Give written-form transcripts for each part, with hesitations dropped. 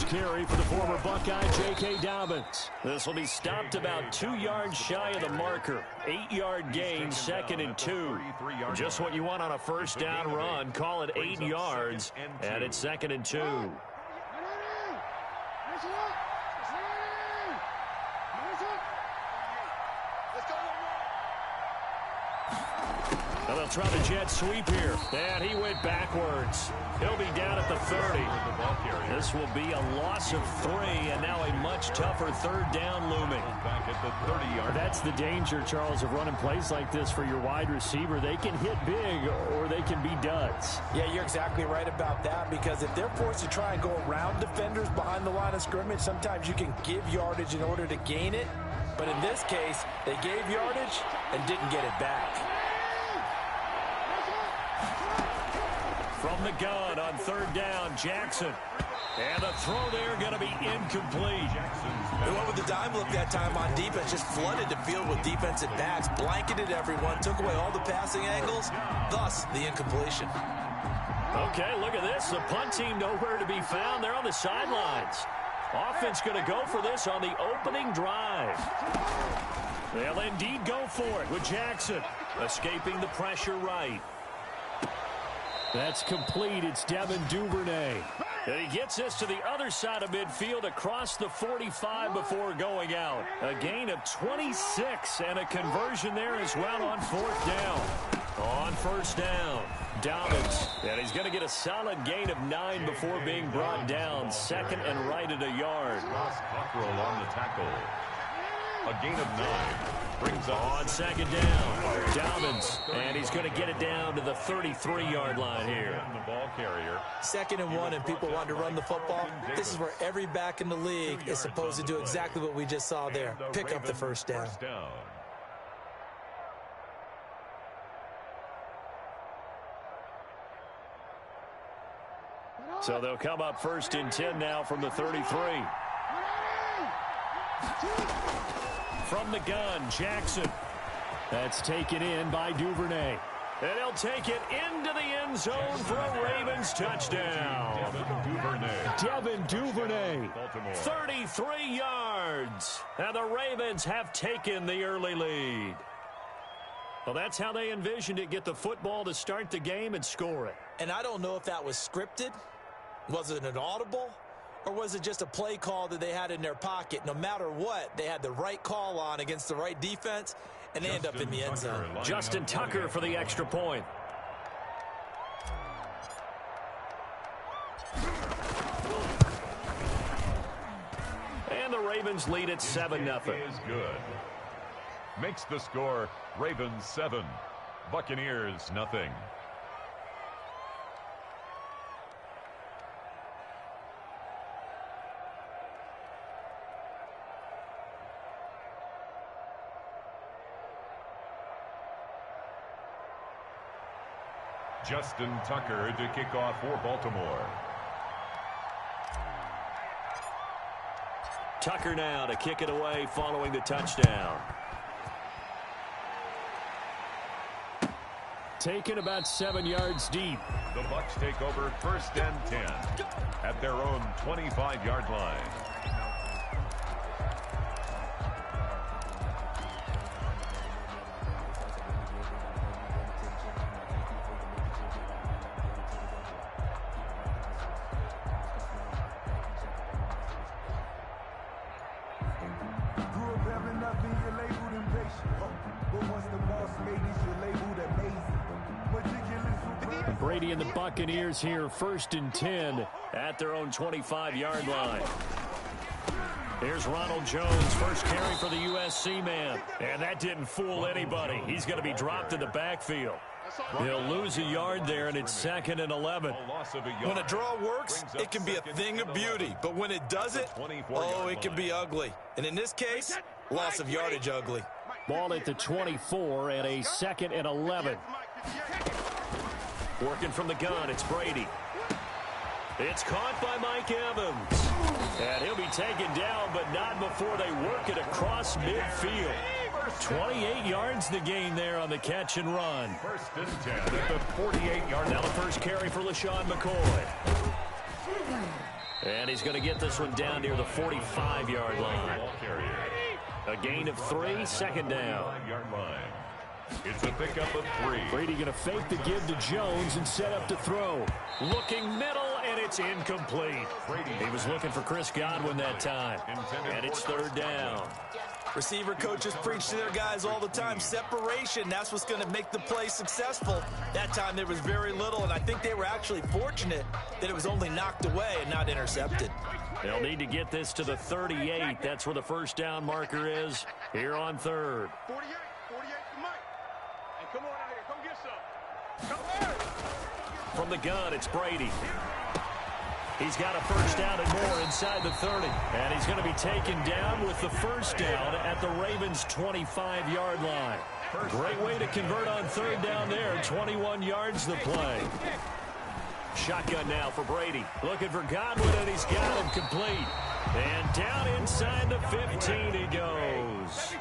first carry for the former Buckeye, J.K. Dobbins. This will be stopped about 2 yards shy of the marker. 8-yard gain, 2nd and 2. Just what you want on a first down run. Call it 8 yards, and it's 2nd and 2. And they'll try the jet sweep here. And he went backwards. He'll be down at the 30. This will be a loss of 3, and now a much tougher 3rd down looming. Back at the 30-yard. That's the danger, Charles, of running plays like this for your wide receiver. They can hit big, or they can be duds. Yeah, you're exactly right about that, because if they're forced to try and go around defenders behind the line of scrimmage, sometimes you can give yardage in order to gain it. But in this case, they gave yardage and didn't get it back. From the gun on 3rd down, Jackson. And the throw there going to be incomplete. They went with the dime look that time on defense, just flooded the field with defensive backs, blanketed everyone, took away all the passing angles, thus the incompletion. Okay, look at this. The punt team nowhere to be found. They're on the sidelines. Offense going to go for this on the opening drive. They'll indeed go for it with Jackson. Escaping the pressure right. That's complete. It's Devin Duvernay. And he gets this to the other side of midfield across the 45 before going out. A gain of 26 and a conversion there as well on 4th down. On 1st down, Dobbins. And he's going to get a solid gain of 9 before being brought down. 2nd and right at a yard. Ross Cockrell on the tackle. A gain of 9. Brings up on 2nd down, Dobbins, and he's going to get it down to the 33-yard line here. The ball carrier. 2nd and 1, and people want to run the football. This is where every back in the league is supposed to do exactly what we just saw there. Pick up the first down. So they'll come up 1st and 10 now from the 33. From the gun, Jackson. That's taken in by Duvernay. And he'll take it into the end zone for a Ravens touchdown. Devin Duvernay. 33 yards. And the Ravens have taken the early lead. Well, that's how they envisioned it. Get the football to start the game and score it. And I don't know if that was scripted. Was it an audible? Or was it just a play call that they had in their pocket? No matter what, they had the right call on against the right defense, and they end up in the end zone. Justin Tucker for the extra point. And the Ravens lead at 7-0. Is good. Makes the score Ravens 7, Buccaneers nothing. Justin Tucker to kick off for Baltimore. Tucker now to kick it away following the touchdown. Taken about 7 yards deep. The Bucs take over 1st and 10 at their own 25-yard line. Brady and the Buccaneers here, 1st and 10 at their own 25-yard line. Here's Ronald Jones, first carry for the USC man. And that didn't fool anybody. He's going to be dropped in the backfield. He'll lose a yard there, and it's 2nd and 11. When a draw works, it can be a thing of beauty. But when it doesn't, oh, it can be ugly. And in this case, loss of yardage ugly. Ball at the 24 and a 2nd and 11. Working from the gun, it's Brady. It's caught by Mike Evans. And he'll be taken down, but not before they work it across midfield. 28 yards the gain there on the catch and run. 1st and 10 at the 48-yard line. Now the first carry for LaShawn McCoy. And he's going to get this one down near the 45-yard line. A gain of 3, second down. It's a pickup of 3. Brady going to fake the give to Jones and set up to throw. Looking middle, and it's incomplete. He was looking for Chris Godwin that time. And it's third down. Receiver coaches preach to their guys all the time. Separation, that's what's going to make the play successful. That time there was very little, and I think they were actually fortunate that it was only knocked away and not intercepted. They'll need to get this to the 38. That's where the first down marker is here on third. 48 to Mike. And come on out here. Come get some. Come on. From the gun, it's Brady. He's got a first down and more inside the 30. And he's going to be taken down with the first down at the Ravens' 25-yard line. Great way to convert on third down there. 21 yards the play. Shotgun now for Brady. Looking for Godwin, and he's got him complete. And down inside the 15 he goes.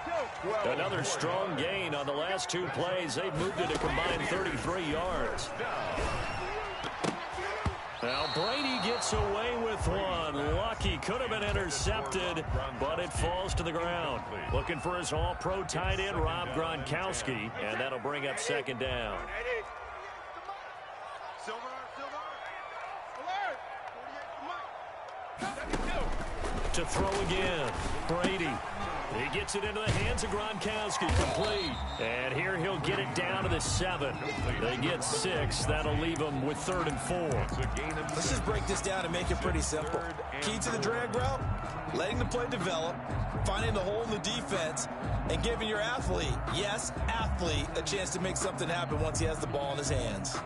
Another strong gain on the last 2 plays. They've moved it a combined 33 yards. Now Brady gets away with one. Lucky, could have been intercepted, but it falls to the ground. Looking for his all-pro tight end, Rob Gronkowski, and that'll bring up second down. To throw again, Brady. He gets it into the hands of Gronkowski, complete. And here he'll get it down to the 7. They get 6. That'll leave them with 3rd and 4. Let's just break this down and make it pretty simple. Key to the drag route, letting the play develop, finding the hole in the defense, and giving your athlete, yes, athlete, a chance to make something happen once he has the ball in his hands.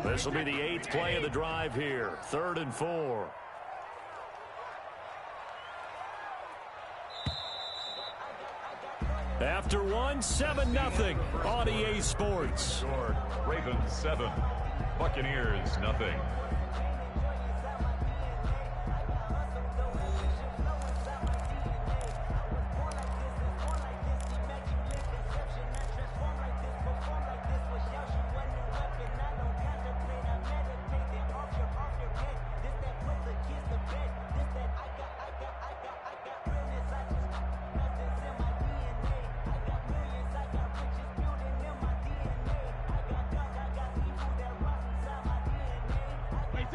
This will be the 8th play of the drive here. 3rd and 4. After 1, 7-0 on EA Sports. Ravens 7, Buccaneers nothing.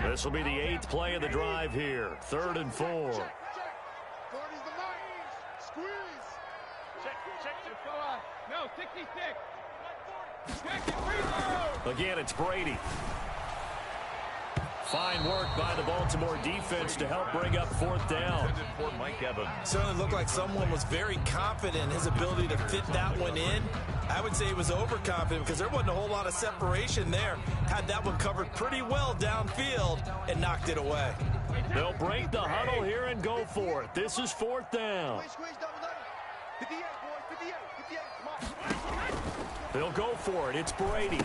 This will be the 8th play of the drive here. 3rd and 4. Again, it's Brady. Fine work by the Baltimore defense to help bring up 4th down. Certainly looked like someone was very confident in his ability to fit that one in. I would say he was overconfident because there wasn't a whole lot of separation there. Had that one covered pretty well downfield and knocked it away. They'll break the huddle here and go for it. This is 4th down. They'll go for it. It's Brady.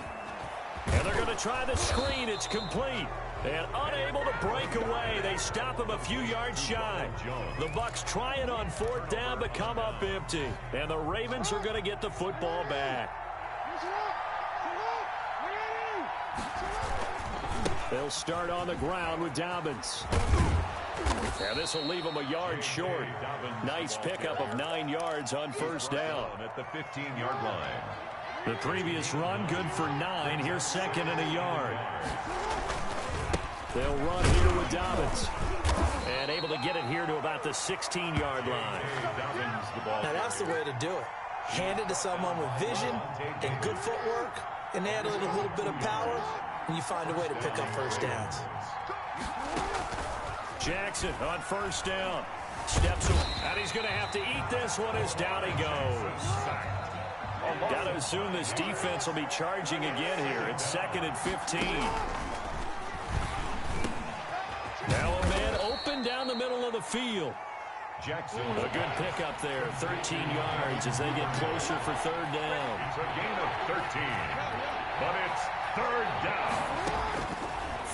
And they're going to try the screen. It's complete. And unable to break away. They stop him a few yards shy. The Bucs try it on 4th down, but come up empty. And the Ravens are going to get the football back. They'll start on the ground with Dobbins. And this will leave them a yard short. Nice pickup of 9 yards on 1st down. At the 15-yard line. The previous run good for 9. Here's 2nd and a yard. They'll run here with Dobbins. And able to get it here to about the 16-yard line. Now that's the way to do it. Hand it to someone with vision and good footwork, and add a little bit of power, and you find a way to pick up 1st downs. Jackson on 1st down. Steps away, and he's going to have to eat this one as down he goes. Got to assume this defense will be charging again here. It's 2nd and 15. Now a man open down the middle of the field. Jackson. A good pickup there. 13 yards as they get closer for 3rd down. It's a gain of 13. But it's 3rd down.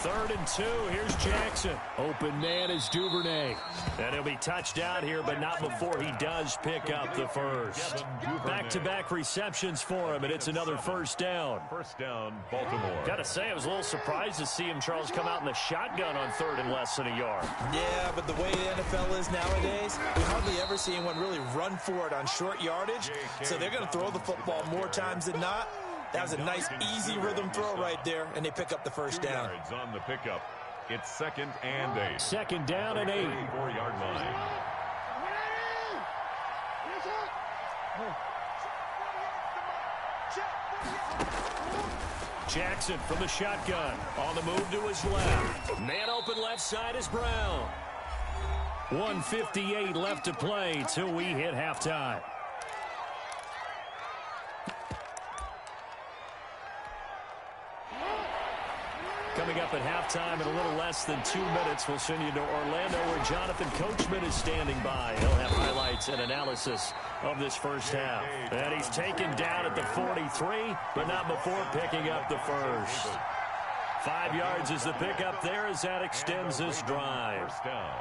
3rd and 2. Here's Jackson. Open man is Duvernay. And he'll be touched out here, but not before he does pick up the first. Back-to-back receptions for him, and it's another first down. First down, Baltimore. Got to say, I was a little surprised to see him, Charles, come out in the shotgun on 3rd and less than a yard. Yeah, but the way the NFL is nowadays, we hardly ever see anyone really run for it on short yardage. So they're going to throw the football more times than not. That was a nice, easy rhythm throw right there, and they pick up the first down. 2 yards on the pickup. It's 2nd and 8. 2nd down and 8. 4-yard line. Jackson from the shotgun. On the move to his left. Man open left side is Brown. 1:58 left to play till we hit halftime. Coming up at halftime in a little less than 2 minutes, we'll send you to Orlando where Jonathan Coachman is standing by. He'll have highlights and analysis of this first half. And he's taken down at the 43, but not before picking up the first. 5 yards is the pickup there as that extends this drive. First down.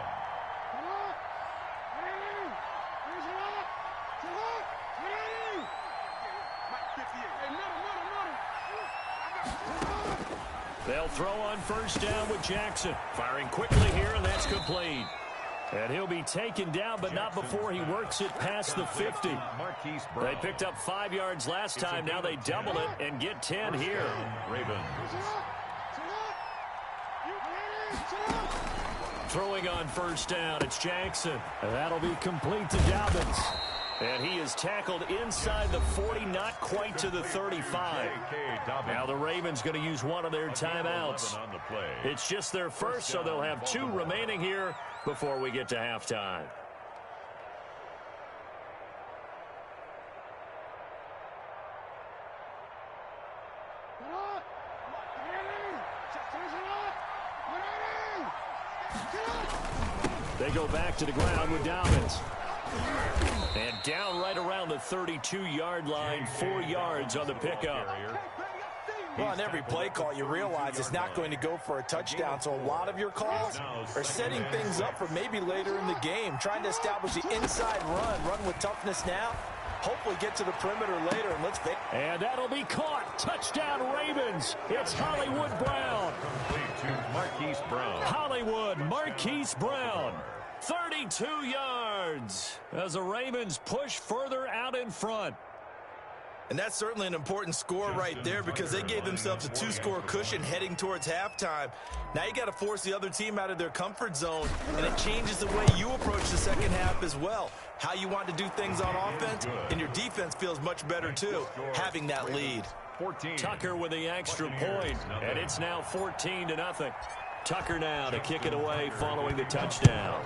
They'll throw on first down with Jackson. Firing quickly here, and that's complete. And he'll be taken down, but not before he works it past the 50. They picked up 5 yards last time. Now they double it and get 10 here. Ravens. Throwing on first down, it's Jackson. And that'll be complete to Dobbins. And he is tackled inside the 40, not quite to the 35. Now the Ravens going to use one of their timeouts. It's just their first, so they'll have 2 remaining here before we get to halftime. They go back to the ground with Dobbins. And down right around the 32-yard line, 4 yards on the pickup. Well, on every play call, you realize it's not going to go for a touchdown. So a lot of your calls are setting things up for maybe later in the game, trying to establish the inside run with toughness now. Hopefully get to the perimeter later, and let's fit. And that'll be caught. Touchdown, Ravens. It's Hollywood Brown. Marquise Brown. Hollywood Marquise Brown. 32 yards as the Ravens push further out in front. And that's certainly an important score right there because they gave themselves a 2-score cushion heading towards halftime. Now you got to force the other team out of their comfort zone, and it changes the way you approach the second half as well. How you want to do things on offense, and your defense feels much better too, having that lead. 14. Tucker with the extra point, and it's now 14-0. Tucker now to kick it away following the touchdown.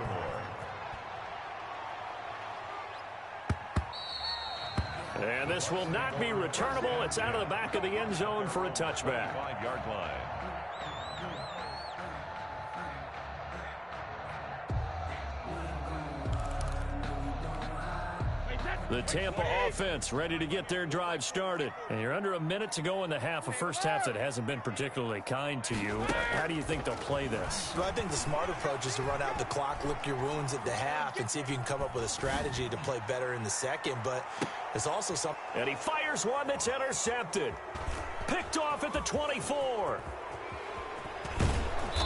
And this will not be returnable. It's out of the back of the end zone for a touchback. 5-yard line. The Tampa offense ready to get their drive started. And you're under a minute to go in the half, a first half that hasn't been particularly kind to you. How do you think they'll play this? Well, I think the smart approach is to run out the clock, lick your wounds at the half, and see if you can come up with a strategy to play better in the second. But there's also something. And he fires one that's intercepted. Picked off at the 24.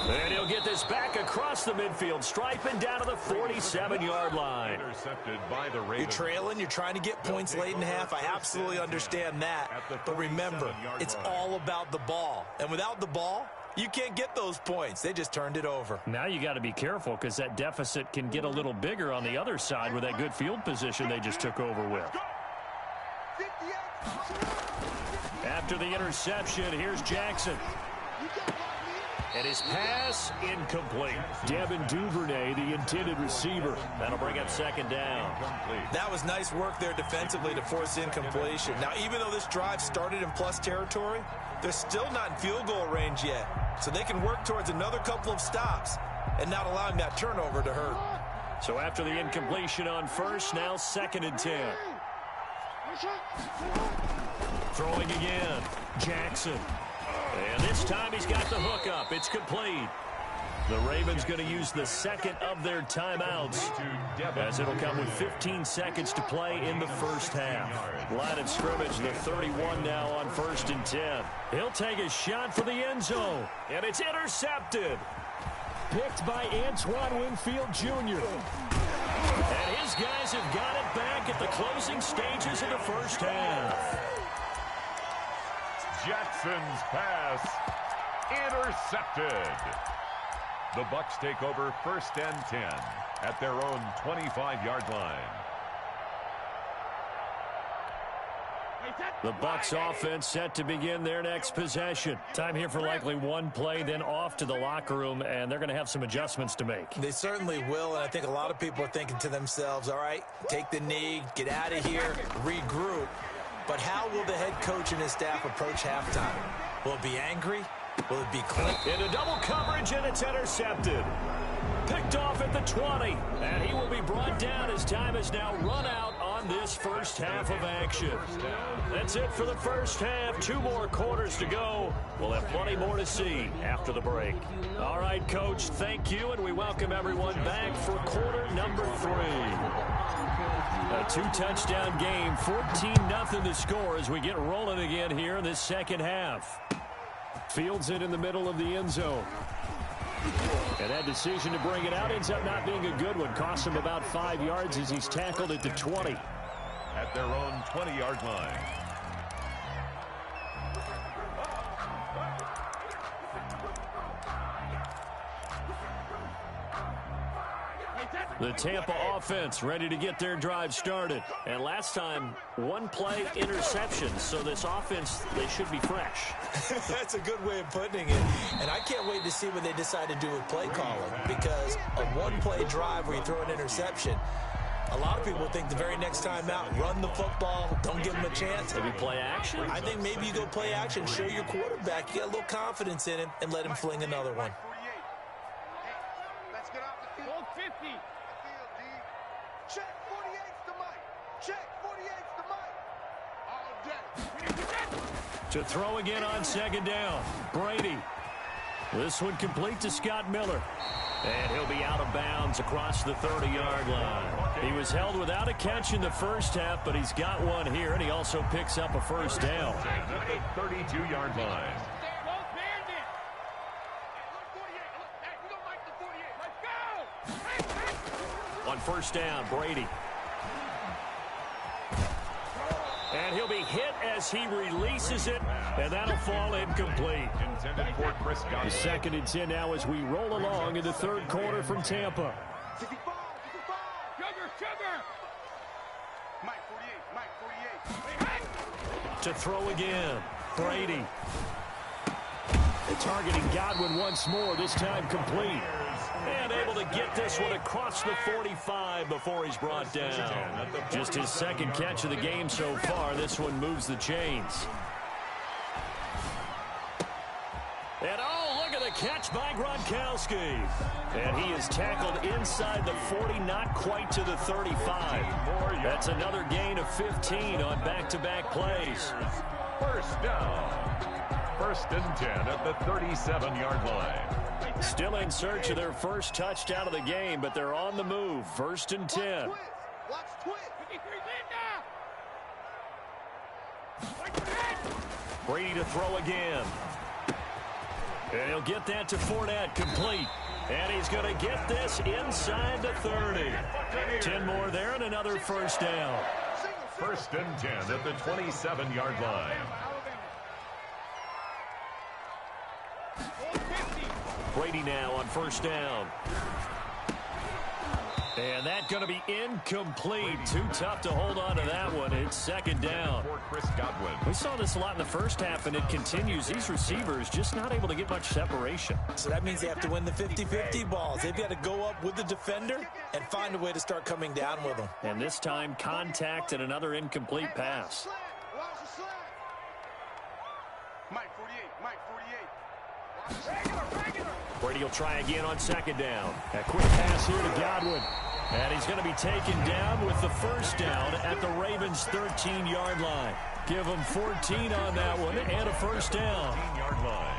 And he'll get this back across the midfield stripe and down to the 47-yard line. Intercepted by the Ravens. You're trailing. You're trying to get points late in half. I absolutely understand that. But remember, it's all about the ball. And without the ball, you can't get those points. They just turned it over. Now you got to be careful because that deficit can get a little bigger on the other side with that good field position they just took over with. After the interception, here's Jackson. And his pass incomplete. Devin Duvernay, the intended receiver. That'll bring up second down. That was nice work there defensively to force incompletion. Now, even though this drive started in plus territory, they're still not in field goal range yet. So they can work towards another couple of stops and not allowing that turnover to hurt. So after the incompletion on first, now 2nd and 10. Throwing again. Jackson. And this time he's got the hook up. It's complete. The Ravens going to use the second of their timeouts, as it'll come with 15 seconds to play in the first half. Line of scrimmage, the 31 now on 1st and 10. He'll take a shot for the end zone, and it's intercepted. Picked by Antoine Winfield Jr. And his guys have got it back at the closing stages of the first half. Jackson's pass intercepted. The Bucs take over 1st and 10 at their own 25-yard line. The Bucs offense set to begin their next possession. Time here for likely one play, then off to the locker room, and they're going to have some adjustments to make. They certainly will, and I think a lot of people are thinking to themselves, all right, take the knee, get out of here, regroup. But how will the head coach and his staff approach halftime? Will it be angry? Will it be clipped? Into double coverage, and it's intercepted. Picked off at the 20, and he will be brought down as time is now run out on this first half of action. That's it for the first half. 2 more quarters to go. We'll have plenty more to see after the break. All right, Coach, thank you, and we welcome everyone back for quarter number 3. A 2-touchdown game, 14-0 to score as we get rolling again here in this second half. Fields it in the middle of the end zone. And that decision to bring it out ends up not being a good one. Costs him about 5 yards as he's tackled at the 20. At their own 20-yard line. The Tampa offense ready to get their drive started. And last time, 1 play interception. So this offense, they should be fresh. That's a good way of putting it. And I can't wait to see what they decide to do with play calling. Because a 1-play drive where you throw an interception, a lot of people think the very next time out, run the football, don't give them a chance. Maybe play action? I think maybe you go play action, show your quarterback you got a little confidence in him, and let him fling another one. Let's get off the field. 50. Check 48's the mic. Check 48's the mic. All day. To throw again on second down. Brady. This one complete to Scott Miller. And he'll be out of bounds across the 30-yard line. He was held without a catch in the first half, but he's got one here, and he also picks up a first down. At the 32-yard line. On first down, Brady. And he'll be hit as he releases it, and that'll fall incomplete. Intended for Chris Godwin. The 2nd and 10 now as we roll along in the 3rd quarter from Tampa. Sugar. Mike 48. To throw again, Brady. Targeting Godwin once more, this time complete. And able to get this one across the 45 before he's brought down. Just his 2nd catch of the game so far. This one moves the chains. And oh, look at the catch by Gronkowski. And he is tackled inside the 40, not quite to the 35. That's another gain of 15 on back-to-back plays. First down. 1st and 10 at the 37-yard line. Still in search of their first touchdown of the game, but they're on the move. 1st and 10. Watch twist. Brady to throw again. And he'll get that to Fournette, complete. And he's going to get this inside the 30. 10 more there and another first down. 1st and 10 at the 27-yard line. Brady now on first down. And that's going to be incomplete. Too tough to hold on to that one. It's 2nd down. For Chris Godwin. We saw this a lot in the first half, and it continues. These receivers just not able to get much separation. So that means they have to win the 50-50 balls. They've got to go up with the defender and find a way to start coming down with them. And this time, contact and another incomplete pass. Mike 48. Brady will try again on 2nd down. A quick pass here to Godwin. And he's going to be taken down with the first down at the Ravens' 13-yard line. Give him 14 on that one and a first down. 13-yard line.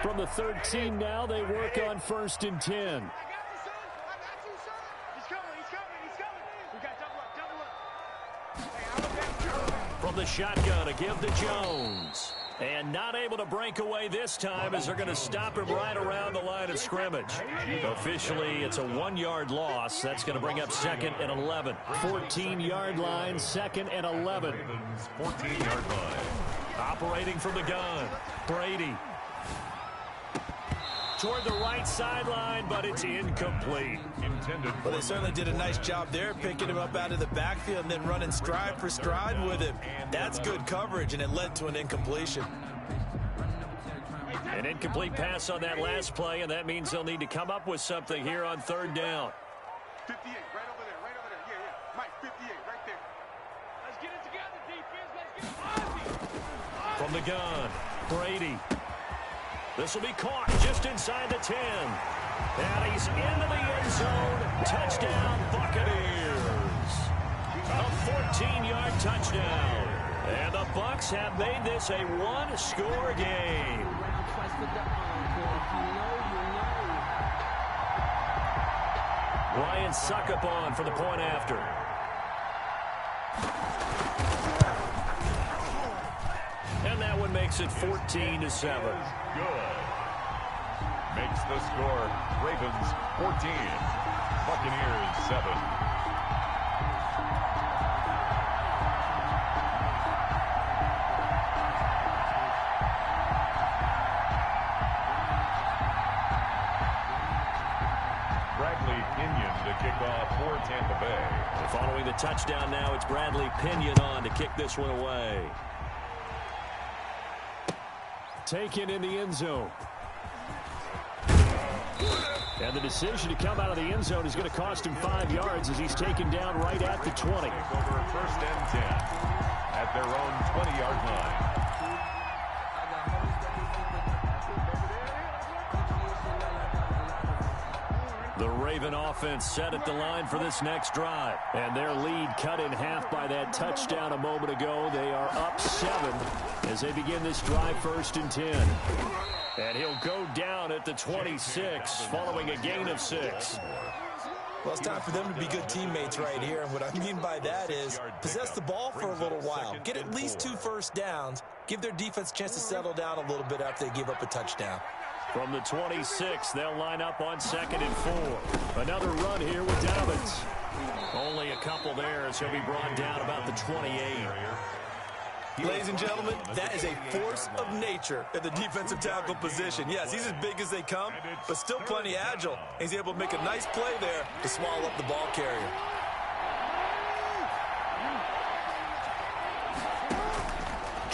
From the 13 now, they work on 1st and 10. I got you, son. He's coming. We got double up. From the shotgun, a give to Jones. And not able to break away this time as they're going to stop him right around the line of scrimmage. Officially, it's a 1-yard loss. That's going to bring up 2nd and 11. 14-yard line, 2nd and 11. 14-yard line. Operating from the gun, Brady. Toward the right sideline, but it's incomplete. Intended. Well, they certainly did a nice job there, picking him up out of the backfield and then running stride for stride with him. That's good coverage, and it led to an incompletion. An incomplete pass on that last play, and that means they'll need to come up with something here on 3rd down. 58, right over there. Yeah. Mike, 58, right there. Let's get it together, defense. Let's get it. From the gun, Brady. This will be caught just inside the 10. And he's into the end zone. Touchdown, Buccaneers. A 14-yard touchdown. And the Bucs have made this a 1-score game. Ryan Suckup on for the point after. And that one makes it 14-7. Good. Makes the score Ravens 14, Buccaneers 7. Bradley Pinion to kick off for Tampa Bay. And following the touchdown now, it's Bradley Pinion on to kick this one away. Taken in the end zone. And the decision to come out of the end zone is going to cost him 5 yards as he's taken down right at the 20. Over 1st and 10 at their own 20-yard line. The Raven offense set at the line for this next drive. And their lead cut in half by that touchdown a moment ago. They are up 7 as they begin this drive 1st and 10. And he'll go down at the 26 following a gain of 6. Well, it's time for them to be good teammates right here. And what I mean by that is possess the ball for a little while. Get at least 2 first downs. Give their defense a chance to settle down a little bit after they give up a touchdown. From the 26, they'll line up on 2nd and 4. Another run here with Dobbins. Only a couple there as he'll be brought down about the 28. Ladies and gentlemen, that is a force of nature at the defensive tackle position. Yes, he's as big as they come, but still plenty agile. He's able to make a nice play there to swallow up the ball carrier.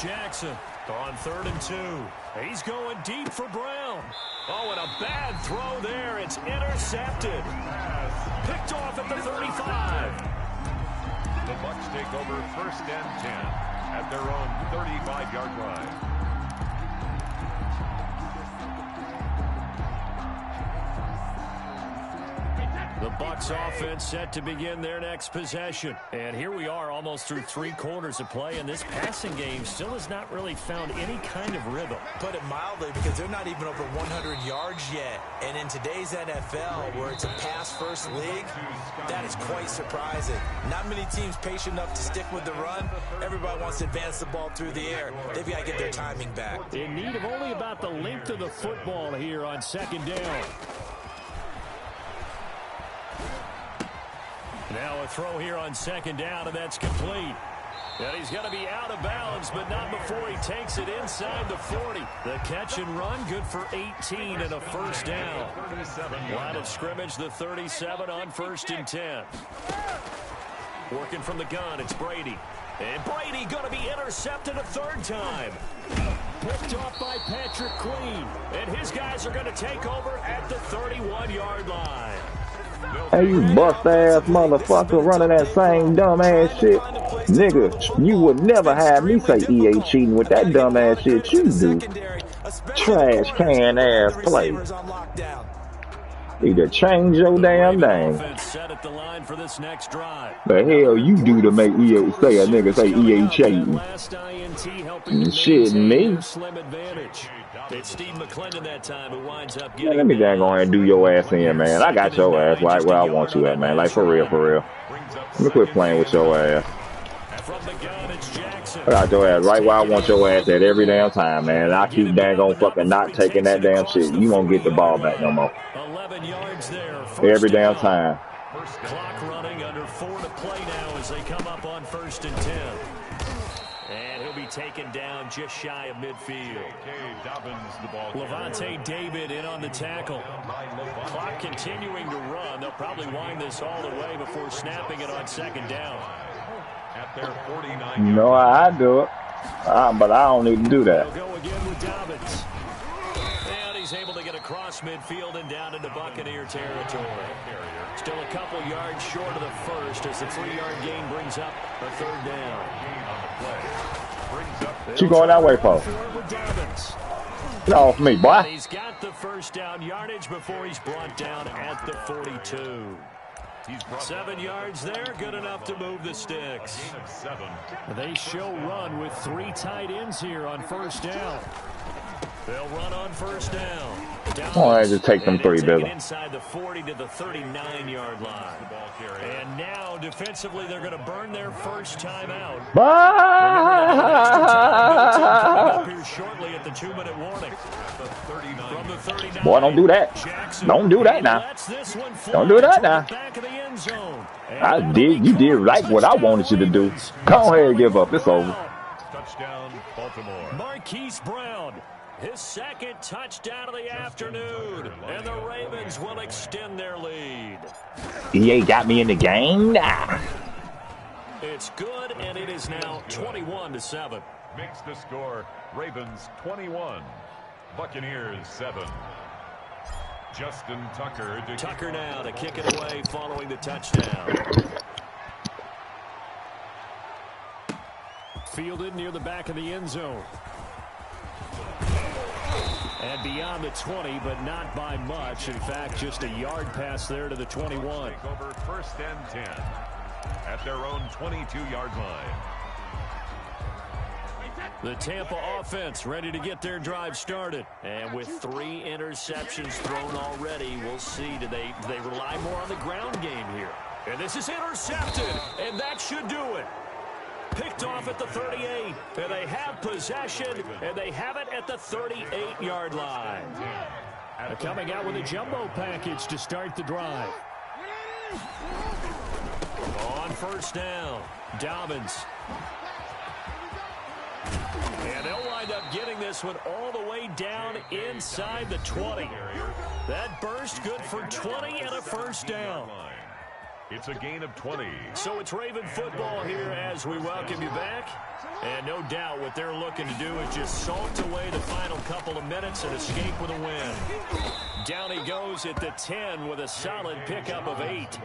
Jackson on 3rd and 2. He's going deep for Brown. Oh, and a bad throw there. It's intercepted. Picked off at the 35. The Bucs take over 1st and 10 at their own 35-yard line. The Bucs offense set to begin their next possession. And here we are almost through 3 quarters of play, and this passing game still has not really found any kind of rhythm. Put it mildly, because they're not even over 100 yards yet. And in today's NFL, where it's a pass-first league, that is quite surprising. Not many teams patient enough to stick with the run. Everybody wants to advance the ball through the air. They've got to get their timing back. In need of only about the length of the football here on 2nd down. Now a throw here on 2nd down, and that's complete. And he's going to be out of bounds, but not before he takes it inside the 40. The catch and run, good for 18 and a first down. Line of scrimmage, the 37 on 1st and 10. Working from the gun, it's Brady. And Brady going to be intercepted a 3rd time. Picked off by Patrick Queen. And his guys are going to take over at the 31-yard line. Hey, you bust-ass motherfucker running that same dumb-ass shit. Nigga, you would never have me say EA cheating with that dumb ass shit you do. Trash can ass play. Need to change your damn name. The hell you do to make EA say a nigga say EA cheating? Shit, me. It's Steve McClendon that time who winds up Man, let me dang on and do your ass in, man. I got your ass right where I want you at, man. Like, for real, for real. Let me quit playing with your ass. I got your ass right where I want your ass at every damn time, man. I keep dang on fucking not taking that damn shit. You won't get the ball back no more. 11 yards there. Every damn time. Clock running under 4 to play now as they come up on 1st and 10. And he'll be taken down just shy of midfield. Levante David in on the tackle. Clock continuing to run. They'll probably wind this all the way before snapping it on 2nd down. At their 49. You know how I do it. But I don't need to do that. They'll go again with Dobbins. And he's able to get across midfield and down into Buccaneer territory. Still a couple yards short of the first as the 3-yard gain brings up a 3rd down. What you going that way for? Get off me, boy. He's got the 1st down yardage before he's brought down at the 42. 7 yards there, good enough to move the sticks. They show run with 3 tight ends here on 1st down. They'll run on 1st down. Oh, I just take them 3, Bill. Inside the 40 to the 39-yard line. And now, defensively, they're going to burn their first timeout. Up here shortly at the 2-minute warning. From the 39, boy, don't do that. Don't do that now. Don't do that now. You did right what I wanted you to do. Go ahead and give up. It's over. Touchdown, Baltimore. Marquise Brown. His 2nd touchdown of the afternoon, and the Ravens will extend their lead. EA got me in the game now. It's good, and it is now 21-7. Makes the score Ravens 21, Buccaneers 7. Justin Tucker. Tucker now to kick it away following the touchdown. Fielded near the back of the end zone. And beyond the 20, but not by much. In fact, just a yard pass there to the 21. Over 1st and 10 at their own 22-yard line. The Tampa offense ready to get their drive started. And with 3 interceptions thrown already, we'll see. Do they rely more on the ground game here? And this is intercepted, and that should do it. Picked off at the 38, and they have possession, and they have it at the 38-yard line. Coming out with a jumbo package to start the drive. On 1st down, Dobbins. And they'll wind up getting this one all the way down inside the 20. That burst good for 20 and a 1st down. It's a gain of 20. So it's Raven football here as we welcome you back. And no doubt what they're looking to do is just salt away the final couple of minutes and escape with a win. Down he goes at the 10 with a solid pickup of 8.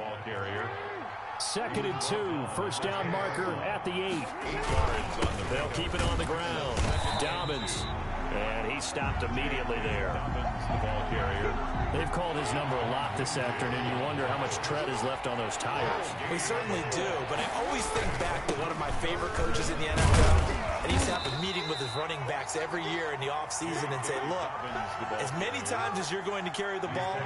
2nd and 2. 1st down marker at the 8. They'll keep it on the ground. Dobbins. And he stopped immediately there. The ball carrier. They've called his number a lot this afternoon. You wonder how much tread is left on those tires. We certainly do, but I always think back to one of my favorite coaches in the NFL, and he used to have a meeting with his running backs every year in the offseason and say, look, as many times as you're going to carry the ball,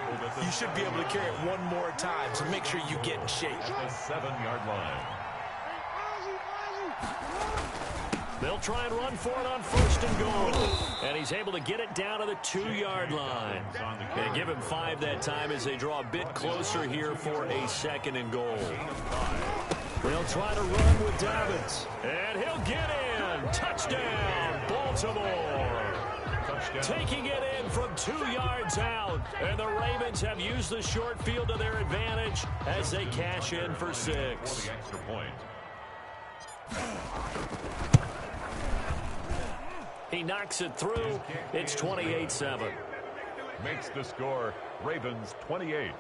you should be able to carry it one more time, so make sure you get in shape. The 7-yard line. They'll try and run for it on 1st and goal. And he's able to get it down to the 2-yard line. They give him 5 that time as they draw a bit closer here for a 2nd and goal. They'll try to run with Dobbins. And he'll get in. Touchdown, Baltimore. Taking it in from 2 yards out. And the Ravens have used the short field to their advantage as they cash in for 6. Extra point. He knocks it through. It's 28-7. Makes the score Ravens 28,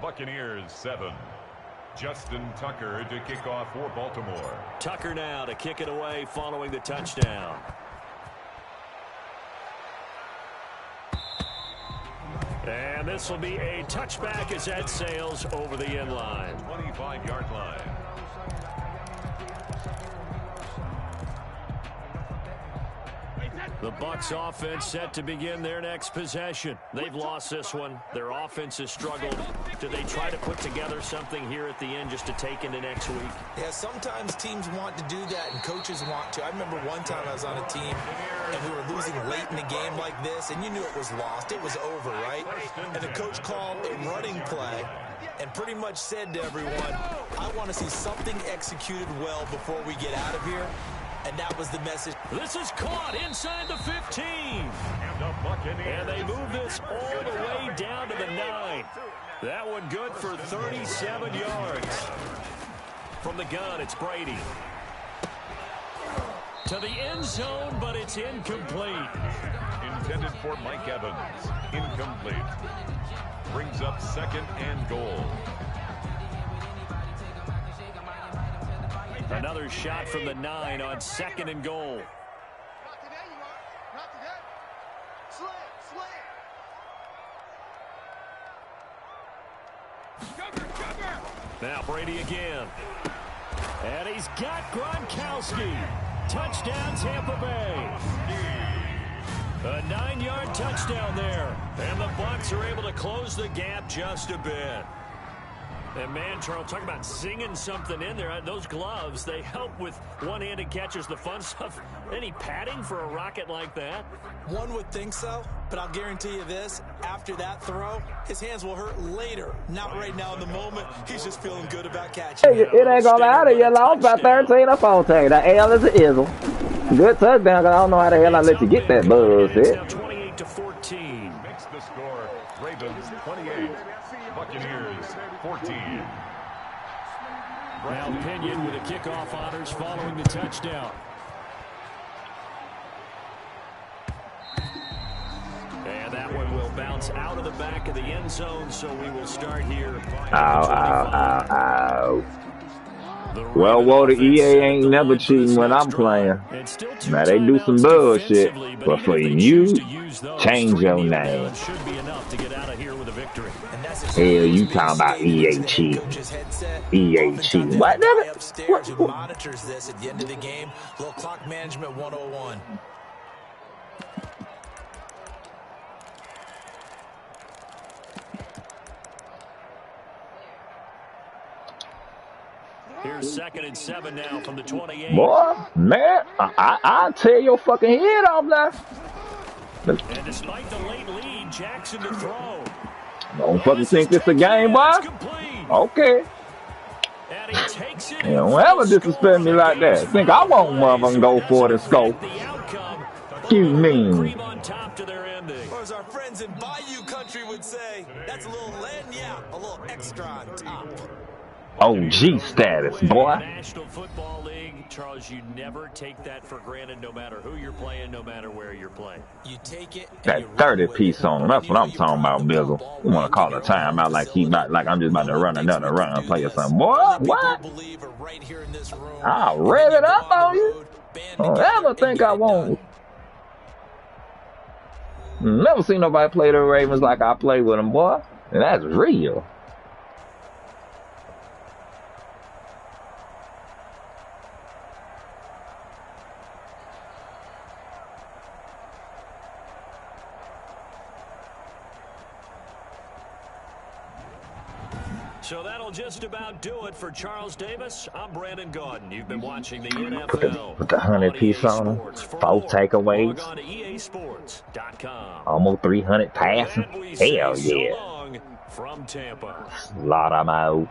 Buccaneers 7. Justin Tucker to kick off for Baltimore. Tucker now to kick it away following the touchdown. And this will be a touchback as that sails over the end line. 25-yard line. The Bucs offense set to begin their next possession. They've lost this one. Their offense has struggled. Do they try to put together something here at the end just to take into next week? Yeah, sometimes teams want to do that and coaches want to. I remember one time I was on a team and we were losing late in a game like this, and you knew it was lost. It was over, right? And the coach called a running play and pretty much said to everyone, I want to see something executed well before we get out of here. And that was the message. This is caught inside the 15. And they move this all the way down to the 9. That one good for 37 yards. From the gun, it's Brady. To the end zone, but it's incomplete. Intended for Mike Evans. Incomplete. Brings up 2nd and goal. Another shot from the 9 on 2nd and goal. Not today, you are. Not today. Slam. Cover. Now Brady again. And he's got Gronkowski. Touchdown, Tampa Bay. A 9-yard touchdown there. And the Bucs are able to close the gap just a bit. And man, Charles, talk about zinging something in there. Those gloves, they help with one-handed catches, the fun stuff. Any padding for a rocket like that? One would think so, but I'll guarantee you this. After that throw, his hands will hurt later. Not right now in the moment. He's just feeling good about catching. Hey, it ain't gonna matter. You lost by 13 or 14. The L is an izzle. Good touchdown, 'cause I don't know how the hell I let you get that buzz. It's now 28-14. Makes the score Ravens 28, Buccaneers 14. Now Pinion with a kickoff honors following the touchdown. And that one will bounce out of the back of the end zone, so we will start here. Ow. Well, Walter, EA ain't never cheating when I'm playing. Now, they do some bullshit, but for you, change your name. Hell, you talking about EA cheat. EA cheat. What, nigga? Upstairs who monitors this at the end of the game. Little clock management 101. Here's 2nd and 7 now from the 28. Boy, man, I'll tear your fucking head off now. And despite the late lead, Jackson to throw. Don't fucking think it's a game, boy. Okay. And he takes it. You don't ever disrespect me like that. Think I won't motherfucking go for it and score. You mean? Or as our friends in Bayou country would say, that's a little a little extra on top. OG status, boy. National Football League, Charles, you never take that for granted no matter who you're playing, no matter where you're playing. You take it. That 30 piece on him. That's what I'm talking about, Bizzle. You want to call a timeout like I'm just about to run another run and play or something. Boy, what? I'll rev it up on you. Don't ever think I won't. Never seen nobody play the Ravens like I play with them, boy. And that's real. So that'll just about do it for Charles Davis. I'm Brandon Gaudin. You've been watching the NFL. Put the 100 piece on them. 4 takeaways. Log on to EASports.com. Almost 300 passing. Hell yeah. So from Tampa. Lot of out.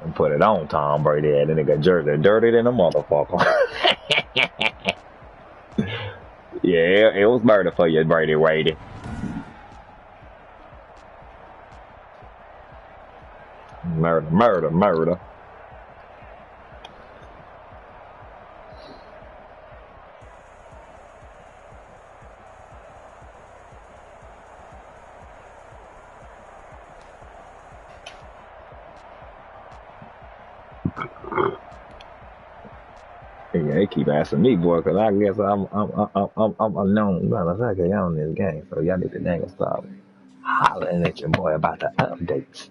And put it on Tom Brady. And then they got dirty than a motherfucker. Yeah, it was murder for you, Brady Brady. Murder. Yeah, they keep asking me, boy, because I guess I'm known motherfucker on this game. So y'all need to dang stop hollering at your boy about the updates.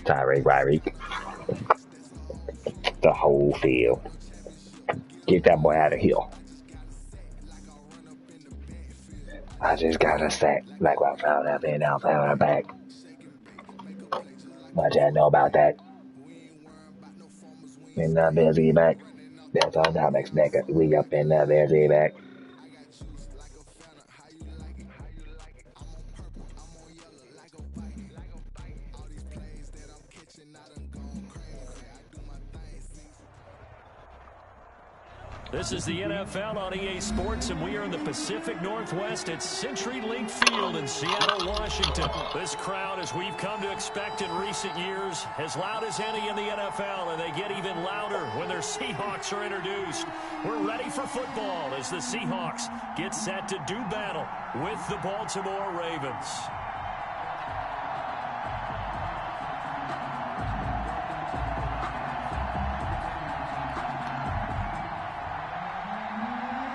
Tyreek, the whole field. Get that boy out of here. I just got a sack like I found out and I found her back. What y'all know about that? In the busy back. Bizzlenomics back. We up in the busy back. This is the NFL on EA Sports, and we are in the Pacific Northwest at CenturyLink Field in Seattle, Washington. This crowd, as we've come to expect in recent years, as loud as any in the NFL, and they get even louder when their Seahawks are introduced. We're ready for football as the Seahawks get set to do battle with the Baltimore Ravens.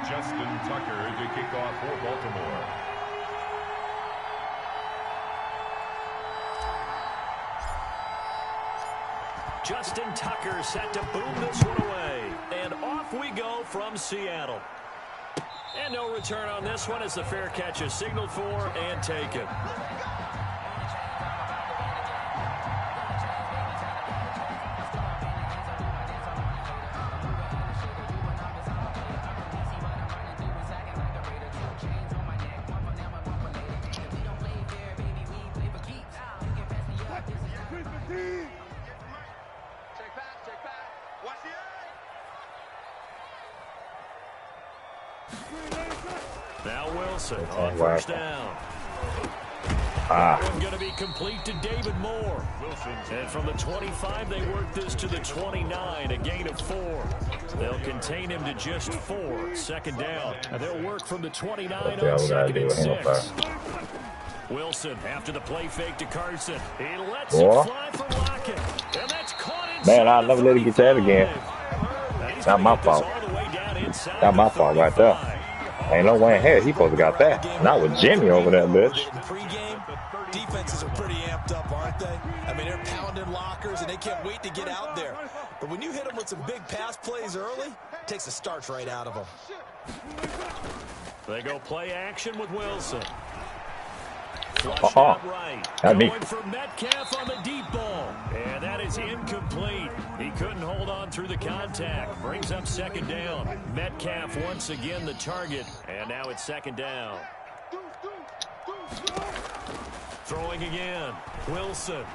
Justin Tucker to kick off for Baltimore. Justin Tucker set to boom this one away. And off we go from Seattle. And no return on this one as the fair catch is signaled for and taken. Now Wilson on first down. Going to be complete to David Moore. And from the 25, they work this to the 29, a gain of 4. They'll contain him to just 4, second down. And they'll work from the 29 on second and 6. Wilson after the play fake to Carson. He lets it fly for Lockett. And that's caught inside. Man, I'll never let it get that again. Not my fault. Not my fault right there. Ain't no way in hell he supposed to got that. Not with Jimmy over that bitch. Defenses are pretty amped up, aren't they? I mean, they're pounding lockers, and they can't wait to get out there. But when you hit them with some big pass plays early, it takes the starch right out of them. They go play action with Wilson. Flush out right. Going for Metcalf on the deep ball. And that is incomplete. He couldn't hold on through the contact. Brings up second down. Metcalf once again the target. And now it's second down. Throwing again. Wilson.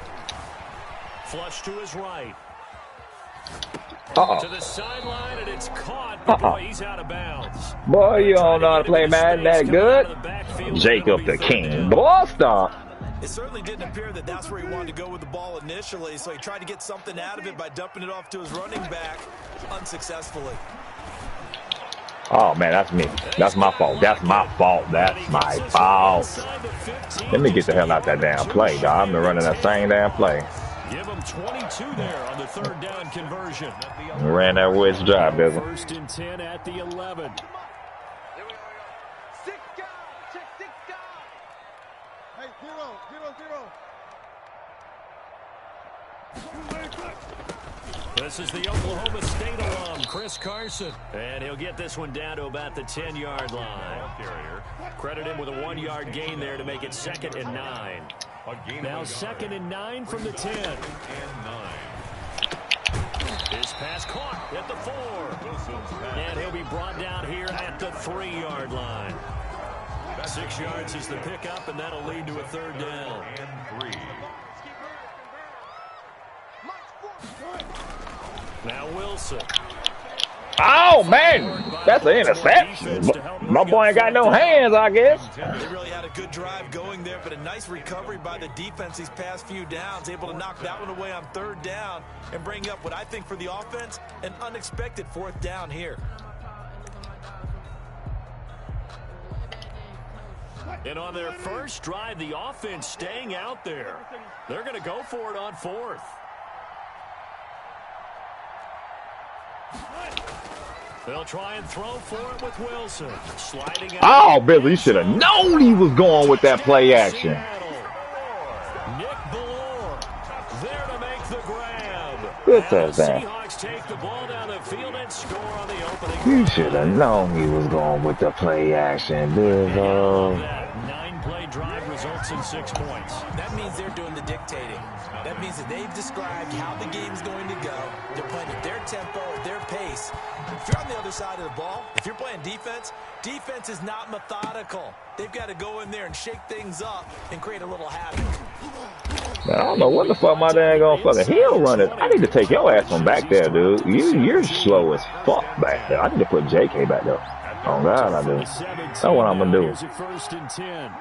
Flush to his right. To the sideline, and it's caught. But boy, he's out of bounds. Boy, you don't know how to play Madden that good. Jacob the King. Boy, stop. It certainly didn't appear that that's where he wanted to go with the ball initially, so he tried to get something out of it by dumping it off to his running back unsuccessfully. Oh, man, that's me. That's my fault. That's my fault. That's my fault. Let me get the hell out that damn play, dog. I've been running that same damn play. Give him 22 there on the third down conversion. Ran that wedge drive, Bizzle. First and 10 at the 11. Hey, 0-0-0. This is the Oklahoma State alum, Chris Carson. And he'll get this one down to about the 10-yard line. Credit him with a 1-yard gain there to make it second and 9. Now second and 9 from the 10. His pass caught at the 4. And he'll be brought down here at the 3-yard line. 6 yards is the pickup, and that'll lead to a 3rd down. And 3. Now Wilson. Oh, man. That's an interception. My boy ain't got no hands, I guess. They really had a good drive going there, but a nice recovery by the defense these past few downs, able to knock that one away on 3rd down and bring up what I think for the offense, an unexpected 4th down here. And on their first drive, the offense staying out there. They're going to go for it on 4th. They'll try and throw for it with Wilson. Sliding out. Oh, Billy, you should have known he was going with that play action. Nick Ballore there to make the grab. Good And the touchdown. Seahawks take the ball down the field and score on the opening. You should have known he was going with the play action, Bizzle. That 9-play drive results in 6 points. That means they're doing the dictating. That means that they've described how the game's going to go. They're playing at their tempo, at their pace. If you're on the other side of the ball, if you're playing defense, defense is not methodical. They've got to go in there and shake things up and create a little havoc. Man, I don't know what the fuck my dad gonna fucking heel run it. I need to take your ass from back there, dude. You're slow as fuck back there. I need to put JK back there. Oh, God, I do. That's what I'm gonna do. Here's a 1st and 10.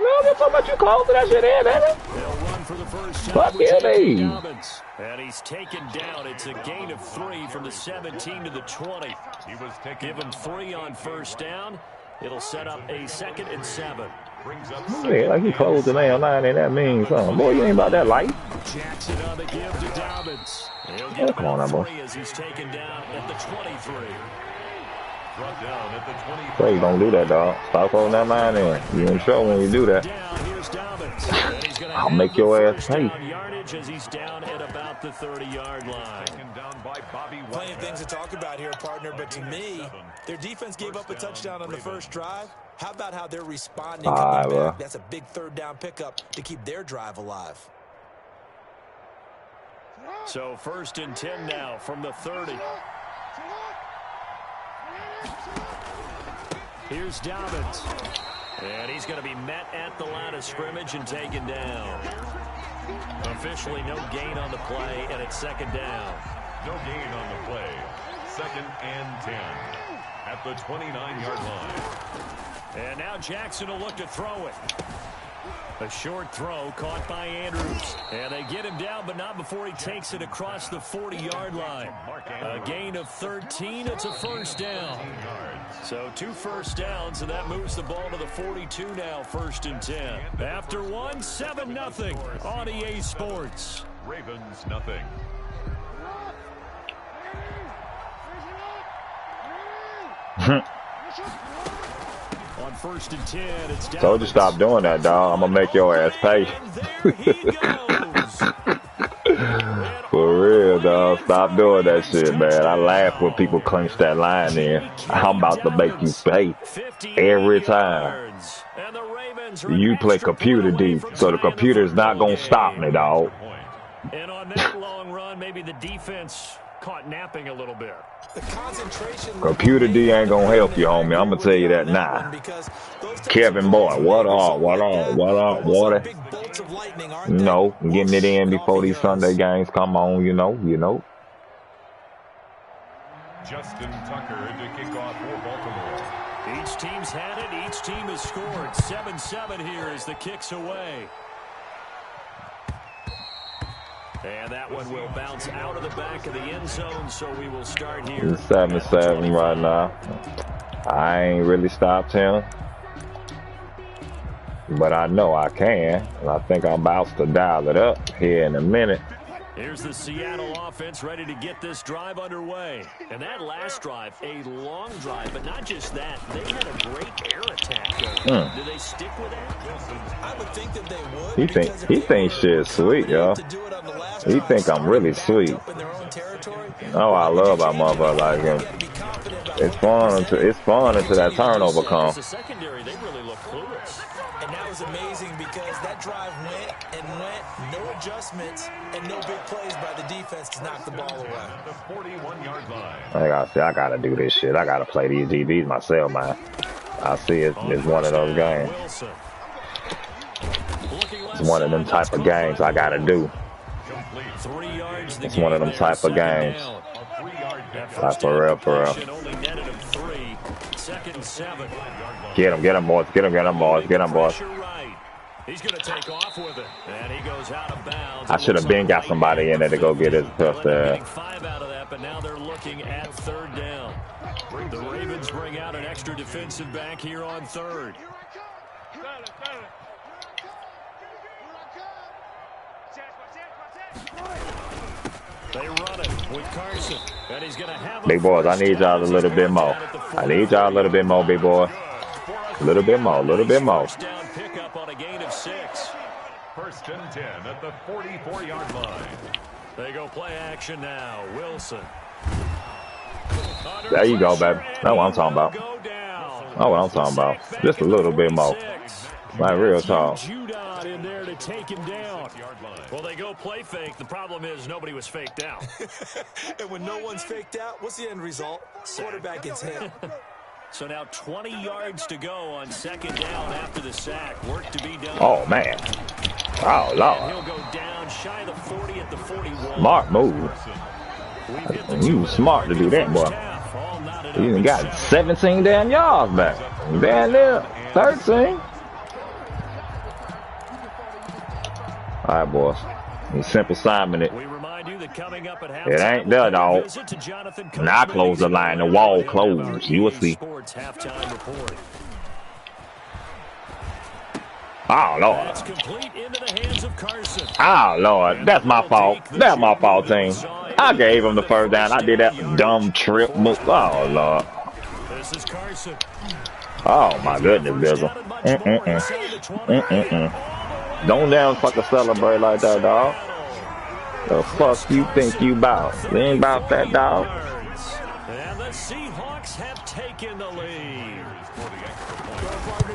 No, I'm talking about you closing that shit in, baby. They'll run for the first time. Fuck with yeah, J.K. baby. Dobbins. And he's taken down. It's a gain of 3 from the 17 to the 20. He was taken. Give him 3 on 1st down. It'll set up a 2nd and 7. Brings up Yeah, like he closed the man line and that means something. Boy, you ain't about that light. Jackson on the give to Dobbins. He'll get Come on now, about boy. 3 as he's taken down at the 23. brought down at the 20. Please don't do that, dog. Stop holding that line in. You're in trouble when you do that. Down, here's Dobbins. And he's gonna I'll have make the your ass first pay. down yardage as he's down at about the 30-yard line. Taken down by Bobby Plenty of things to talk about here, partner, but to me, their defense gave up a touchdown on the first drive. How about how they're responding coming back? That's a big 3rd down pickup to keep their drive alive. So 1st and 10 now from the 30. Here's Dobbins. And he's going to be met at the line of scrimmage and taken down. Officially no gain on the play, and it's 2nd down. No gain on the play. 2nd and 10 at the 29-yard line. And now Jackson will look to throw it. A short throw caught by Andrews. And they get him down, but not before he takes it across the 40-yard line. A gain of 13. It's a 1st down. So 2 first downs, and that moves the ball to the 42 now, 1st and 10. After 1, 7-0 on EA Sports. Ravens nothing. On 1st and 10, it's down. Told you stop doing that, dog. I'm gonna make your ass pay. There he goes. For real, dog. Stop doing that shit, man. I laugh when people clinch that line in. I'm about to make you pay every time. You play computer deep, so the computer's not gonna stop me, dog. And on that long run, maybe the defense caught napping a little bit. The concentration Computer D ain't gonna help you, homie. I'm gonna tell you that now. Kevin Boy, what up? No, getting it in before these Sunday games come on, you know. Justin Tucker to kick off for Baltimore. Each team's had it. Each team has scored. 7-7 here as the kick's away. And that one will bounce out of the back of the end zone, so we will start here. It's 7-7 right now. I ain't really stopped him, but I know I can, and I think I'm about to dial it up here in a minute. Here's the Seattle offense ready to get this drive underway. And that last drive, a long drive, but not just that. They had a great air attack going. Do they stick with that? I would think that they would. He thinks shit's sweet, yo. He think I'm really sweet. Oh, I love our motherfucker like him. It's fun until that turnover comes. The secondary, they really look clueless. And that was amazing because that drive went, no adjustments, and no big plays by the defense to knock the ball away. The 41-yard line. I gotta do this shit. I gotta play these DBs myself, man. I see it's one of those games. It's one of them type of games I gotta do. It's one of them type of games. Like for real, for real. Get him, boys. Get him, boys. Get him, boys. He's going to take off with it, and he goes out of bounds. I should have been got somebody in there to go get his touchdown. 5 out of that, but now they're looking at 3rd down. The Ravens bring out an extra defensive back here on 3rd. They run it with Carson, and he's going to have big boys, I need y'all a little bit more. I need y'all a little bit more, big boy. A little bit more, a little bit more. Pickup on a gain of 6. 1st and 10 at the 44-yard line. They go play action now. Wilson. There you go, baby. That's what I'm talking about. That's what I'm talking about. Just a little bit more. Like real talk. In there to take him down. Well, they go play fake. The problem is nobody was faked out. And when no one's faked out, what's the end result? Quarterback gets hit. So now 20 yards to go on 2nd down after the sack. Work to be done. Oh, man. Oh, Lord. And he'll go down shy of the 40 at the 41. Smart move. You smart to do that, boy. You even got 17 damn yards back. Down there, 13. All right, boys. You simple Simon it. It ain't there, dog. Now I close the line. The wall closed. You will see. Oh, Lord. Oh, Lord. That's my fault. That's my fault, team. I gave him the 1st down. I did that dumb trip move. Oh, Lord. Oh, my goodness, Bizzle. Don't damn fucking celebrate like that, dog. The fuck you think you about? They ain't about that, dog. And the Seahawks have taken the lead.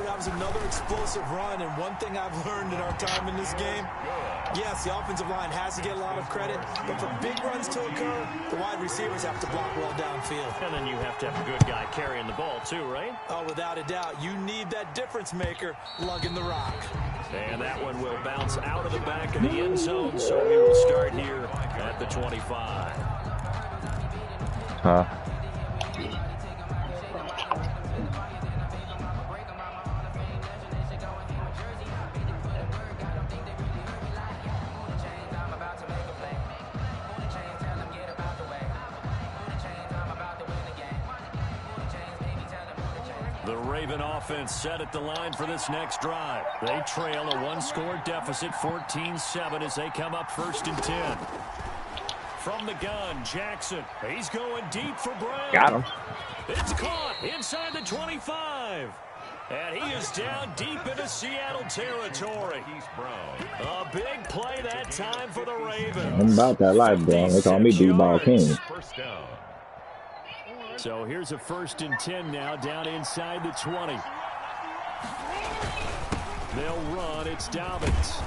That was another explosive run, and one thing I've learned in our time in this game, yes, the offensive line has to get a lot of credit, but for big runs to occur, the wide receivers have to block well downfield. And then you have to have a good guy carrying the ball too, right? Oh, without a doubt. You need that difference maker lugging the rock. And that one will bounce out of the back of the end zone, so we will start here at the 25. Huh? The Raven offense set at the line for this next drive. They trail a 1-score deficit, 14-7, as they come up 1st and 10. From the gun, Jackson. He's going deep for Brown. Got him. It's caught inside the 25. And he is down deep into Seattle territory. A big play that time for the Ravens. I'm about that life, bro. They call me D-Ball King. So here's a 1st and 10 now, down inside the 20. They'll run. It's Dobbins.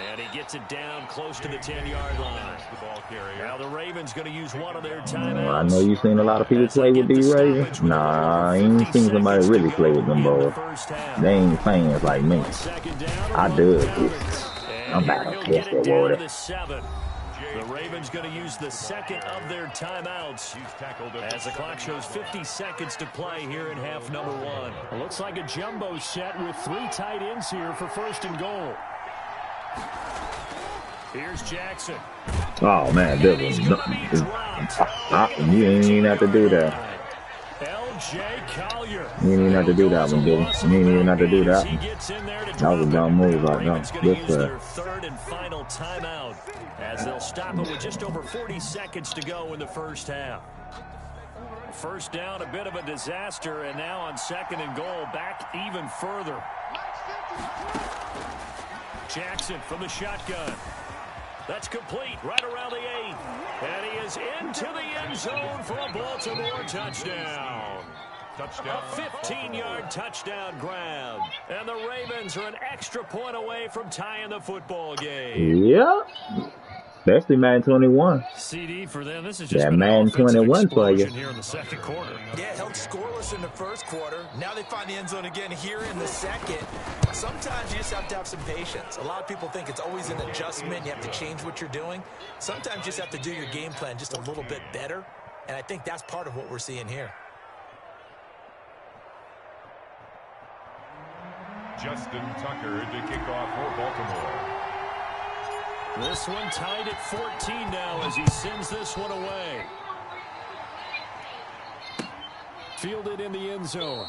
And he gets it down close to the 10-yard line. Now the Ravens going to use one of their timeouts. I know you've seen a lot of people play with these Ravens. Nah, I ain't seen somebody really play with them, boys. They ain't fans like me. I do this. I'm about to test that water. The Ravens going to use the 2nd of their timeouts as the clock shows 50 seconds to play here in half number 1. It looks like a jumbo set with 3 tight ends here for 1st and goal. Here's Jackson. Oh, man, you ain't even have to do that. L.J. Collier. You ain't even have to do that one, Billy. You ain't even have to do that one. That was a dumb move right now. Good for their 3rd and final timeout as they'll stop it with just over 40 seconds to go in the 1st half. 1st down, a bit of a disaster, and now on 2nd and goal, back even further. Jackson from the shotgun. That's complete right around the 8. And he is into the end zone for a Baltimore touchdown. A 15-yard touchdown grab. And the Ravens are an extra point away from tying the football game. Yep. Especially Madden 21. CD for them. This is just that Madden 21 for you. Here in the second quarter. Yeah, held scoreless in the first quarter. Now they find the end zone again here in the second. Sometimes you just have to have some patience. A lot of people think it's always an adjustment. You have to change what you're doing. Sometimes you just have to do your game plan just a little bit better. And I think that's part of what we're seeing here. Justin Tucker to kick off for Baltimore. This one tied at 14 now as he sends this one away. Fielded in the end zone.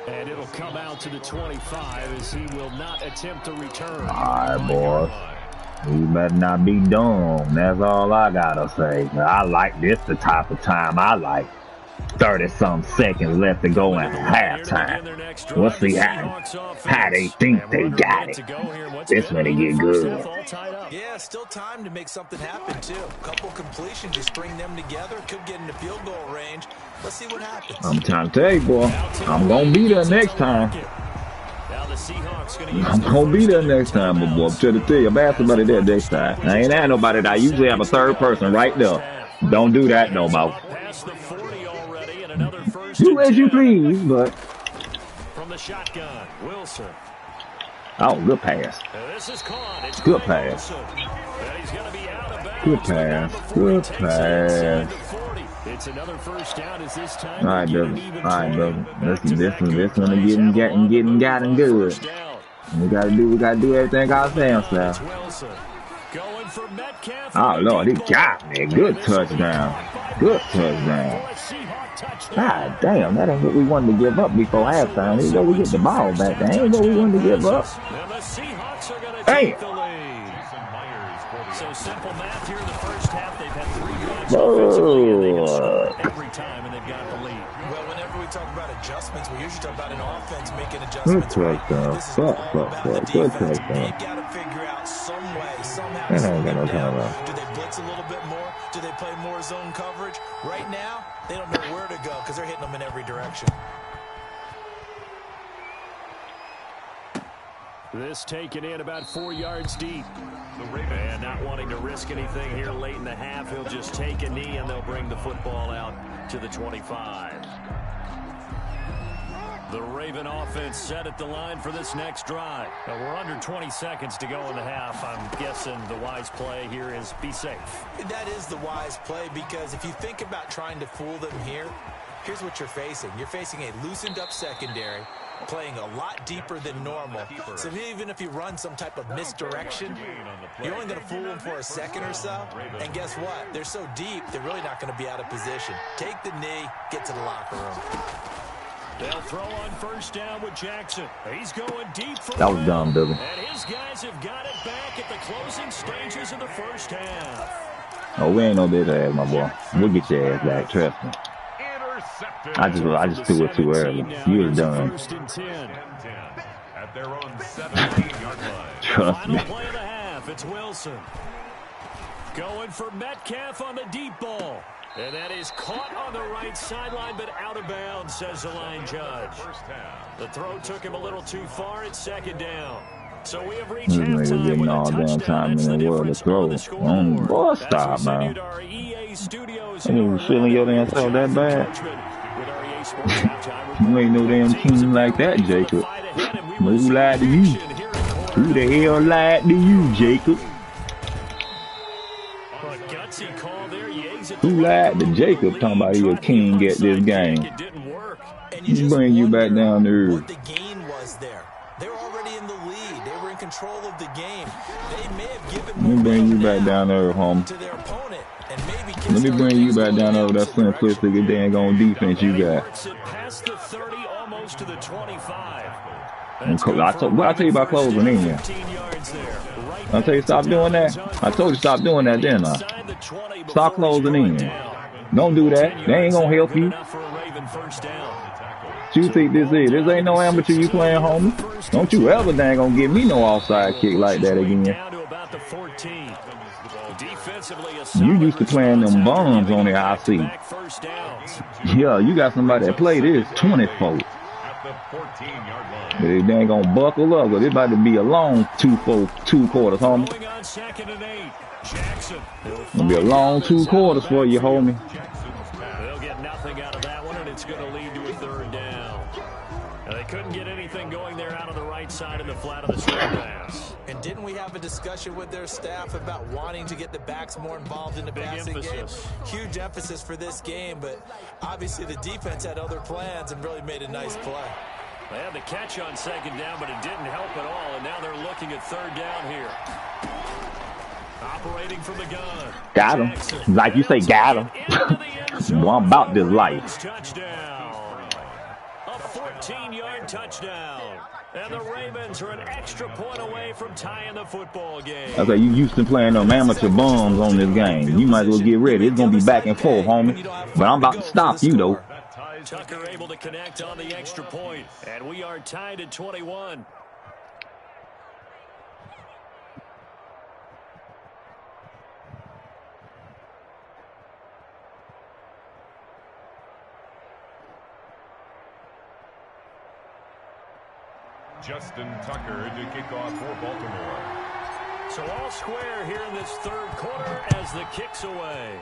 And it'll come out to the 25 as he will not attempt to return. All right, boys. You better not be dumb. That's all I gotta say. I like this the type of time I like. 30-some seconds left to go in halftime. We'll see how they think they got it. This when it get good. Yeah, still time to make something happen, too. A couple completions, you string them together, could get into field goal range. Let's see what happens. I'm trying to tell you, boy, I'm going to be there next time. I'm going to be there next time, but boy, I'm trying to tell you, I'm asking somebody there next time. I ain't had nobody that I usually have a third person right there. Don't do that no more. Do as you please, but from the shotgun, Wilson. Oh, good pass. Good pass. Good pass. Good pass. It's another first down as this time. All right, brother. All right, brother. This one is getting good. We gotta do everything I say, so. Oh Lord, he got me. Good touchdown. Good touchdown. God damn, that ain't what we wanted to give up before halftime. Even though we get the ball back, that ain't what we wanted to give up. Damn. So simple math here in the first half. They've had 3 drives every time, and they've got the lead. Well, whenever we talk about adjustments, we usually talk about an offense making adjustments. Good touchdown. Good touchdown. They've got to figure out some way, somehow. Do they blitz a little bit more? Do they play more zone coverage? Right now, they don't know where to go because they're hitting them in every direction. This taken in about 4 yards deep. And not wanting to risk anything here late in the half, he'll just take a knee and they'll bring the football out to the 25. The Raven offense set at the line for this next drive. Now we're under 20 seconds to go in the half. I'm guessing the wise play here is be safe. That is the wise play because if you think about trying to fool them here, here's what you're facing. You're facing a loosened up secondary, playing a lot deeper than normal. So even if you run some type of misdirection, you're only going to fool them for a second or so. And guess what? They're so deep, they're really not going to be out of position. Take the knee, get to the locker room. They'll throw on first down with Jackson. He's going deep for that was dumb, Billy. And his guys have got it back at the closing stages of the first half. Oh, we ain't no dead ass, my boy. We'll get your ass back, trust me. I just threw it too early. You was done. At their own 17-yard line. Trust me. Final play of the half. It's Wilson. Going for Metcalf on the deep ball. And that is caught on the right sideline, but out of bounds, says the line judge. The throw took him a little too far. It's second down. So we have reached halftime with a touchdown. That's the difference on the scoreboard. Boy, stop, man. I ain't feeling your damn self that bad. You ain't no damn team like that, Jacob. Who lied to you? Who the hell lied to you, Jacob? Who lied to Jacob talking about he a king at this game? He bring you back down to earth. What the gain was there. They were already in the lead. They were in control of the game. They may have given Let me bring you back down there, homie. to their opponent. And maybe Let me bring you back down there with that simplistic dang on defense you got. Past the 30, almost to the 25. I'll tell you about closing in. I'll tell you stop doing that. I told you stop doing that, didn't I? Stop closing in. Don't do that. They ain't gonna help you. What you think this is? This ain't no amateur you playing, homie. Don't you ever dang gonna give me no offside kick like that again. You used to playing them bombs on the IC. Yeah, you got somebody that play this 24. the 14-yard line. They ain't gonna buckle up, but it's about to be a long 2 quarters, homie. Going on 2nd and 8. Jackson. Gonna be a long 2 quarters for you, homie. They'll get nothing out of that one, and it's going to lead to a 3rd down. Now, they couldn't get anything going there out of the right side in the flat of the screen pass. And didn't we have a discussion with their staff about wanting to get the backs more involved in the passing game? Huge emphasis for this game, but obviously the defense had other plans and really made a nice play. They had the catch on 2nd down, but it didn't help at all, and now they're looking at 3rd down here. Operating from the gun. Got him. Like you say, got him. Well, I'm about this life. Touchdown. A 14-yard touchdown. And the Ravens are an extra point away from tying the football game. Okay, you used to playing them amateur bums on this game. You might as well get ready. It's going to be back and forth, homie. But I'm about to stop you, though. Tucker able to connect on the extra point. And we are tied at 21. Justin Tucker to kick off for Baltimore. So all square here in this 3rd quarter as the kick's away.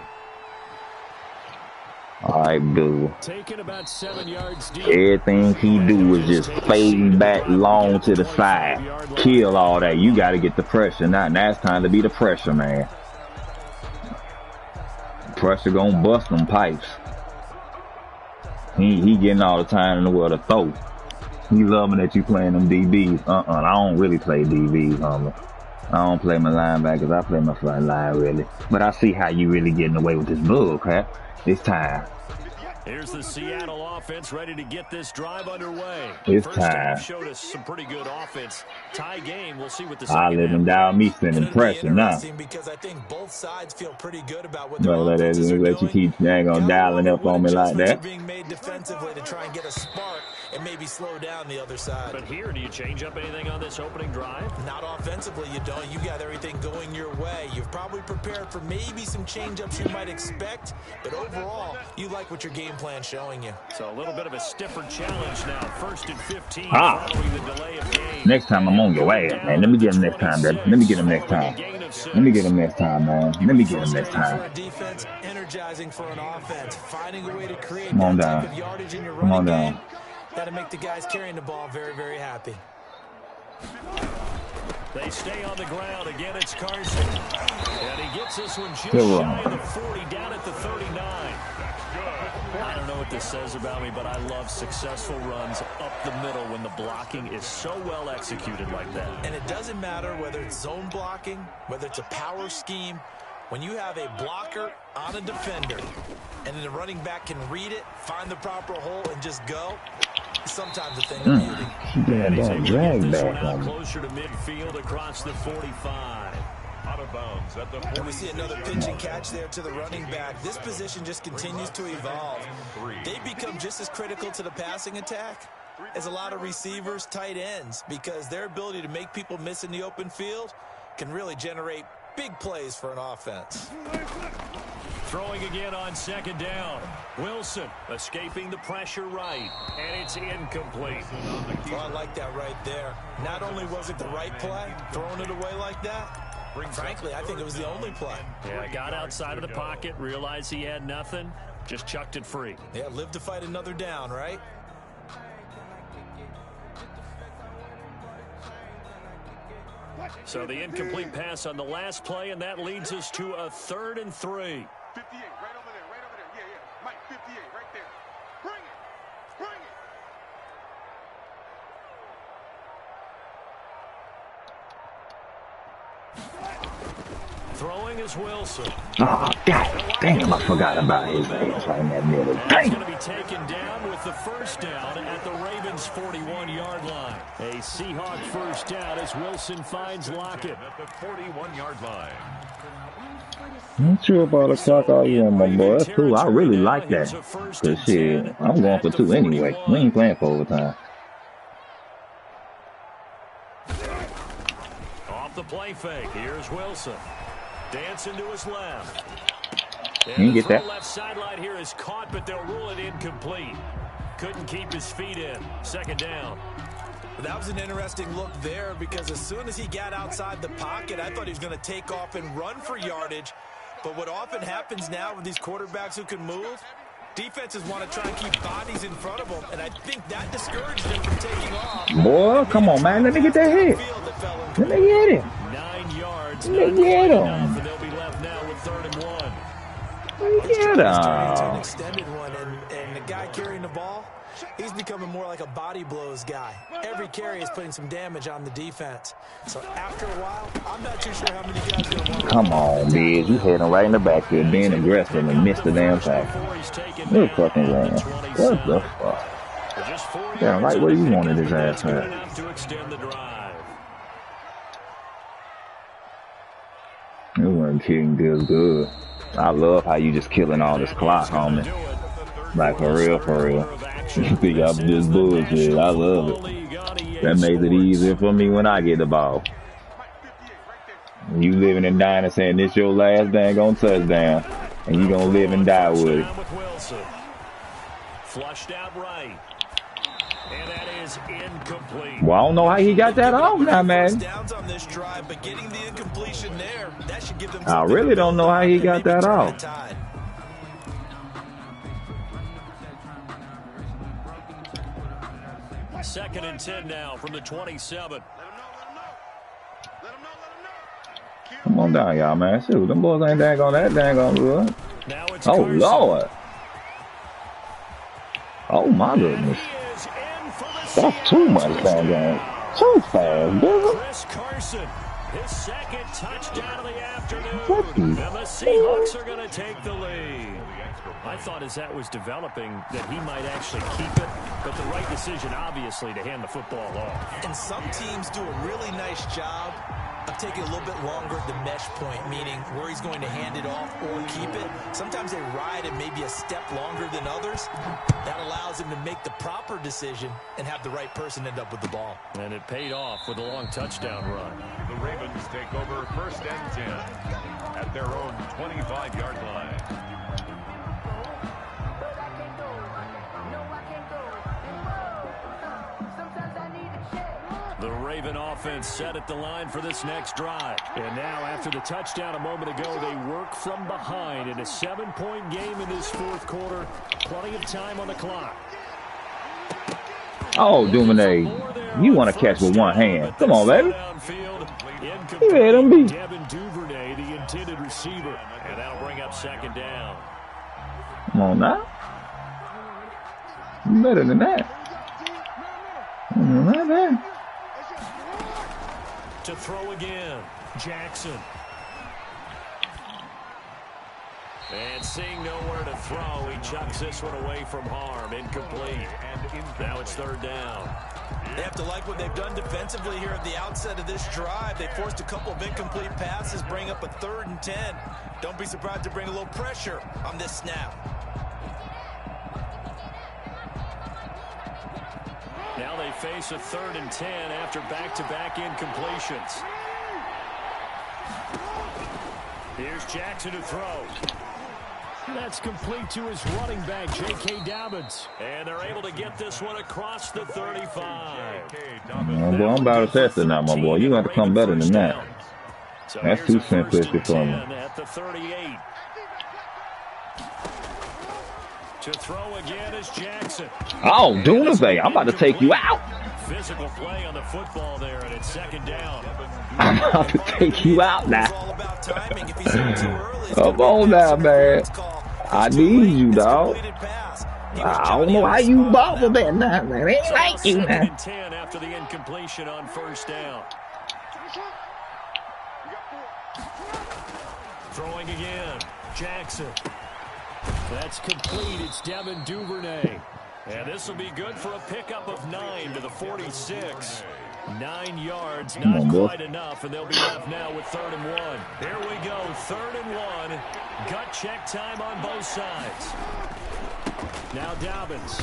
All right, dude. Taking about 7 yards deep. Everything he do is just fade back long to the side. Kill all that. You got to get the pressure. Now it's time to be the pressure, man. Pressure gonna bust them pipes. He getting all the time in the world to throw. He loving that you playing them DBs. I don't really play DBs, homie. I don't play my linebackers. I play my front line, really. But I see how you really getting away with this bull crap. It's time. Here's the Seattle offense ready to get this drive underway. It's First time. half showed us some pretty good offense. Tie game. We'll see what the I live and die me sending pressure now. Because I think both sides feel pretty good about what they're let you keep dialing up on me like that. Being made defensively to try and get a spark and maybe slow down the other side. But here, do you change up anything on this opening drive? Not offensively, you don't. You got everything going your way. You've probably prepared for maybe some change-ups you might expect, but overall, you like what your game plan's showing you. So a little bit of a stiffer challenge now. 1st and 15 following the delay of game. Next time I'm on your ass, man. Let me get him next time, baby. Let me get him next time. Let me get him next time, man. Let me get him next time. For a defense, energizing for an offense, finding a way to create Come on that down. type of yardage in your Come on running down. game. Got to make the guys carrying the ball very, very happy. They stay on the ground. Again, it's Carson. And he gets this one just shy of the 40, down at the 39. I don't know what this says about me, but I love successful runs up the middle when the blocking is so well executed like that. And it doesn't matter whether it's zone blocking, whether it's a power scheme. When you have a blocker on a defender, and then the running back can read it, find the proper hole, and just go, sometimes a thing of beauty. And he's able to get this one out closer to midfield across the 45. Out of bounds at the 40. And we see another pitch and catch there to the running back. This position just continues to evolve. They become just as critical to the passing attack as a lot of receivers, tight ends, because their ability to make people miss in the open field can really generate big plays for an offense. Throwing again on 2nd down. Wilson escaping the pressure right, and it's incomplete. Well, I like that right there. Not only was it the right play, throwing it away like that, frankly, I think it was the only play. Yeah, got outside of the pocket, realized he had nothing, just chucked it free. Yeah, live to fight another down, right? So the incomplete pass on the last play, and that leads us to a 3rd and 3. 58, right over there, right over there. Yeah, yeah. Mike, 58, right there. Bring it. Bring it. Throwing is Wilson. Oh, God damn, I forgot about his ass right in that middle. He's going to be taken down with the 1st down at the Ravens' 41-yard line. A Seahawk 1st down as Wilson finds Lockett At the 41-yard line. I'm sure about the clock all you want, my boy. That's cool. I really like that. Cause shit, I'm going for 2 anyway. We ain't playing for overtime. Off the play fake. Here's Wilson. Dancing to his left. You can get that. Left sideline here is caught, but they'll rule it incomplete. couldn't keep his feet in. Second down. That was an interesting look there because as soon as he got outside the pocket, I thought he was going to take off and run for yardage. But what often happens now with these quarterbacks who can move, defenses want to try and keep bodies in front of them, and I think that discouraged him from taking off. Boy, come on, man. Let me get that hit. Let me get him. 9 yards. Let me get him. And they'll be left now with 3rd and 1. Let me get An him. extended one, and the guy carrying the ball, he's becoming more like a body blows guy. Every carry is putting some damage on the defense. So after a while, I'm not too sure how many guys are going to want to... Come on, Biz. You had him right in the backfield, being aggressive and missed the damn tackle. What fucking wrong? What the fuck? Damn, right where you wanted his ass at. It wasn't kidding good. I love how you just killing all this clock, homie. Like, for real. You think I'm just bullshit. I love it. That makes it easier for me when I get the ball. You living and dying and saying this your last dang on touchdown, and you gonna live and die with it. Flushed out right. And that is incomplete. Well, I don't know how he got that off now, man. I really don't know how he got that off. 2nd and 10 now from the 27. Come on down, y'all, man. Shoot, them boys ain't dang on that dang on good. Oh, Lord. Oh, my goodness. That's too much dang on. Too fast, dude. Chris Carson, his 2nd touchdown of the afternoon. And the Seahawks are going to take the lead. I thought as that was developing that he might actually keep it, but the right decision, obviously, to hand the football off. And some teams do a really nice job of taking a little bit longer at the mesh point, meaning where he's going to hand it off or keep it. Sometimes they ride it maybe a step longer than others. That allows him to make the proper decision and have the right person end up with the ball. And it paid off with a long touchdown run. The Ravens take over 1st and 10 at their own 25-yard line. The Raven offense set at the line for this next drive. And now, after the touchdown a moment ago, they work from behind in a 7-point game in this 4th quarter. Plenty of time on the clock. Oh, Duvernay, you want to catch with one hand. Come on, baby. You had him beat. Devin Duvernay, the intended receiver. And that'll bring up 2nd down. Come on now. You better than that. Not bad. To throw again, Jackson. And seeing nowhere to throw, he chucks this one away from harm. Incomplete. Now it's 3rd down. They have to like what they've done defensively here at the outset of this drive. They forced a couple of incomplete passes, bring up a 3rd and 10. Don't be surprised to bring a little pressure on this snap. Now they face a 3rd and 10 after back-to-back incompletions. Here's Jackson to throw. That's complete to his running back, J.K. Dobbins. And they're able to get this one across the 35. Well, boy, I'm about to test it now, my boy. You got to come better than that. So that's too simplistic for me. At the 38. To throw again is Jackson. Oh, Doomsday, I'm about to take you out. Physical play on the football there, and it's 2nd down. I'm about to take you out now. Come on now, man. I need you, dog. I don't know how you bobble that now, man. It ain't like you, man. 10 after the incompletion on 1st down. Throwing again, Jackson. That's complete. It's Devin Duvernay. And this will be good for a pickup of 9 to the 46. 9 yards, not quite enough, and they'll be left now with 3rd and 1. Here we go, 3rd and 1. Gut check time on both sides. Now Dobbins.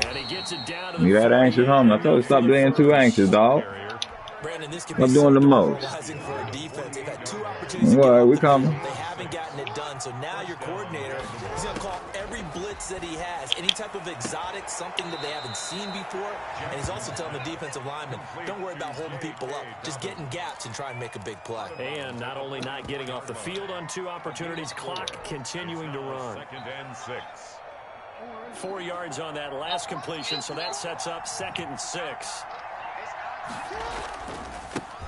And he gets it down to the... You that anxious, homie? I told you stop being too anxious, dog. I'm doing the most. Well, we coming. They haven't gotten it done run. So now your coordinator is going to call every blitz that he has, any type of exotic, something that they haven't seen before. And he's also telling the defensive lineman, don't worry about holding people up. Just get in gaps and try and make a big play. And not only not getting off the field on 2 opportunities, clock continuing to run. 2nd and 6. 4 yards on that last completion, so that sets up 2nd and 6.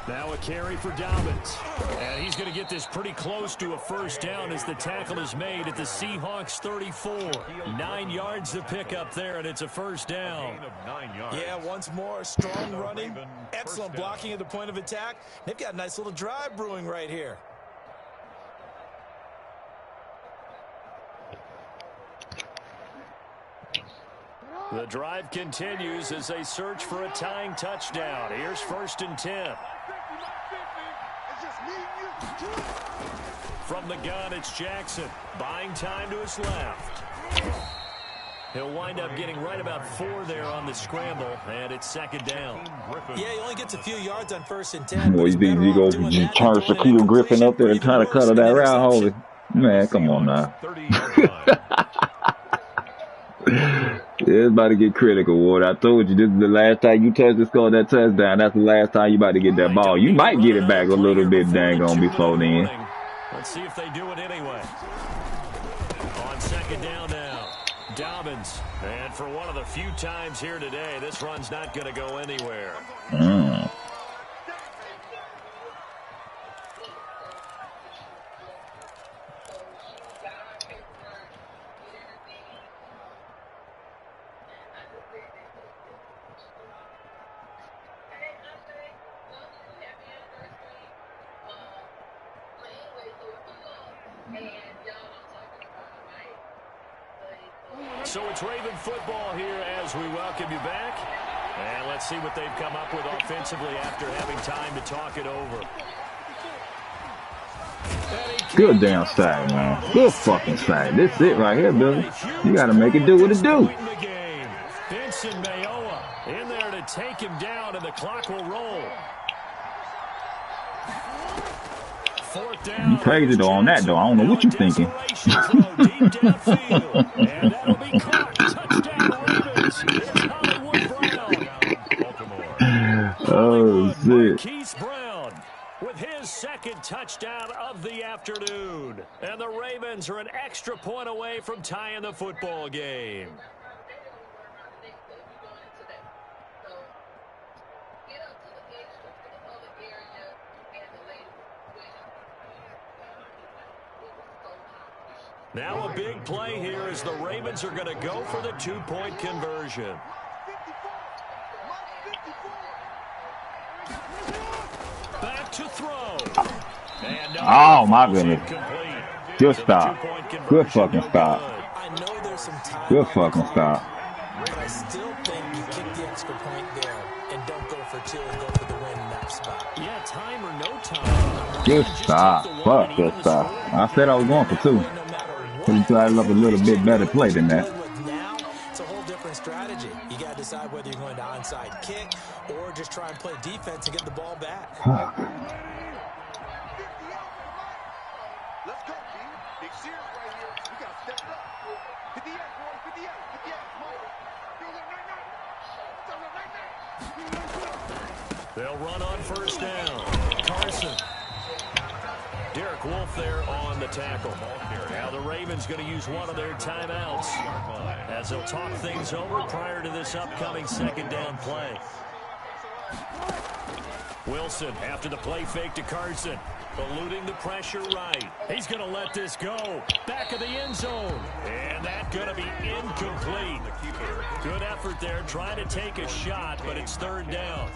Now a carry for Dobbins. And he's going to get this pretty close to a first down as the tackle is made at the Seahawks 34. 9 yards to pick up there, and it's a first down. Yeah, once more, strong running, excellent blocking at the point of attack. They've got a nice little drive brewing right here. The drive continues as they search for a tying touchdown. Here's 1st and 10. From the gun, it's Jackson. Buying time to his left. He'll wind up getting right about 4 there on the scramble, and it's 2nd down. Yeah, he only gets a few yards on 1st and 10. Boy, you think you go turn Shaquille Griffin up there and try to cut her that route, holy? Man, come on now. It's about to get critical, Ward. I told you, this is the last time you touch and score that touchdown. That's the last time you about to get that ball. You might get it back a little bit dang on before then. Let's see if they do it anyway. On 2nd down now, Dobbins. And for one of the few times here today, this run's not going to go anywhere. So it's Raven football here as we welcome you back. And let's see what they've come up with offensively after having time to talk it over. Good damn sack, man. Good fucking sack. This it right here, Billy. You got to make it do what it do. Benson Mayoa in there to take him down, and the clock will roll. 4th down. You crazy though on that though. I don't know what you thinking. And that'll be caught. Touchdown Ravens. It's Hollywood Brown. Oh shit. Keith Brown with his 2nd touchdown of the afternoon. And the Ravens are an extra point away from tying the football game. Now a big play here as the Ravens are going to go for the 2-point conversion. Back to throw. And oh my goodness. Good stop. Good fucking stop. Good fucking stop. But I still think you kick the extra point there and don't go for 2 and go for the win in that spot. Yeah, time or no time. Good stop. Fuck, good stop. I said I was going for 2. You try to look a little bit better play than that. Now, it's a whole different strategy. You got to decide whether you're going to onside kick or just try and play defense and get the ball back. Let's go, team. Big series right here. We got to step it up. 58, boy. 58. 58. Come on. They'll run on 1st down. Carson. Derek Wolfe there on the tackle. Now the Ravens going to use one of their timeouts as they'll talk things over prior to this upcoming 2nd down play. Wilson after the play fake to Carson. Eluding the pressure right. He's going to let this go. Back of the end zone. And that's going to be incomplete. Good effort there trying to take a shot, but it's 3rd down.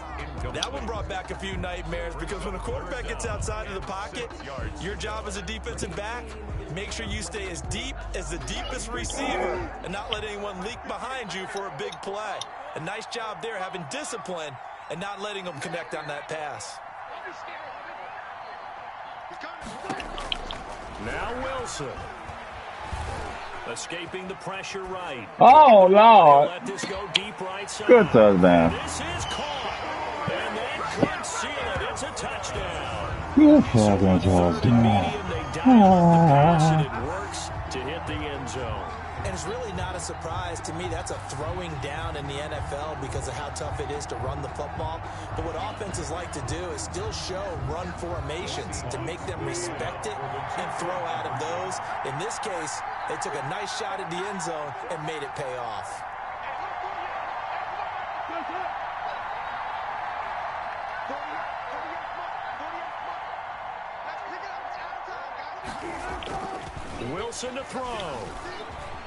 That one brought back a few nightmares because when a quarterback gets outside of the pocket, your job as a defensive back, make sure you stay as deep as the deepest receiver and not let anyone leak behind you for a big play. A nice job there having discipline and not letting them connect on that pass. Now Wilson. Escaping the pressure right. Oh, Lord. Let this go deep right side. Good touchdown. This is caught. And that could seal it. It's a touchdown. Good fucking touchdown. They dialed up the pass, and it it's really not a surprise to me. That's a throwing down in the NFL because of how tough it is to run the football. But what offenses like to do is still show run formations to make them respect it and throw out of those. In this case, they took a nice shot at the end zone and made it pay off. Wilson to throw.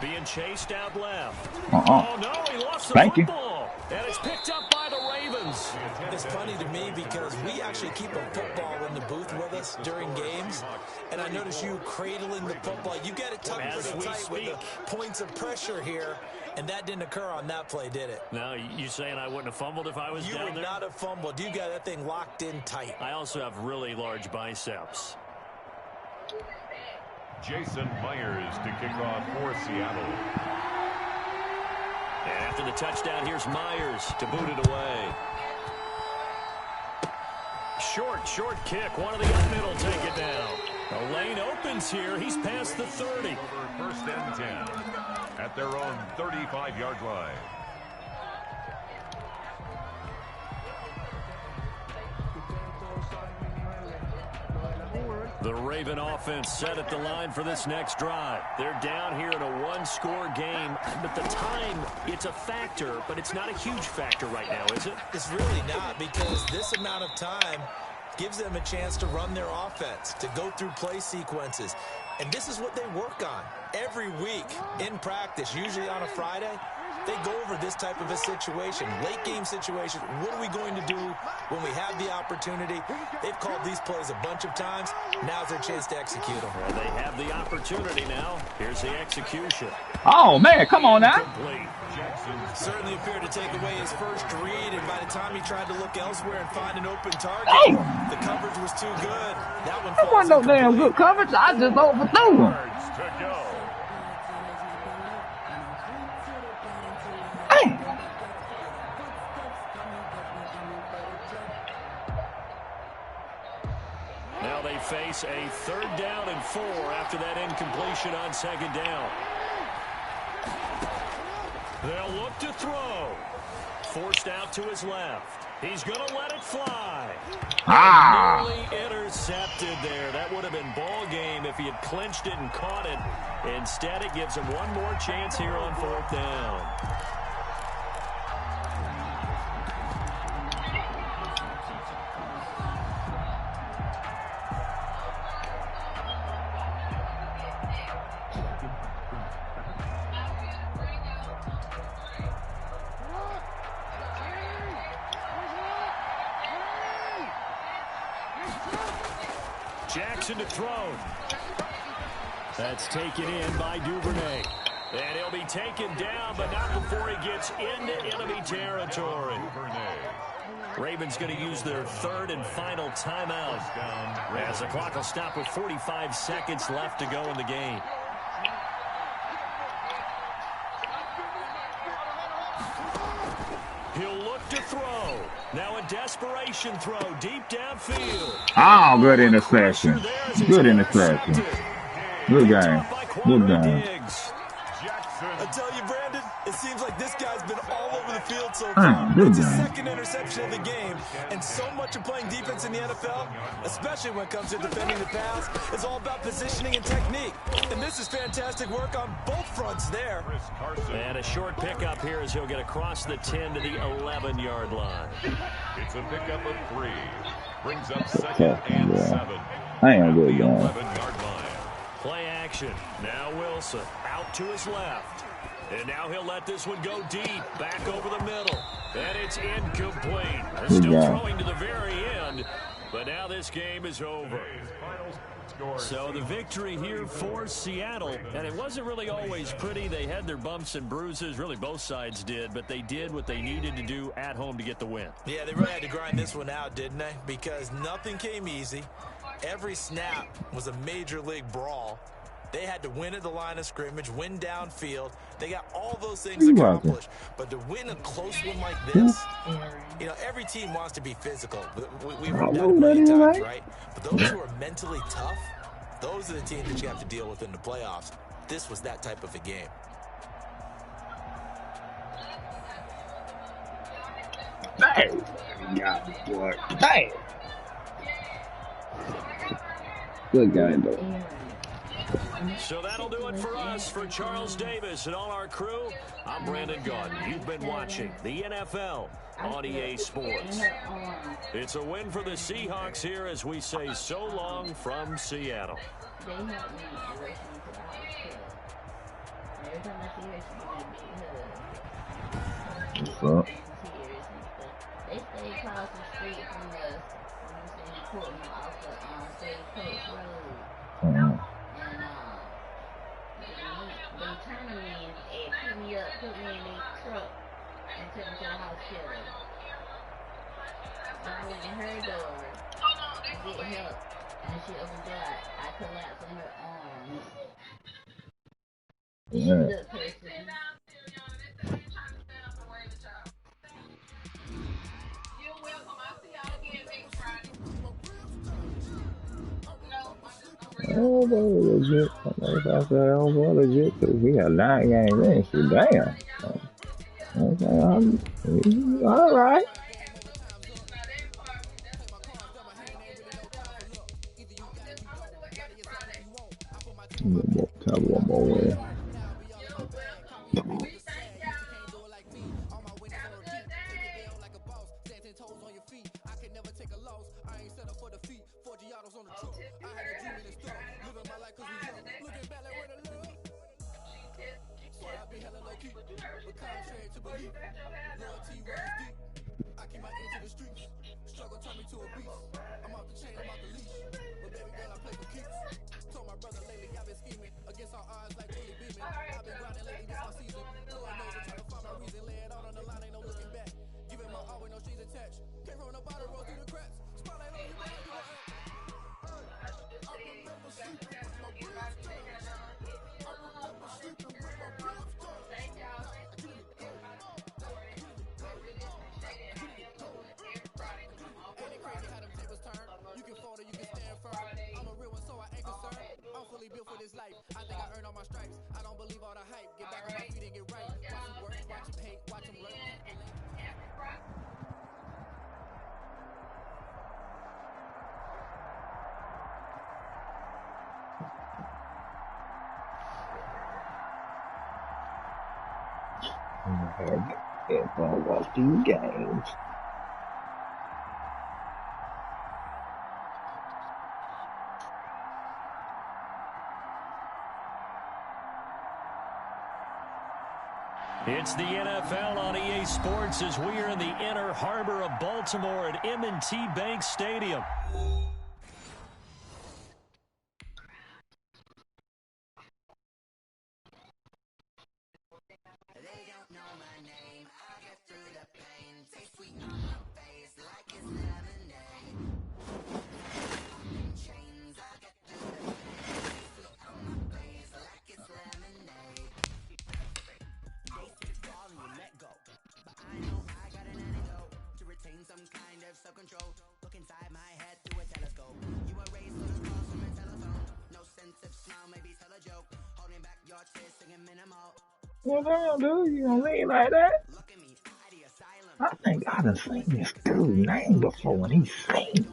Being chased out left. Oh, no, he lost the Thank football. And it's picked up by the Ravens. It's funny to me because we actually keep a football in the booth with us during games. And I notice you cradling the football. You get it tucked pretty tight with the points of pressure here. And that didn't occur on that play, did it? No, you saying I wouldn't have fumbled if I was down there? You would not have fumbled. You got that thing locked in tight. I also have really large biceps. Jason Myers to kick off for Seattle. After the touchdown, here's Myers to boot it away. Short kick. One of the up middle take it down. The lane opens here. He's past the 30. First and 10 at their own 35-yard line. The Raven offense set at the line for this next drive. They're down here in a one-score game. But the time, it's a factor, but it's not a huge factor right now, is it? It's really not, because this amount of time gives them a chance to run their offense, to go through play sequences. And this is what they work on every week in practice, usually on a Friday. They go over this type of a situation, late game situation. What are we going to do when we have the opportunity? They've called these plays a bunch of times. Now's their chance to execute them. Well, they have the opportunity now. Here's the execution. Oh, man, come on now. Certainly appeared to take away his first read, and by the time he tried to look elsewhere and find an open target, the coverage was too good. That one wasn't no damn good coverage. I just overthrew him. Now they face a 3rd down and 4 after that incompletion on 2nd down. They'll look to throw. Forced out to his left. He's going to let it fly. Nearly intercepted there. That would have been ball game if he had clinched it and caught it. Instead, it gives him one more chance here on 4th down. Jackson to throw. That's taken in by Duvernay. And he'll be taken down, but not before he gets into enemy territory. Ravens going to use their 3rd and final timeout as the clock will stop with 45 seconds left to go in the game. He'll look to throw. Now a desperation throw deep downfield. Oh, good interception. Good interception. Good game. Good game. I tell you, Brandon, it seems like this guy's been all over the field so far. It's his 2nd interception of the game, and so much of playing defense in the NFL, especially when it comes to defending the pass, is all about positioning and technique. And this is fantastic work on both fronts there. And a short pickup here as he'll get across the 10 to the 11-yard line. It's a pickup of 3. Brings up 2nd and 7. I am good, the guys. 11-yard line. Play action. Now Wilson out to his left. And now he'll let this one go deep, back over the middle. And it's incomplete. They're still throwing to the very end, but now this game is over. So the victory here for Seattle, and it wasn't really always pretty. They had their bumps and bruises, really both sides did, but they did what they needed to do at home to get the win. Yeah, they really had to grind this one out, didn't they? Because nothing came easy. Every snap was a major league brawl. They had to win at the line of scrimmage, win downfield. They got all those things accomplished. But to win a close one like this, you know, every team wants to be physical. We've heard that many times, right? But those who are mentally tough, those are the teams that you have to deal with in the playoffs. This was that type of a game. Dang. Yeah, boy. Dang. Good game, though. So that'll do it for us. For Charles Davis and all our crew, I'm Brandon Gaudin. You've been watching the NFL on EA Sports. It's a win for the Seahawks here as we say so long from Seattle. They helped me listening to the house too. Every time I see her, she gives me a big hug. What's up? Tears and stuff. They stay across the street from us. When you say you put them off the Stagecoach Road. And they turned me and picked me up, put me in their truck, and took me to the hospital. So I went in her door to get help. And she opened the door, I collapsed in her arms. She's a good person. Oh, boy, legit. If I say, oh, boy, legit, because we got 9 games in. So, damn. Okay, all right. One more win. If I watch these games. It's the NFL on EA Sports as we are in the inner harbor of Baltimore at M&T Bank Stadium. Well, damn, dude, you gonna lean like that? I think I done seen this dude's name before when he sing.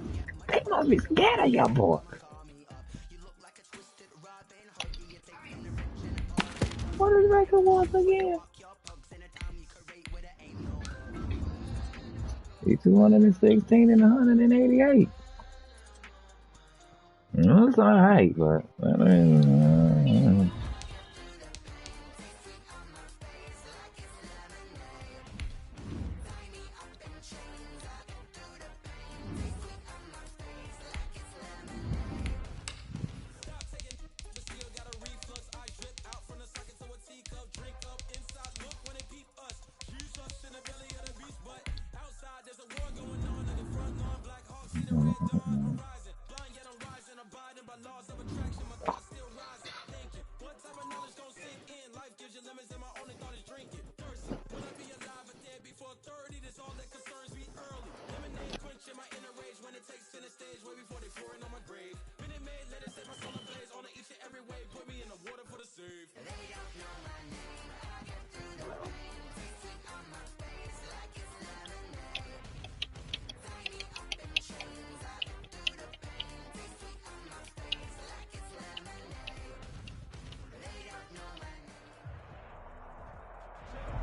They must be scared of your boy. What is record once again? He's 216 and 188. That's alright, but I mean,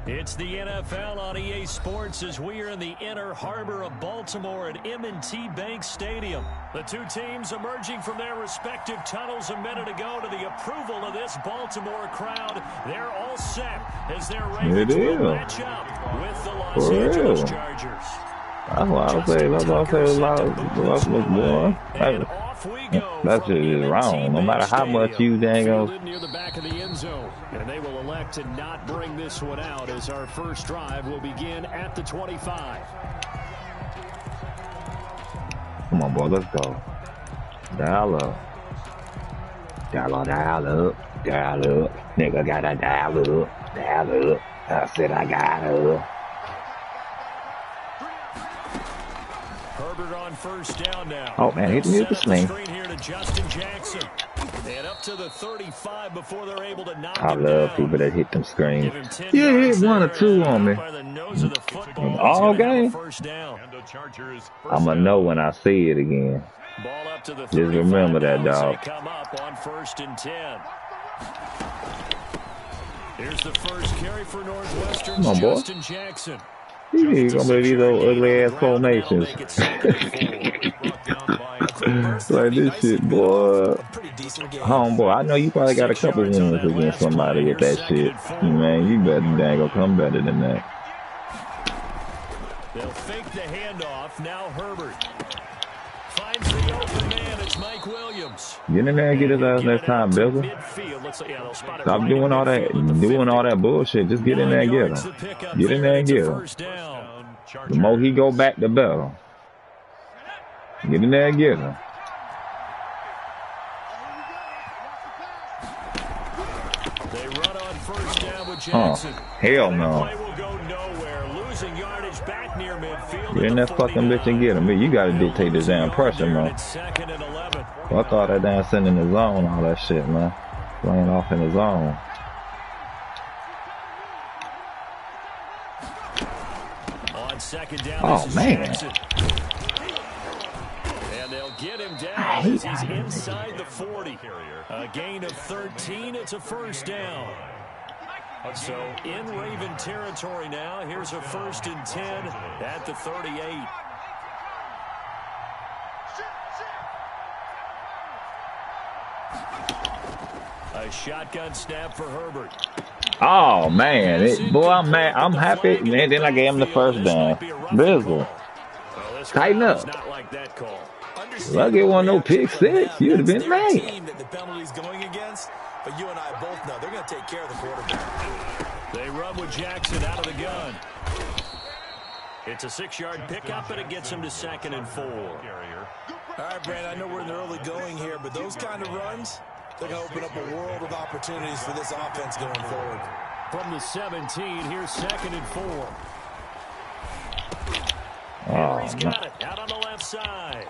It's the NFL on EA Sports as we are in the inner harbor of Baltimore at M&T Bank Stadium. The two teams emerging from their respective tunnels a minute ago to the approval of this Baltimore crowd. They're all set as their Ravens will match up with the Los Angeles Chargers. That's what I say. That's what I say. A lot of boy. That shit is wrong. No matter how much you dang on. Near the back of the end zone, and they will elect to not bring this one out as our first drive will begin at the 25. Come on, boy. Let's go. Dial up. Dial up. Dial up. Nigga gotta dial up. Dial up. I said I got up. Herbert on first down now. Oh man, hit me with the sling. Here to Justin Jackson. And up to the 35 before they're able to knock I love down. People that hit them screens. Yeah, hit 1 or 2 on me. All game. I'm gonna know when I see it again. Ball up to the just remember that, dog. Come up on 1st and 10. Here's the first carry for Northwestern's Justin Jackson. You ain't gonna believe these old ugly ass formations. Like this shit, boy. Homeboy, I know you probably got a couple wins against somebody with that shit. Man, you better dang go come better than that. They'll fake the handoff. Now Herbert finds the open man. It's Mike Williams. Get in there and get his ass next time, Bizzle. Stop doing all that bullshit. Just get in there and get him. Get in there and get him. The more he go back, the better. Get in there and get him. They run on first down with Jackson. Hell no. Get in that fucking bitch and get him. You gotta dictate this damn pressure, man. Fuck all that damn sending in the zone, all that shit, man. Playing off in the zone. On second down, oh man. And they'll get him down as he's inside the 40. A gain of 13. It's a first down. So in Raven territory now. Here's a 1st and 10 at the 38. A shotgun snap for Herbert. Oh man, boy, I'm mad. I'm happy. Man, then I gave him the first down. Bizzle, tighten up. Well, I get one no pick 6. You'd have been mad. The penalty's going against, but you and I both know they're going to take care of the quarterback. They run with Jackson out of the gun. It's a 6-yard pickup, and it gets him to 2nd and 4. All right, Brand, I know we're in the early going here, but those kind of runs, they're going to open up a world of opportunities for this offense going forward. From the 17, here's 2nd and 4. Oh, he's got it out on the left side.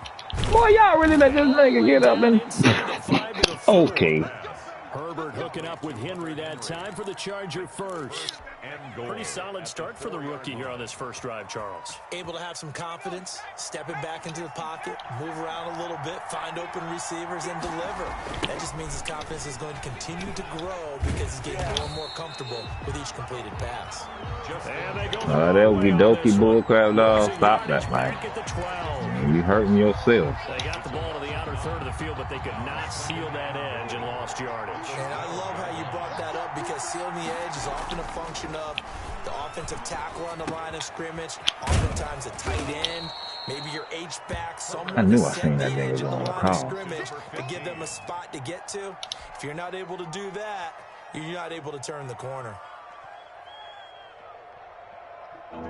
Boy, y'all really let this nigga get up and... Okay. Herbert hooking up with Henry that time for the Charger first. Pretty solid start for the rookie here on this first drive, Charles. Able to have some confidence, stepping back into the pocket, move around a little bit, find open receivers, and deliver. That just means his confidence is going to continue to grow because he's getting more and more comfortable with each completed pass. That okie dokie bullcrap, dog. Stop that, man. You hurting yourself. They got the ball to the outer third of the field, but they could not seal that edge and lost yardage. And I love how you brought that up because sealing the edge is often a function of the offensive tackle on the line of scrimmage, oftentimes a tight end, maybe your H-back, someone I knew to I set seen the that nigga edge of the on the line of call. scrimmage to give them a spot to get to. If you're not able to do that, you're not able to turn the corner.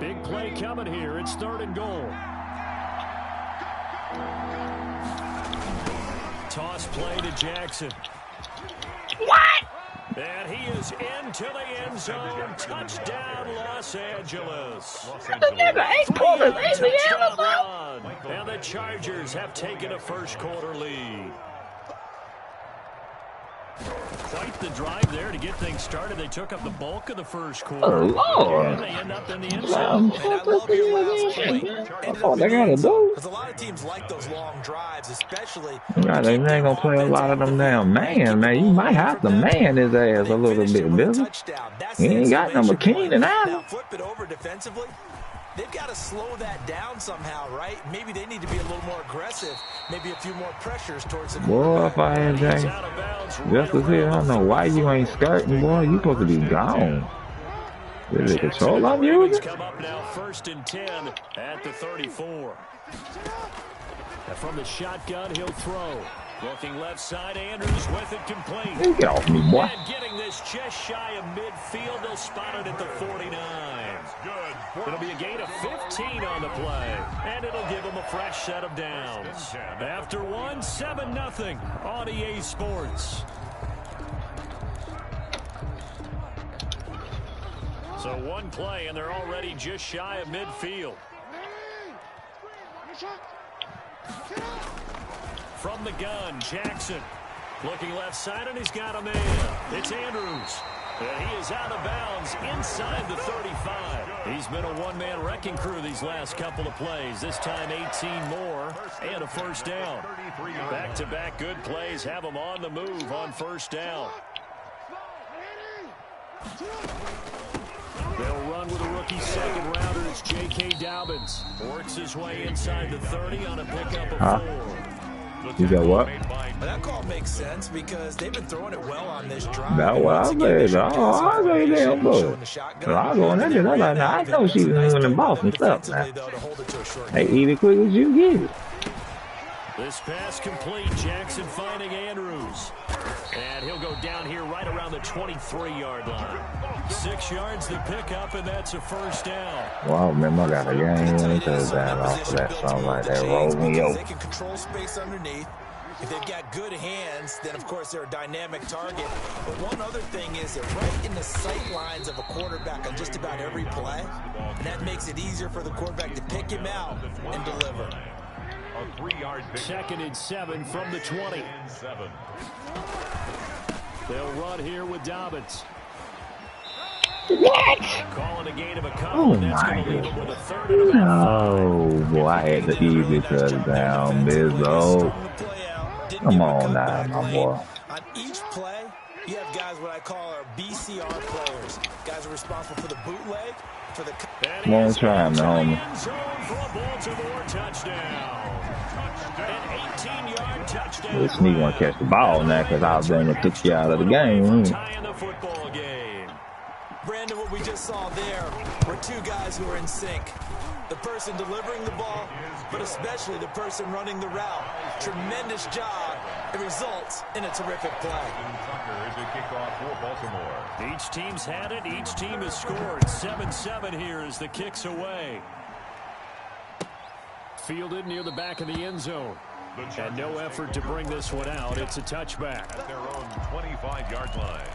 Big play coming here. It's 3rd and goal. Toss play to Jackson. What? And he is into the end zone. Touchdown, Los Angeles. And the Chargers have taken a first quarter lead. Quite the drive there to get things started. They took up the bulk of the first quarter. Oh, Lord. And they end up in the end zone. And I love your last point. That's all they gotta do. Because a lot of teams like those long drives, especially. Yeah, they ain't gonna play a lot of them damn man. You might have to man his ass a little bit, Bizzle. He ain't got no McKean and Now Allen. flip it over defensively. They've got to slow that down somehow, right? Maybe they need to be a little more aggressive. Maybe a few more pressures towards the Boy, if I had James Justice here, I don't know why you ain't skirting, boy. You supposed to be gone. Is it control I'm using? Come up now, 1st and 10 at the 34. And from the shotgun, he'll throw. Looking left side, Andrews with it complete. Hey, get off me, boy. And getting this just shy of midfield. They'll spot it at the 49. It'll be a gain of 15 on the play. And it'll give them a fresh set of downs. After one, 7-0 on EA Sports. So one play, and they're already just shy of midfield. From the gun, Jackson. Looking left side, and he's got a man. It's Andrews. And he is out of bounds inside the 35. He's been a one-man wrecking crew these last couple of plays. This time 18 more and a first down. Back-to-back good plays have him on the move on first down. They'll run with a rookie second rounder. It's J.K. Dobbins. Works his way inside the 30 on a pickup of 4. You got what? That call makes sense because they've been throwing it well on this drive. That's what I said. I say damn good. So I go in there and I'm like, I know she was winning boss and stuff now. They eat it quick as you get it. This pass complete. Jackson finding Andrews. And he'll go down here right around the 23-yard line. 6 yards to pick up, and that's a first down. Wow, man, I got a game winning touchdown off of that. Something like that. Roll me over. They can control space underneath. If they've got good hands, then, of course, they're a dynamic target. But one other thing is they're right in the sight lines of a quarterback on just about every play. And that makes it easier for the quarterback to pick him out and deliver. A 3-yard 2nd and 7 from the 20. They'll run here with Dobbins. What? Calling a gain of a couple. Oh, And that's my going to leave him with a 3rd and about 5. No, boy, I had the easy touchdown, Bizzo. Come on now, my boy. On each play, you have guys what I call our BCR players. Guys are responsible for the bootleg, for the... Come on, try him, homie. This nigga want to catch the ball now because I was going to took you out of the game. Brandon, what we just saw there were two guys who are in sync. The person delivering the ball, but especially the person running the route. Tremendous job. It results in a terrific play. Each team's had it. Each team has scored. 7-7 here as the kick's away. Fielded near the back of the end zone. And no effort to bring this one out. It's a touchback. At their own 25-yard line.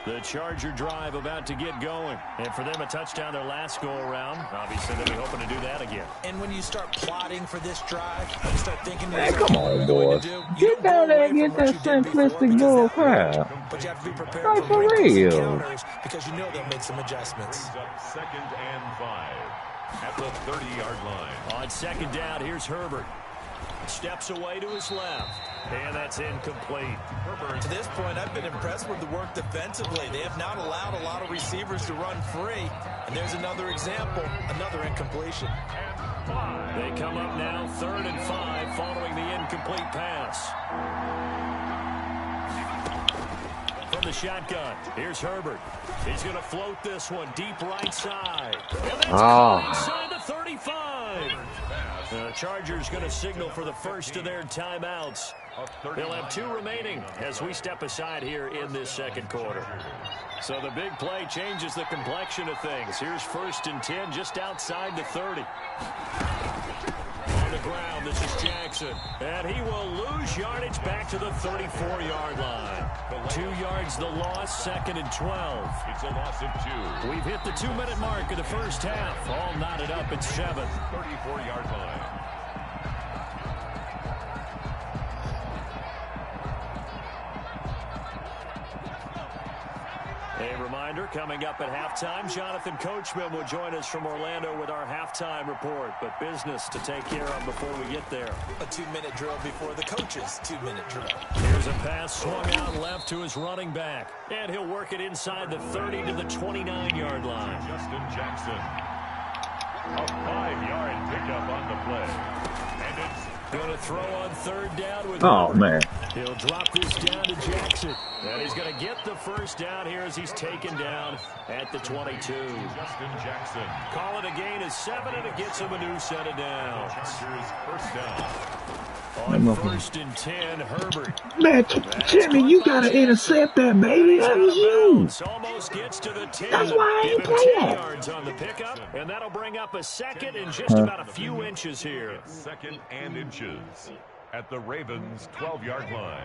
The Charger drive about to get going. And for them, a touchdown their last go-around. Obviously, they'll be hoping to do that again. And when you start plotting for this drive, you start thinking... Hey, come on, boys. Get down there and get that simplistic bull crap. But you have to be prepared like for for real. because you know they'll make some adjustments. 2nd and 5 at the 30-yard line. On 2nd down, here's Herbert. Steps away to his left. And that's incomplete. To this point, I've been impressed with the work defensively. They have not allowed a lot of receivers to run free. And there's another example, another incompletion. They come up now 3rd and 5 following the incomplete pass. From the shotgun, here's Herbert. He's going to float this one deep right side. And that's inside the 35. The Chargers going to signal for the first of their timeouts. They'll have 2 remaining as we step aside here in this 2nd quarter. So the big play changes the complexion of things. Here's 1st and 10 just outside the 30. On the ground, this is Jackson. And he will lose yardage back to the 34-yard line. 2 yards the loss, 2nd and 12. It's a loss of 2. We've hit the 2-minute mark of the first half. All knotted up at 7. 34-yard line. A reminder, coming up at halftime, Jonathan Coachman will join us from Orlando with our halftime report. But business to take care of before we get there. A 2-minute drill before the coach's 2-minute drill. Here's a pass swung out left to his running back. And he'll work it inside the 30 to the 29-yard line. Justin Jackson. A 5-yard pickup on the play. And it's going to throw on third down with man. He'll drop this down to Jackson. And he's going to get the first down here as he's taken down at the 22. Justin Jackson. Call it a gain of 7, and it gets him a new set of downs. Chargers first down. On first and 10, Herbert. Man, Jimmy, you got to intercept that, baby. That was you. Almost gets to the 10. That's why I ain't Give him play 10 that. yards on the pickup, and that'll bring up a second and just about a few inches here. Second and inches at the Ravens' 12-yard line.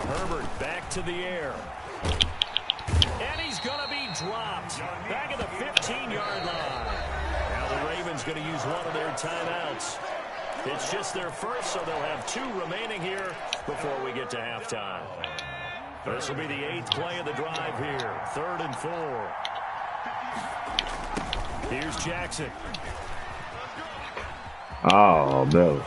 Herbert back to the air. And he's going to be dropped back at the 15-yard line. Now the Ravens going to use one of their timeouts. It's just their first, so they'll have 2 remaining here before we get to halftime. This will be the 8th play of the drive here. 3rd and 4. Here's Jackson. Oh, no.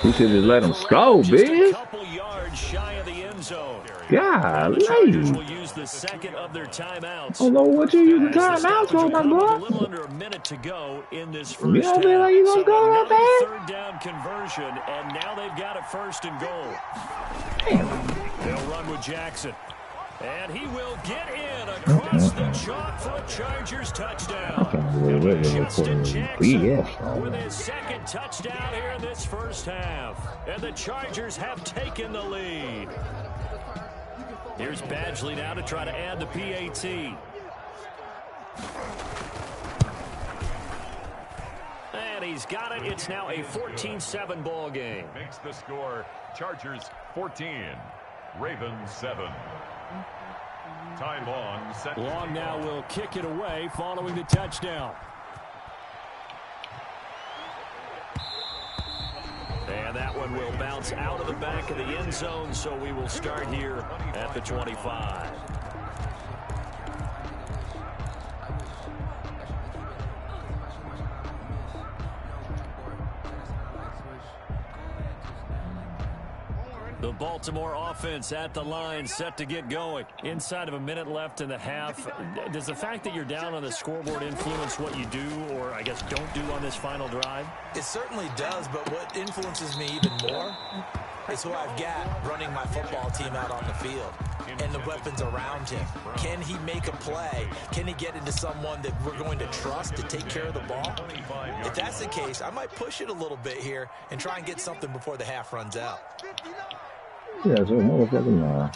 You should just let him go, bitch. A couple yards shy of the end zone. God, The Chargers will use the second of their timeouts. I don't know what you using timeouts for, my A boy. little under a minute to go in this first You don't feel half. like you gonna So go that another bad? third down conversion, and now they've got a 1st and goal. They'll run with Jackson. And he will get in across the chalk for a Chargers touchdown. Justin Jackson with his 2nd touchdown here in this first half. And the Chargers have taken the lead. Here's Badgley now to try to add the PAT. And he's got it. It's now a 14-7 ball game. Makes the score Chargers 14, Ravens 7. Ty Long set. Long now will kick it away following the touchdown. And that one will bounce out of the back of the end zone, so we will start here at the 25. The Baltimore offense at the line, set to get going. Inside of a minute left in the half. Does the fact that you're down on the scoreboard influence what you do, or I guess don't do on this final drive? It certainly does, but what influences me even more is who I've got running my football team out on the field and the weapons around him. Can he make a play? Can he get into someone that we're going to trust to take care of the ball? If that's the case, I might push it a little bit here and try and get something before the half runs out. Yeah, so motherfucking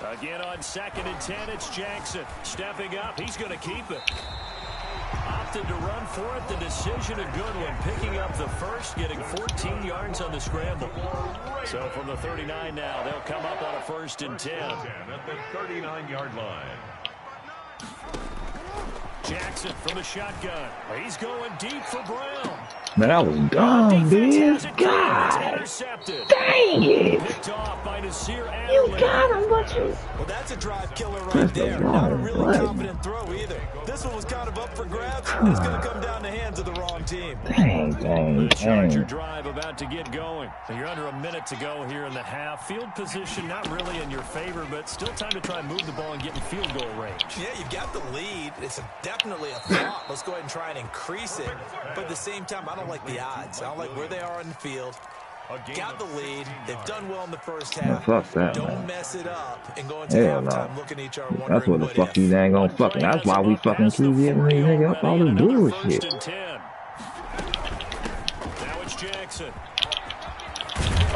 Again on 2nd and 10, it's Jackson. Stepping up, he's going to keep it. Opted to run for it. The decision, a good one. Picking up the first, getting 14 yards on the scramble. So from the 39 now, they'll come up on a 1st and 10. At the 39-yard line. Jackson from the shotgun. He's going deep for Brown. Man, that was dumb, bitch. God. Intercepted. Dang it. Picked off by Nasir You Adderley. got him, but you... Well, that's a drive killer right That's the there. wrong Not a really play. confident throw either. This one was kind of up for grabs. It's going to come down the hands of the wrong team. Dang. The Charger drive about to get going. So you're under a minute to go here in the half. Field position not really in your favor, but still time to try and move the ball and get in field goal range. Yeah, you've got the lead. It's definitely a thought. Let's go ahead and try and increase it. But at the same time, I don't like the odds. I don't like where they are on the field. Got the lead. They've done well in the first half. Fuck that, Don't man. mess it up and go into Hell halftime no. looking at each other wondering That's what the what fuck if. you ain't gonna fucking... That's why we fucking keep getting these nigga up all this bullshit. 1st and 10. Now it's Jackson.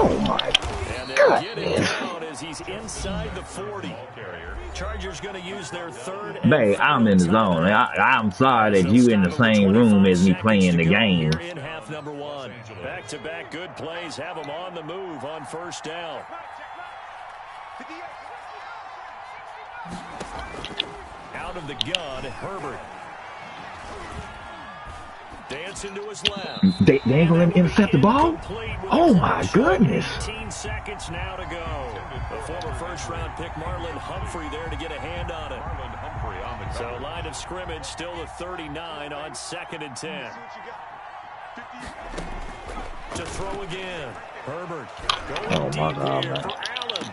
Oh my And they'll God, get it down as he's inside the 40. Chargers going to use their 3rd. Babe, I'm in the zone. I'm sorry that you in the same room as me playing the game. In half number 1. Back-to-back good plays have them on the move on 1st down. Out of the gun, Herbert. Dancing to his left. They ain't gonna let me intercept the ball? Oh my goodness. 18 seconds now to go. The former first-round pick Marlon Humphrey there to get a hand on it. Marlon Humphrey on the cover. So line of scrimmage still the 39 on 2nd and 10. To throw again. Herbert going deep here for Allen.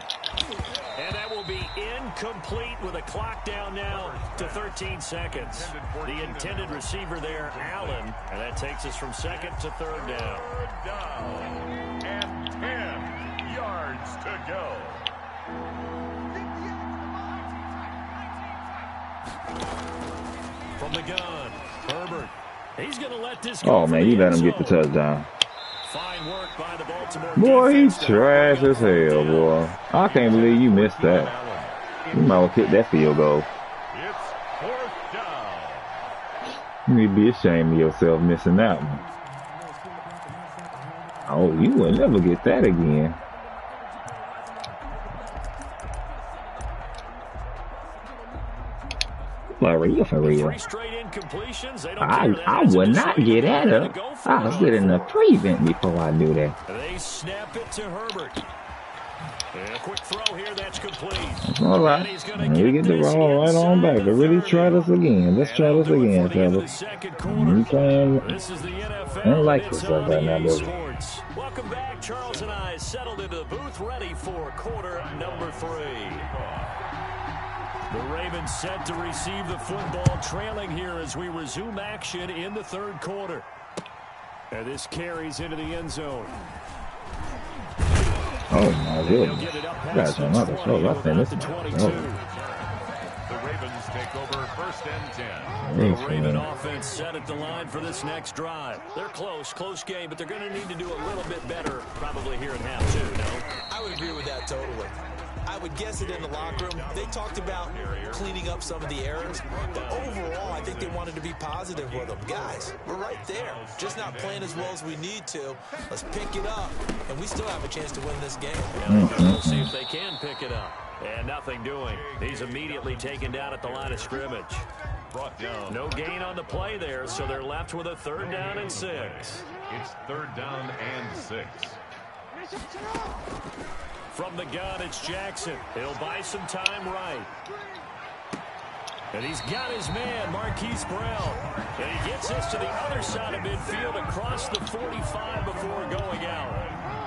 And that will be incomplete with a clock down now to 13 seconds. The intended receiver there, Allen. And that takes us from 2nd to 3rd down. Third down. And 10 yards to go. From the gun, Herbert. He's going to let this go. Oh, man, you let him get the touchdown. Fine work by the Baltimore boy, he's trash as hell, boy. I can't believe you missed that. You might well kick that field goal. It's 4th down. You need to be ashamed of yourself missing that one. Oh, you will never get that again. For real. I would not get at her. I was getting a prevent before I knew that. They snap it to Herbert. And a quick throw here, that's complete. All right. We get the ball right on back. But really try this again. Let's try this again, fellas. You playing? I don't like this stuff right now, baby. Welcome back. Charles and I settled into the booth, ready for quarter number 3. The Ravens set to receive the football, trailing here as we resume action in the 3rd quarter. And this carries into the end zone. Oh my goodness. That's another throw. I think this is The Ravens take over 1st and 10. The Raven offense set at the line for this next drive. They're close game, but they're going to need to do a little bit better probably here in half 2, no? I would agree with that totally. I would guess it in the locker room. They talked about cleaning up some of the errors, but overall, I think they wanted to be positive with them. Guys, we're right there. Just not playing as well as we need to. Let's pick it up, and we still have a chance to win this game. We'll see if they can pick it up. And nothing doing. He's immediately taken down at the line of scrimmage. Brought down. No gain on the play there, so they're left with a 3rd down and 6. It's 3rd down and 6. From the gun, it's Jackson. He'll buy some time right. And he's got his man, Marquise Brown. And he gets us to the other side of midfield across the 45 before going out.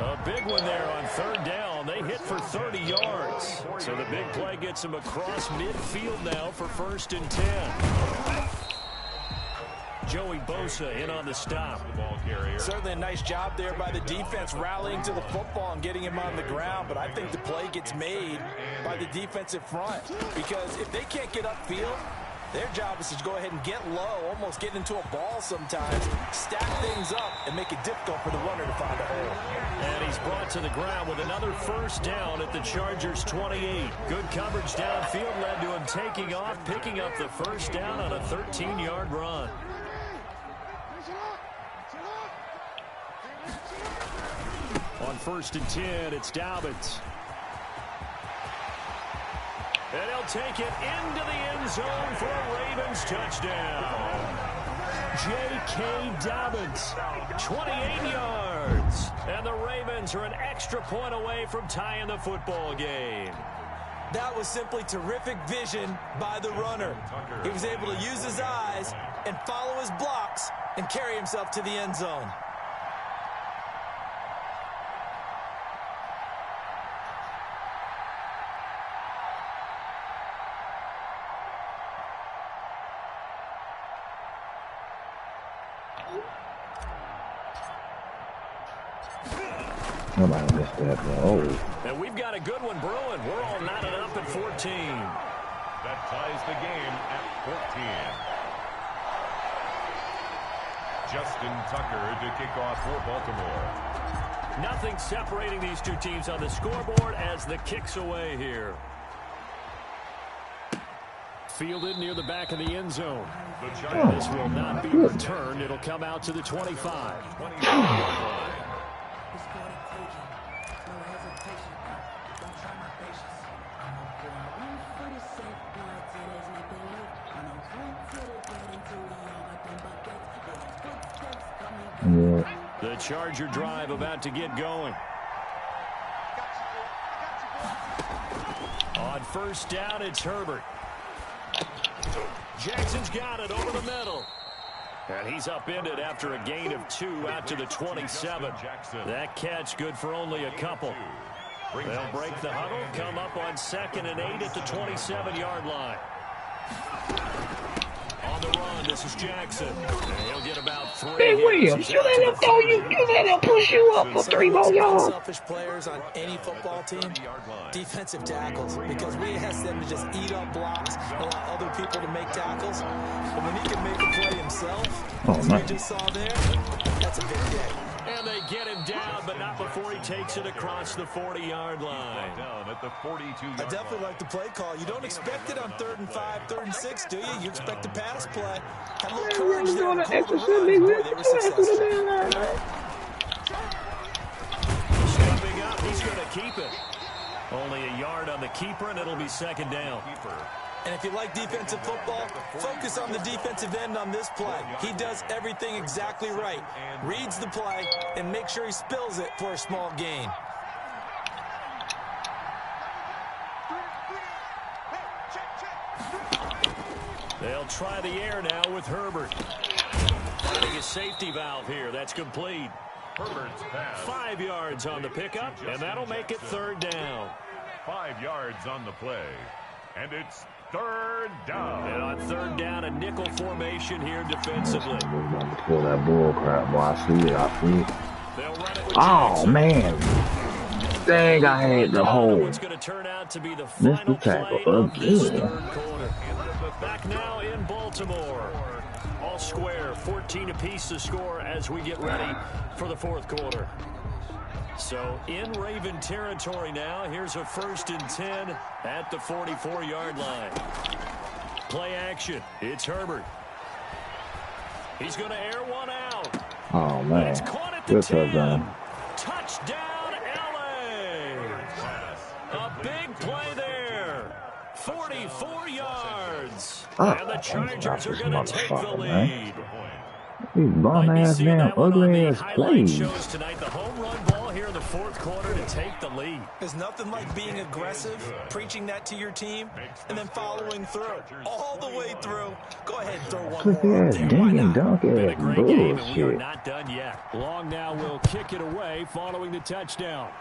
A big one there on 3rd down. They hit for 30 yards. So the big play gets him across midfield now for 1st and 10. Joey Bosa in on the stop. The ball carrier. Certainly a nice job there by the defense rallying to the football and getting him on the ground, but I think the play gets made by the defensive front because if they can't get upfield, their job is to go ahead and get low, almost get into a ball sometimes, stack things up, and make it difficult for the runner to find a hole. And he's brought to the ground with another 1st down at the Chargers' 28. Good coverage downfield led to him taking off, picking up the 1st down on a 13-yard run. On 1st and 10, it's Dobbins. And he'll take it into the end zone for a Ravens touchdown. J.K. Dobbins, 28 yards. And the Ravens are an extra point away from tying the football game. That was simply terrific vision by the runner. He was able to use his eyes and follow his blocks and carry himself to the end zone. Nobody missed that, bro. And we've got a good one brewing. We're all knotted up at 14. That ties the game at 14. Justin Tucker to kick off for Baltimore. Nothing separating these two teams on the scoreboard as the kick's away here. Fielded near the back of the end zone. This will not be returned. It'll come out to the 25. Yeah. The Charger drive about to get going. On first down, it's Herbert. Jackson's got it over the middle. And he's upended after a gain of 2 out to the 27. That catch good for only a couple. They'll break the huddle, come up on 2nd and 8 at the 27-yard line. On the run, this is Jackson. And he'll get about 3. Hey, Williams, you let him throw you. You let him push you up for 3 more yards. Selfish players on any football team, defensive tackles, because we ask them to just eat up blocks, allow other people to make tackles. But when he can make a play himself, as we just saw there, that's a big day. And they get him down, but not before he takes it across the 40-yard line. Down at the 42-yard line. I definitely like the play call. You don't expect it on 3rd and 5, 3rd and 6, do you? You expect a pass play. Have a little courage there. Stepping up, he's going to keep it. Only a yard on the keeper, and it'll be 2nd down. And if you like defensive football, focus on the defensive end on this play. He does everything exactly right. Reads the play and makes sure he spills it for a small gain. They'll try the air now with Herbert. Finding a safety valve here. That's complete. Herbert's pass. 5 yards on the pickup, and that'll make it 3rd down. 5 yards on the play. And it's 3rd down. And on 3rd down, a nickel formation here defensively. Pull that bull crap, boy. I see it. They'll run it with Oh, Jackson. man. Dang, I had the hole. It's going to turn out to be the Missed the final play tackle of this again. 3rd quarter. Back now in Baltimore. All square, 14 apiece to score as we get ready for the 4th quarter. So in Raven territory now. Here's a 1st and 10 at the 44-yard line. Play action. It's Herbert. He's going to air one out. Oh, man. It's caught at the Good 10. touchdown. Touchdown, LA. A big play there. 44 yards. And the Chargers are going to take the lead. These bum-ass, damn, ugly-ass plays. Shows tonight the home run ball here in the 4th quarter to take the lead. There's nothing like being aggressive, preaching that to your team, and then following through. All the way through. Go ahead and throw one more. Ass, ding and dunk Been a ass great game, and we are bullshit. not done yet. Long now will kick it away following the touchdown.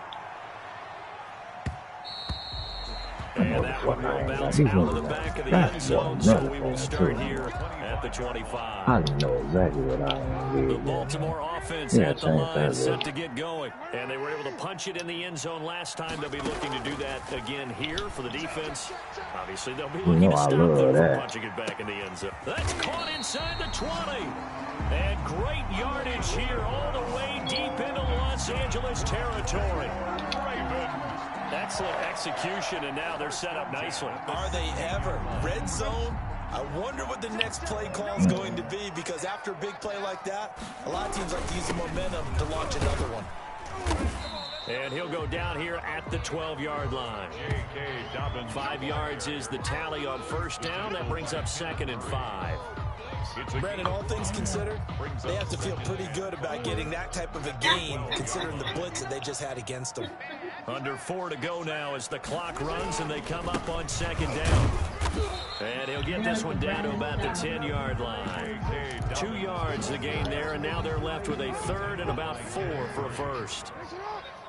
And that one will bounce out of the back of the end zone, so we will start here at the 25. I know exactly what I am The doing. Baltimore offense Yeah, at the same line, thing, set to get going. And they were able to punch it in the end zone last time. They'll be looking to do that again here for the defense. Obviously, they'll be looking to stop them from punching it back in the end zone. That's caught inside the 20. And great yardage here all the way deep into Los Angeles territory. Excellent execution, and now they're set up nicely. Are they ever? Red zone? I wonder what the next play call is going to be, because after a big play like that, a lot of teams like to use the momentum to launch another one. And he'll go down here at the 12-yard line. 5 yards is the tally on 1st down. That brings up 2nd and 5. Brandon, all things considered, they have to feel pretty good about getting that type of a gain, considering the blitz that they just had against them. Under 4 to go now as the clock runs, and they come up on 2nd down. And he'll get this one down to about the 10-yard line. 2 yards the gain there, and now they're left with a 3rd and about 4 for a 1st.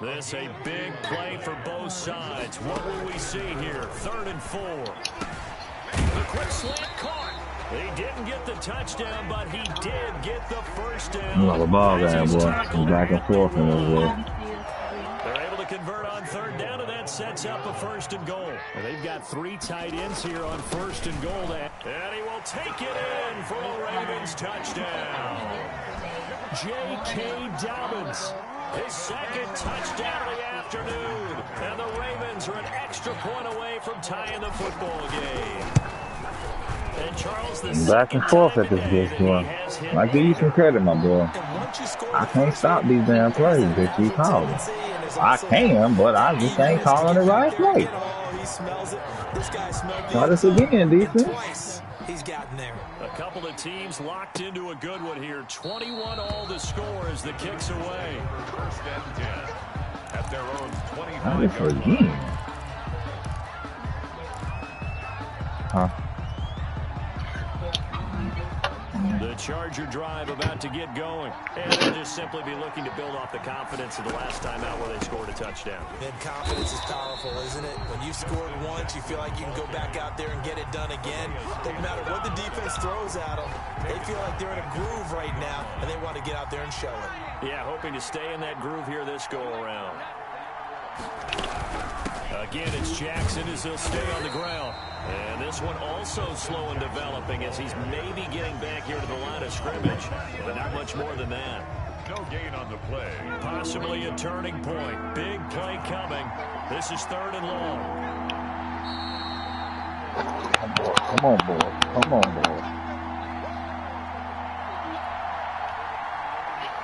This a big play for both sides. What will we see here? 3rd and 4. The quick slant caught. He didn't get the touchdown, but he did get the 1st down. Like a ball game, boy. Back and forth in this way. They're able to convert on 3rd down, and that sets up a 1st and goal. And they've got 3 tight ends here on 1st and goal. And he will take it in for a Ravens touchdown. J.K. Dobbins, his 2nd touchdown of the afternoon. And the Ravens are an extra point away from tying the football game. And Charles, Back and forth at this bitch, boy. I give you some credit, my boy. I can't stop these damn plays that you calling. I can, but I just ain't calling the right play. Try this again, defense. He's gotten there. A couple of teams locked into a good one here. 21 all to score as the kick's away. First and 10 at their own 25-yard line. Huh? The Charger drive about to get going. And they'll just simply be looking to build off the confidence of the last time out where they scored a touchdown. And confidence is powerful, isn't it? When you've scored once, you feel like you can go back out there and get it done again. Doesn't matter what the defense throws at them. They feel like they're in a groove right now, and they want to get out there and show it. Yeah, hoping to stay in that groove here this go-around. Again, it's Jackson as he'll stay on the ground. And this one also slow and developing as he's maybe getting back here to the line of scrimmage, but not much more than that. No gain on the play. Possibly a turning point. Big play coming. This is 3rd and long. Come on, boy. Come on, boy.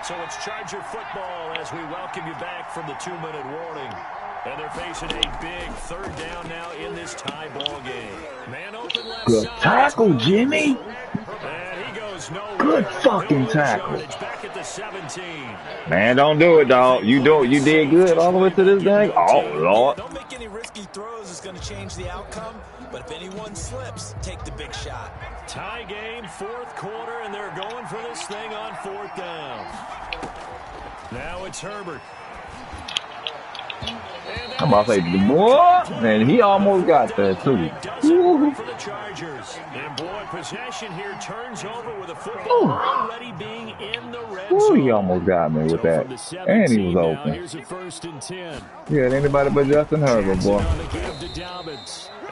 So it's Charger football as we welcome you back from the 2-minute warning. And they're facing a big 3rd down now in this tie ball game. Man open left Good side. tackle, Jimmy. And he goes nowhere. Good fucking tackle. Back at the 17. Man, don't do it, dog. You did good all the way to this thing. Oh, Lord. Don't make any risky throws. It's going to change the outcome. But if anyone slips, take the big shot. Tie game, 4th quarter, and they're going for this thing on 4th down. Now it's Herbert. I'm about to say, boy, and he almost got that, too. For the Chargers. And boy, possession here turns over with a football already being in the red zone. He almost got me with that. And he was open. Here's a 1st and 10. Yeah, anybody but Justin Herbert, boy.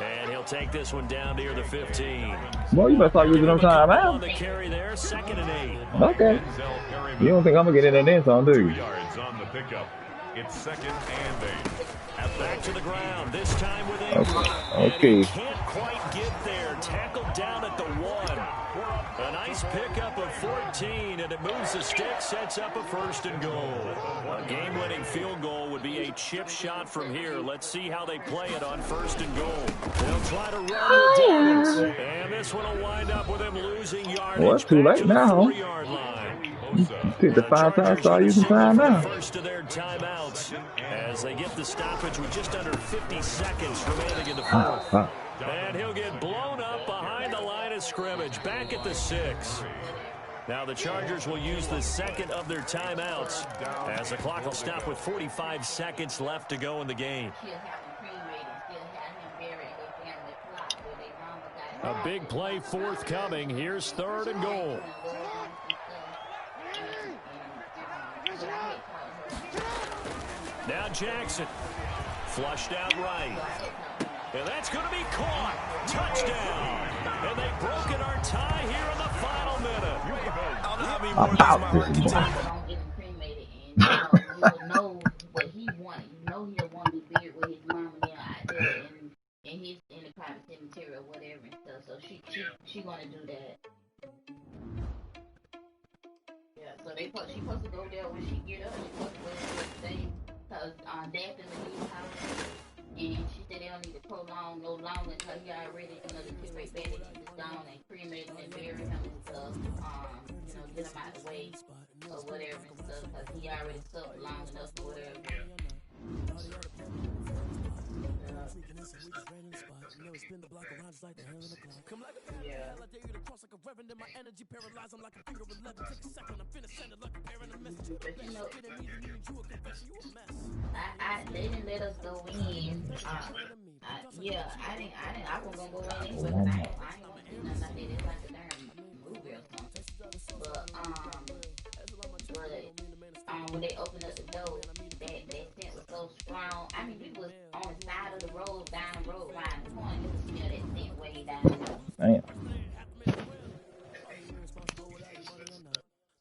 And he'll take this one down near the 15. Boy, you better start using them time out. On the carry there, 2nd and 8. Okay. You don't think I'm going to get in that end zone, do you? 2 yards on the pickup. It's 2nd and 8. Back to the ground, this time with Ingram. Okay. And he can't quite get there. Tackled down at the 1. A nice pickup of 14, and it moves the stick, sets up a 1st and goal. A game-winning field goal would be a chip shot from here. Let's see how they play it on 1st and goal. They'll try to run with Davis. And this one will wind up with him losing yardage. Well, it's too late now. 4-yard line. Take the 5 times, start using time now. First of their timeouts as they get the stoppage with just under 50 seconds remaining in the 4th. And he'll get blown up behind the line of scrimmage, back at the 6. Now the Chargers will use the 2nd of their timeouts as the clock will stop with 45 seconds left to go in the game. A big play forthcoming. Here's 3rd and goal. Now Jackson, flushed out right. And that's going to be caught. Touchdown. And they've broken our tie here in the final minute. You'll know what he wanted. You know he'll want to be buried with his mama out there in the private cemetery or whatever and stuff. So she gonna do that. Yeah, so she supposed to go there when she get up. She supposed to go there today because Dad's in the new house, and she said they don't need to prolong no longer because he already, deteriorate better. He just gone and cremate him and bury him and stuff. Get him out of the way or whatever and stuff because he already suffered long enough or whatever. They didn't let us go in. I wasn't gonna go in anyway, but I ain't gonna do nothing. I did it like a damn movie or something. But when they opened up the door, that scent was so strong. I mean, we was on the side of the road, down the road, around the corner. You could smell that scent way down there. Damn.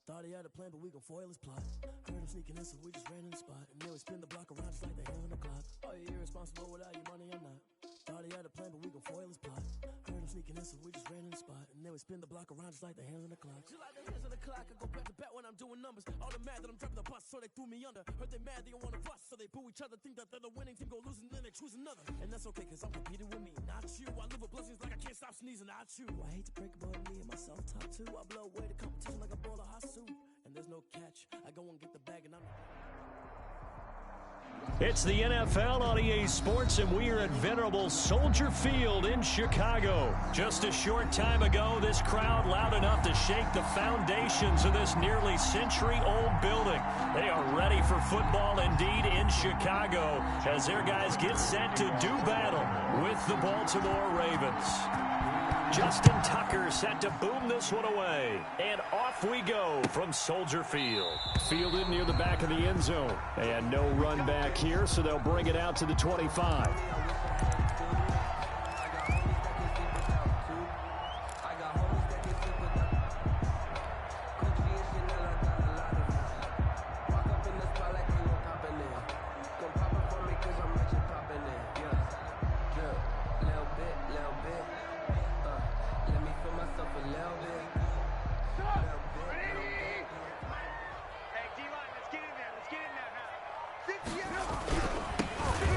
Thought he had a plan, but we gon' foil his plot. Heard him sneaking in, so we just ran in the spot. And then we spin the block around just like the hell in the clock. Oh, you're irresponsible without your money or not. Thought he had a plan, but we gon' foil his plot. Heard him sneaking in, so we just ran in the spot. And then we spin the block around just like the hands on the clock. Just like the hands on the clock, I go back to back when I'm doing numbers. All the mad that I'm driving the bus, so they threw me under. Heard they mad, they don't wanna bust, so they boo each other. Think that they're the winning team, go losing, then they choose another. And that's okay, cause I'm competing with me, not you. I live with blessings like I can't stop sneezing, not you. I hate to break it, but me and myself top two. I blow away the competition like a bowl of hot soup. And there's no catch, I go and get the bag and I'm... It's the NFL on EA Sports, and we are at venerable Soldier Field in Chicago. Just a short time ago, this crowd loud enough to shake the foundations of this nearly century-old building. They are ready for football indeed in Chicago as their guys get set to do battle with the Baltimore Ravens. Justin Tucker set to boom this one away. And off we go from Soldier Field. Fielded near the back of the end zone. And no run back here, so they'll bring it out to the 25.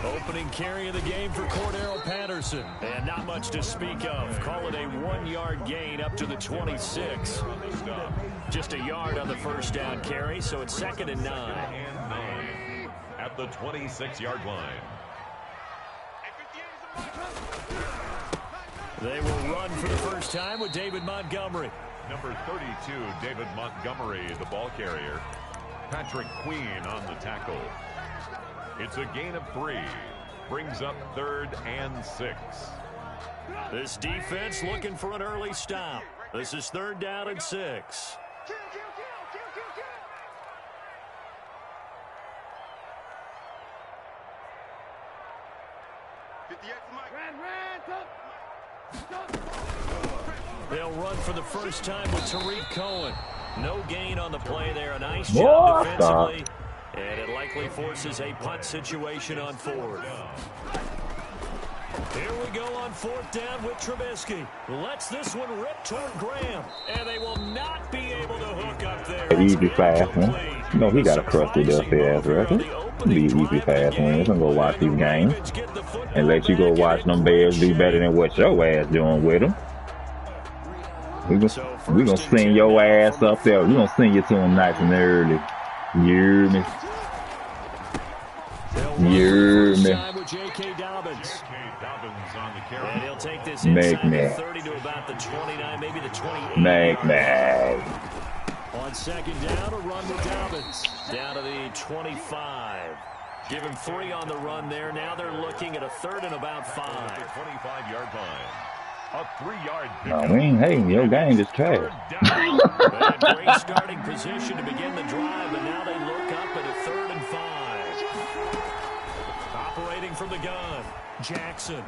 Opening carry of the game for Cordero Patterson. And not much to speak of. Call it a 1-yard gain up to the 26. Just a yard on the first down carry, so it's 2nd and 9. At the 26-yard line. They will run for the first time with David Montgomery. Number 32, David Montgomery, the ball carrier. Patrick Queen on the tackle. It's a gain of 3. Brings up 3rd and 6. This defense looking for an early stop. This is 3rd down and 6. They'll run for the first time with Tariq Cohen. No gain on the play there. A nice job defensively. And it likely forces a punt situation on 4th. Here we go on 4th down with Trubisky. Lets this one rip toward Graham. And they will not be able to hook up there. Easy fast one. You know he got a crusty up ass record. Be easy fast one. He's gonna go watch these games and let you go watch them Bears do better than what your ass doing with them. We gonna send your ass up there. We gonna send you to them nice and early. You hear me? You hear me? And he'll take this Make me. 30 to about the 29, maybe the 28. Make me. On 2nd down, a run with Dobbins. Down to the 25. Give him 3 on the run there. Now they're looking at a 3rd and about 5. 25-yard line. A 3-yard No, we ain't hating. Your game is trash. Great starting position to begin the drive, and now they look up at a 3rd and 5. Operating from the gun, Jackson.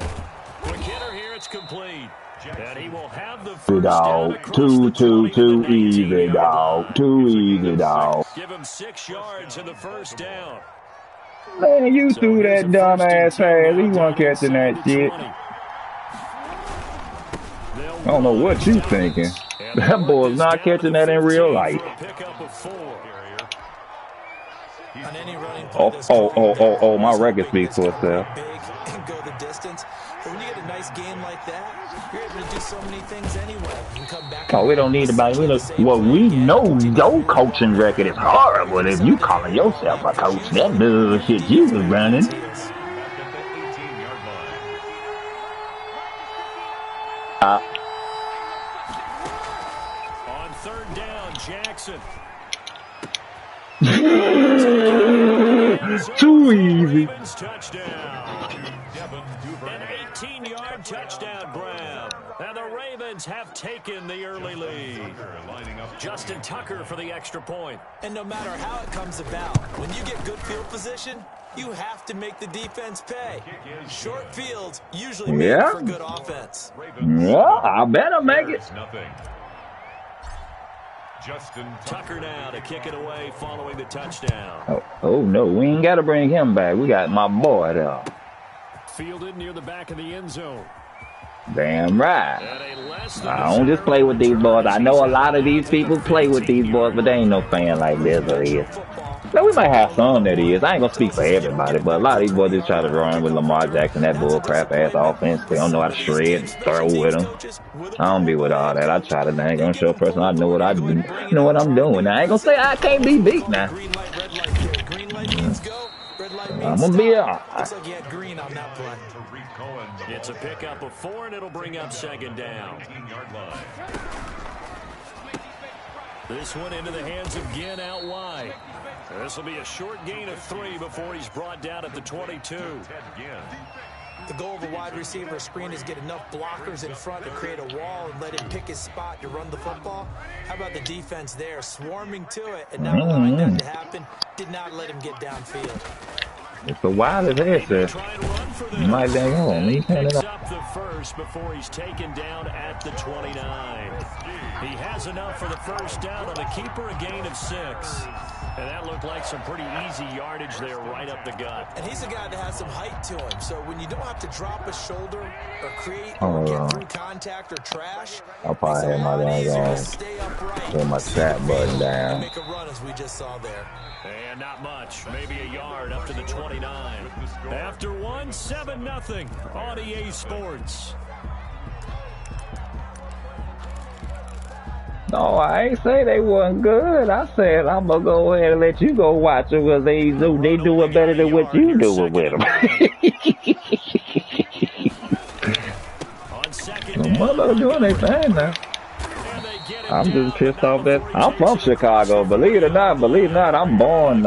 Quick hitter here, it's complete. And he will have the first down across the 20 to the 19 easy, dog. Too easy, dog. Give him 6 yards in the first down. Man, you threw that dumb ass pass. He wasn't catching that shit. I don't know what you thinking. That boy's not catching that in real life. Oh, my record speaks for itself. Go the distance. But when you get a nice game like that, you're able to do so many things anyway. You can come back. Oh, we don't need about well, we know your coaching record is horrible. If you calling yourself a coach, that bullshit you was running. On 3rd down, Jackson. Too easy. Touchdown. An 18-yard touchdown grab. And the Ravens have taken the early lead. Justin Tucker for the extra point. And no matter how it comes about, when you get good field position, you have to make the defense pay. Short fields usually make for good offense. Yeah, I better make it. Justin Tucker now to kick it away following the touchdown. Oh no, we ain't got to bring him back. We got my boy there. fielded near the back of the end zone. Damn right. I don't just play with these boys. I know a lot of these people play with these boys, but they ain't no fan like this or is. So we might have some that is. I ain't gonna speak for everybody, but a lot of these boys just try to run with Lamar Jackson, that bull crap ass offense. They don't know how to shred, throw with them. I don't be with all that. I try to dang on show a person I know what I do, know what I'm doing. I ain't gonna say I can't be beat now. I'm gonna be alright. It's a pickup of 4, and it'll bring up second down. This one into the hands of Ginn out wide. This will be a short gain of 3 before he's brought down at the 22. The goal of a wide receiver screen is get enough blockers in front to create a wall and let him pick his spot to run the football. How about the defense there, swarming to it and not allowing that to happen? Did not let him get downfield. It's the wildest headset. You might dang on. He picks up the first before he's taken down at the 29. He has enough for the first down on the keeper, a gain of 6. And that looked like some pretty easy yardage there right up the gut. And he's a guy that has some height to him. So when you don't have to drop a shoulder or create or get through contact or trash, I'll probably have my dang put my stat button down. Make a run as we just saw there. And not much, maybe a yard up to the 29. After 1, 7-0 on EA Sports. No, I ain't say they wasn't good. I said I'm gonna go ahead and let you go watch it because they do it better than what you do it with them. The mother doing their thing now. I'm just pissed off that I'm from Chicago. Believe it or not, I'm born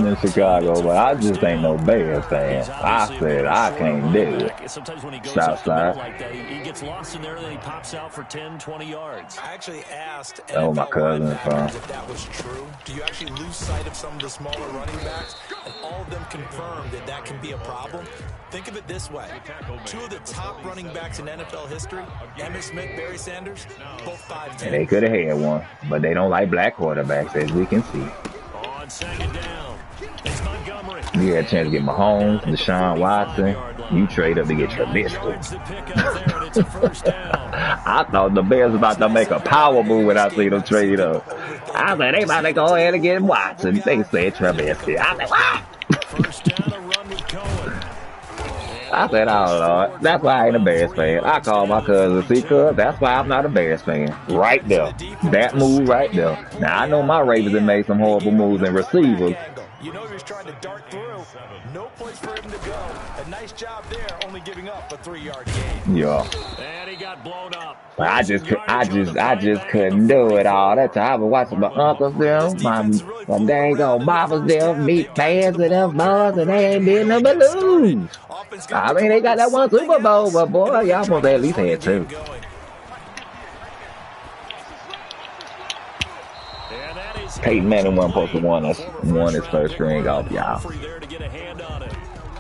in Chicago, but I just ain't no Bears fan. I said I can't do it. Sometimes when he goes Southside like that, he gets lost in there and then he pops out for 10, 20 yards. I actually asked NFL my cousin if that was true. Do you actually lose sight of some of the smaller running backs? And all of them confirmed that that can be a problem. Think of it this way. 2 of the top running backs in NFL history, Emmitt Smith, Barry Sanders, both 5'10". They could have had one, but they don't like black quarterbacks, as we can see. On second down, it's Montgomery. You had a chance to get Mahomes, Deshaun Watson. You trade up to get Trubisky. I thought the Bears was about to make a power move when I see them trade up. I said, they about to go ahead and get Watson. They said Trubisky. I said, what? First down, a run with Cohen. I said, oh, Lord. That's why I ain't a Bears fan. I called my cousin, see, cuz that's why I'm not a Bears fan. Right there. That move right there. Now, I know my Ravens have made some horrible moves in receivers. You know he was trying to dart through. No place for him to go. A nice job there, only giving up a 3-yard gain. Yeah. And he got blown up. But I just couldn't do it all that time. I was watching my uncles them, my dang old mamas them, meet fans of them boys, and they ain't did nothing but lose. I mean, they got that one Super Bowl, but boy, y'all supposed to at least had 2. Peyton Manning wasn't supposed to won his first string off, y'all.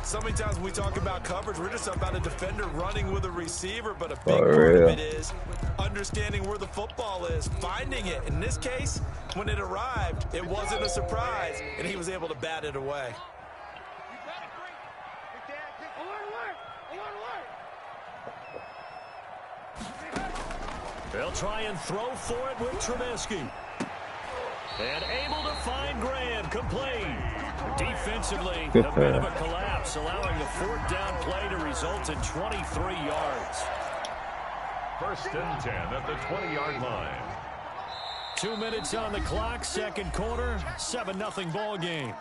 So many times when we talk about coverage, we're just about a defender running with a receiver, but a big part of it is understanding where the football is, finding it. In this case, when it arrived, it wasn't a surprise, and he was able to bat it away. They'll try and throw for it with Trubisky. And able to find Graham, complete. Defensively, a bit of a collapse, allowing the 4th down play to result in 23 yards. 1st and 10 at the 20-yard line. 2 minutes on the clock, second quarter, 7-0 ball game.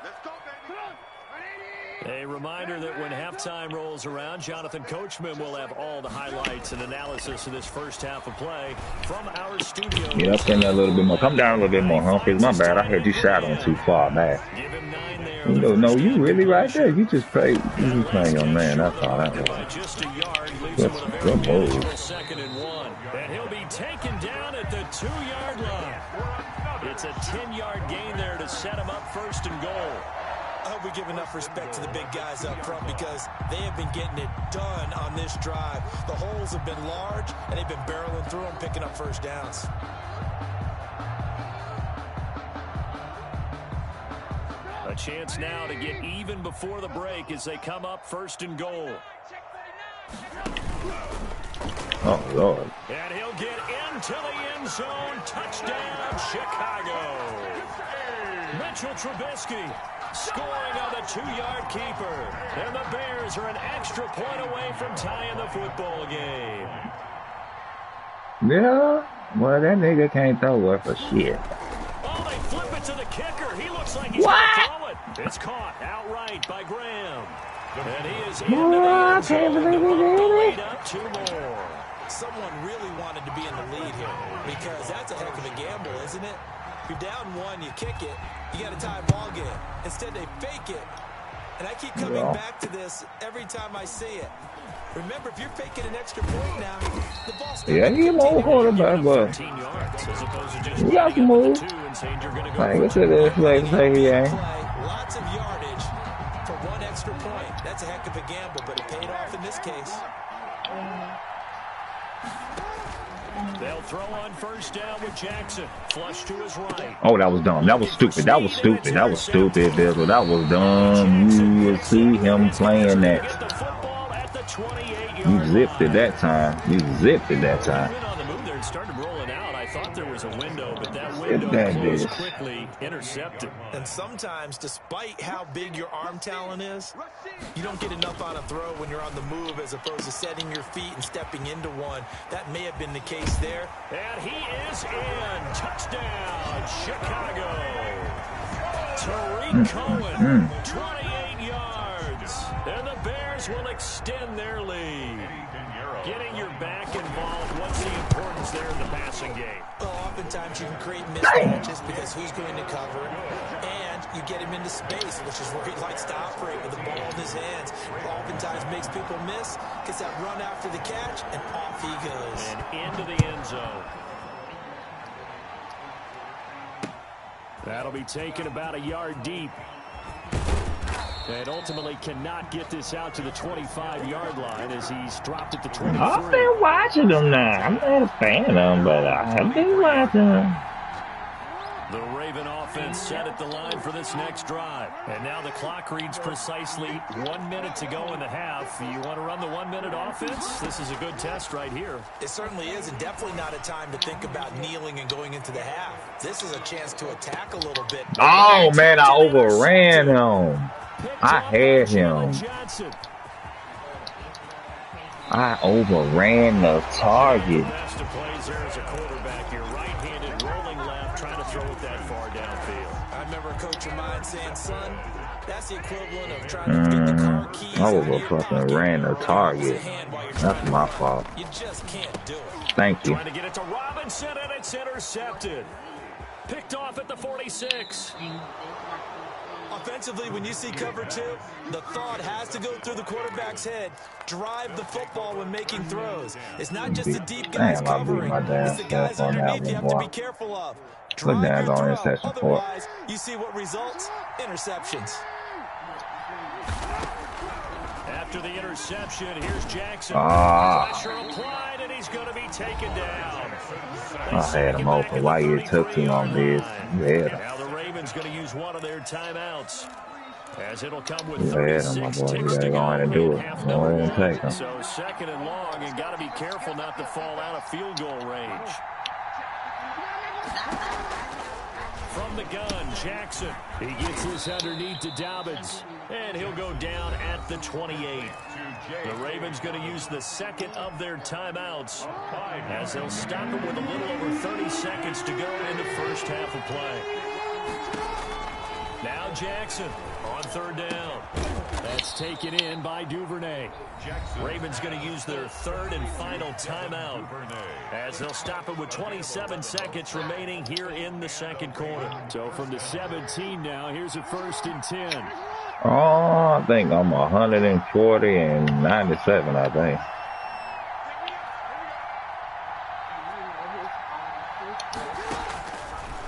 Let's go, baby. A reminder that when halftime rolls around, Jonathan Coachman will have all the highlights and analysis of this first half of play from our studio. Yeah, stand there a little bit more. Come down a little bit more, Humphries. My bad. I heard you shot on too far back. Give him 9 there. No, you really right there. You just playing your man. That's all that was. Just a yard, leaves him with a very manageable 2nd and 1. And he'll be taken down at the 2-yard line. It's a 10-yard gain there to set him up 1st and goal. I hope we give enough respect to the big guys up front because they have been getting it done on this drive. The holes have been large, and they've been barreling through them, picking up first downs. A chance now to get even before the break as they come up 1st and goal. Oh, Lord. And he'll get into the end zone. Touchdown, Chicago. Mitchell Trubisky scoring on the 2-yard keeper. And the Bears are an extra point away from tying the football game. Yeah, well, that nigga can't throw worth a shit. Oh, they flip it to the kicker. He looks like he's going to throw it. It's caught outright by Graham. And he is into the end zone to bump the lead up 2 more. Someone really wanted to be in the lead here because that's a heck of a gamble, isn't it? You're down 1, you kick it, you got a tie ball game. Instead, they fake it. And I keep coming back to this every time I see it. Remember, if you're faking an extra point now, the ball's still yeah, he's more quarterback, but you got to move. Like, what's this place say he ain't? Lots of yardage for 1 extra point. That's a heck of a gamble, but it paid off in this case. They'll throw on 1st down with Jackson. Flush to his right. Oh, that was dumb. That was stupid. That was stupid. That was stupid, Bizzle. That was dumb. You will see him playing that. You zipped it that time. You zipped it that time. Started rolling out. I thought there was a window, but that window closed quickly, intercepted. And sometimes, despite how big your arm talent is, you don't get enough on a throw when you're on the move as opposed to setting your feet and stepping into one. That may have been the case there. And he is in. Touchdown, Chicago. Tariq Cohen, 28 yards. And the Bears will extend their lead. Getting your back involved, what's the importance there in the passing game? Well, oftentimes you can create mismatches because who's going to cover, and you get him into space, which is where he likes to operate with the ball in his hands. Oftentimes makes people miss, gets that run after the catch, and off he goes. And into the end zone. That'll be taken about a yard deep. And ultimately cannot get this out to the 25-yard line as he's dropped at the 23. I've been watching them now. I'm not a fan of them, but I've been watching them. The Raven offense set at the line for this next drive. And now the clock reads precisely 1 minute to go in the half. You want to run the 1 minute offense? This is a good test right here. It certainly is, and definitely not a time to think about kneeling and going into the half. This is a chance to attack a little bit. Oh, man, I overran him. I had him. I overran the target. Best of plays there as a quarterback. You're right-handed, rolling left, trying to throw it that far downfield. I remember a coach of mine saying, son, that's the equivalent of trying to get the car keys. I fucking ran the target. That's my fault. You just can't do it. Thank you. Trying to get it to Robinson, and it's intercepted. Picked off at the 46. Offensively, when you see cover 2, the thought has to go through the quarterback's head. Drive the football when making throws. It's not just the deep guys covering. It's the guys underneath you have to be careful of. Drive your throw. Otherwise, you see what results? Interceptions. After the interception, here's Jackson. Pressure applied, and he's going to be taken down. I had him open. Why you took too long, Biz? Now the Ravens going to use one of their timeouts. As it'll come with 36 ticks to go and do it. Go ahead and take him. So 2nd and long, and got to be careful not to fall out of field goal range. From the gun, Jackson. He gets this underneath to Dobbins. And he'll go down at the 28. The Ravens going to use the 2nd of their timeouts as they'll stop him with a little over 30 seconds to go in the first half of play. Now Jackson on 3rd down. That's taken in by Duvernay. Ravens going to use their 3rd and final timeout as they'll stop it with 27 seconds remaining here in the 2nd quarter. So from the 17 now, here's a 1st and 10. Oh, I think I'm 140 and 97, I think.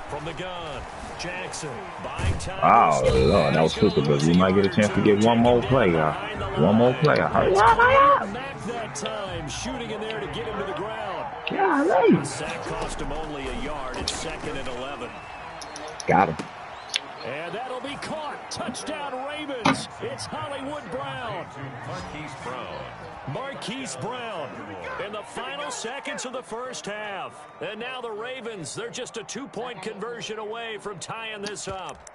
From the gun, Jackson buying time. Oh, Lord, that was stupid, but you might get a chance to get one more play, y'all. One more play. Hurry up. That time, shooting in there to get him to the ground. Golly. The sack cost him only a yard. It's 2nd and 11. Got him. And that'll be caught. Touchdown Ravens. It's Hollywood Brown. Marquise Brown in the final seconds of the first half. And now the Ravens, they're just a 2-point conversion away from tying this up.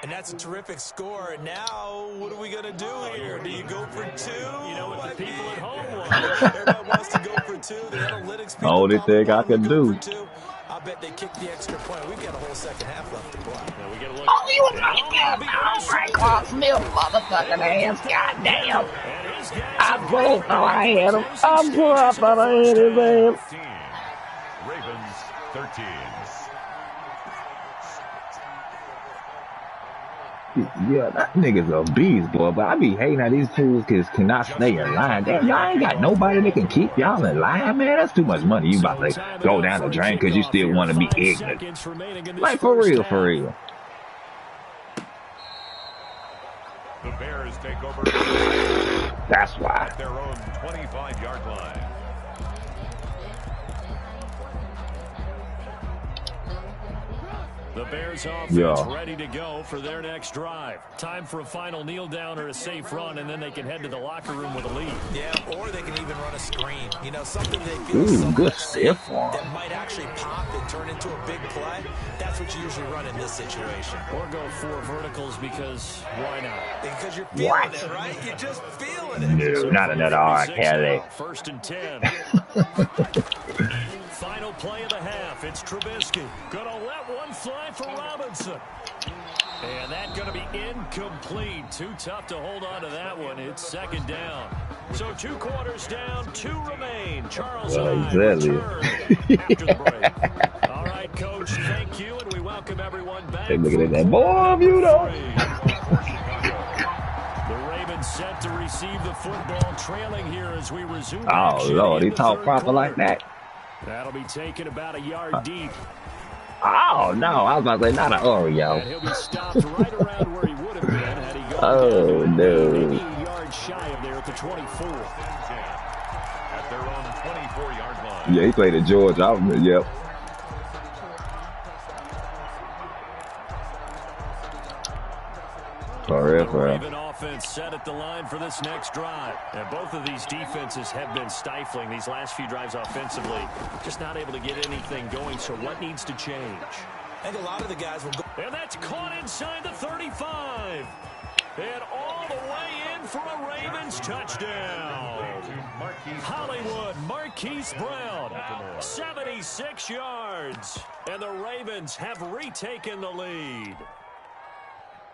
And that's a terrific score. And now, what are we going to do here? Do you go for 2? You know what the people at home want. Everybody wants to go for 2. The analytics people only thing I can do. I bet they kick the extra point. We've got a whole second half left to play. Now we get a look. Oh, you was right there. All right, Clark Smith, motherfucking ass. Goddamn. I both thought I had him. I thought I had his ass. Ravens 13. Yeah, that nigga's a beast, boy. But I be hating how these fools cannot stay in line. Damn, y'all ain't got nobody that can keep y'all in line, man. That's too much money. You about to go down the drain because you still want to be ignorant. Like, for real, for real. The Bears take over. That's why. At their own 25-yard line. The Bears offense ready to go for their next drive. Time for a final kneel down or a safe run, and then they can head to the locker room with a lead. Yeah, or they can even run a screen. You know, something they feel good stiff one that might actually pop and turn into a big play. That's what you usually run in this situation. Or go 4 verticals because why not? Because you're feeling it, right? You're just feeling it. No, not another R. Kelly. 1st and 10. Final play of the half. It's Trubisky. Gonna let one fly for Robinson. And that's going to be incomplete. Too tough to hold on to that one. It's 2nd down. So 2 quarters down, 2 remain. Charles exactly. After the break. All right, Coach, thank you, and we welcome everyone back. Hey, look at that. Boy, you know. The Ravens set to receive the football, trailing here as we resume. Oh, Lord, he talk proper like that. That'll be taken about a yard deep. Oh, no, I was about to say, not an Oreo. And he'll be stopped right around where he would have been had he gone oh, no. maybe a yard shy of there at the 24. At their own 24-yard line. Yeah, he played at Georgia. Yep. Raven offense set at the line for this next drive. And both of these defenses have been stifling these last few drives offensively. Just not able to get anything going, so what needs to change? I think a lot of the guys will go. And that's caught inside the 35. And all the way in for a Ravens touchdown. Hollywood, Marquise Brown, 76 yards. And the Ravens have retaken the lead.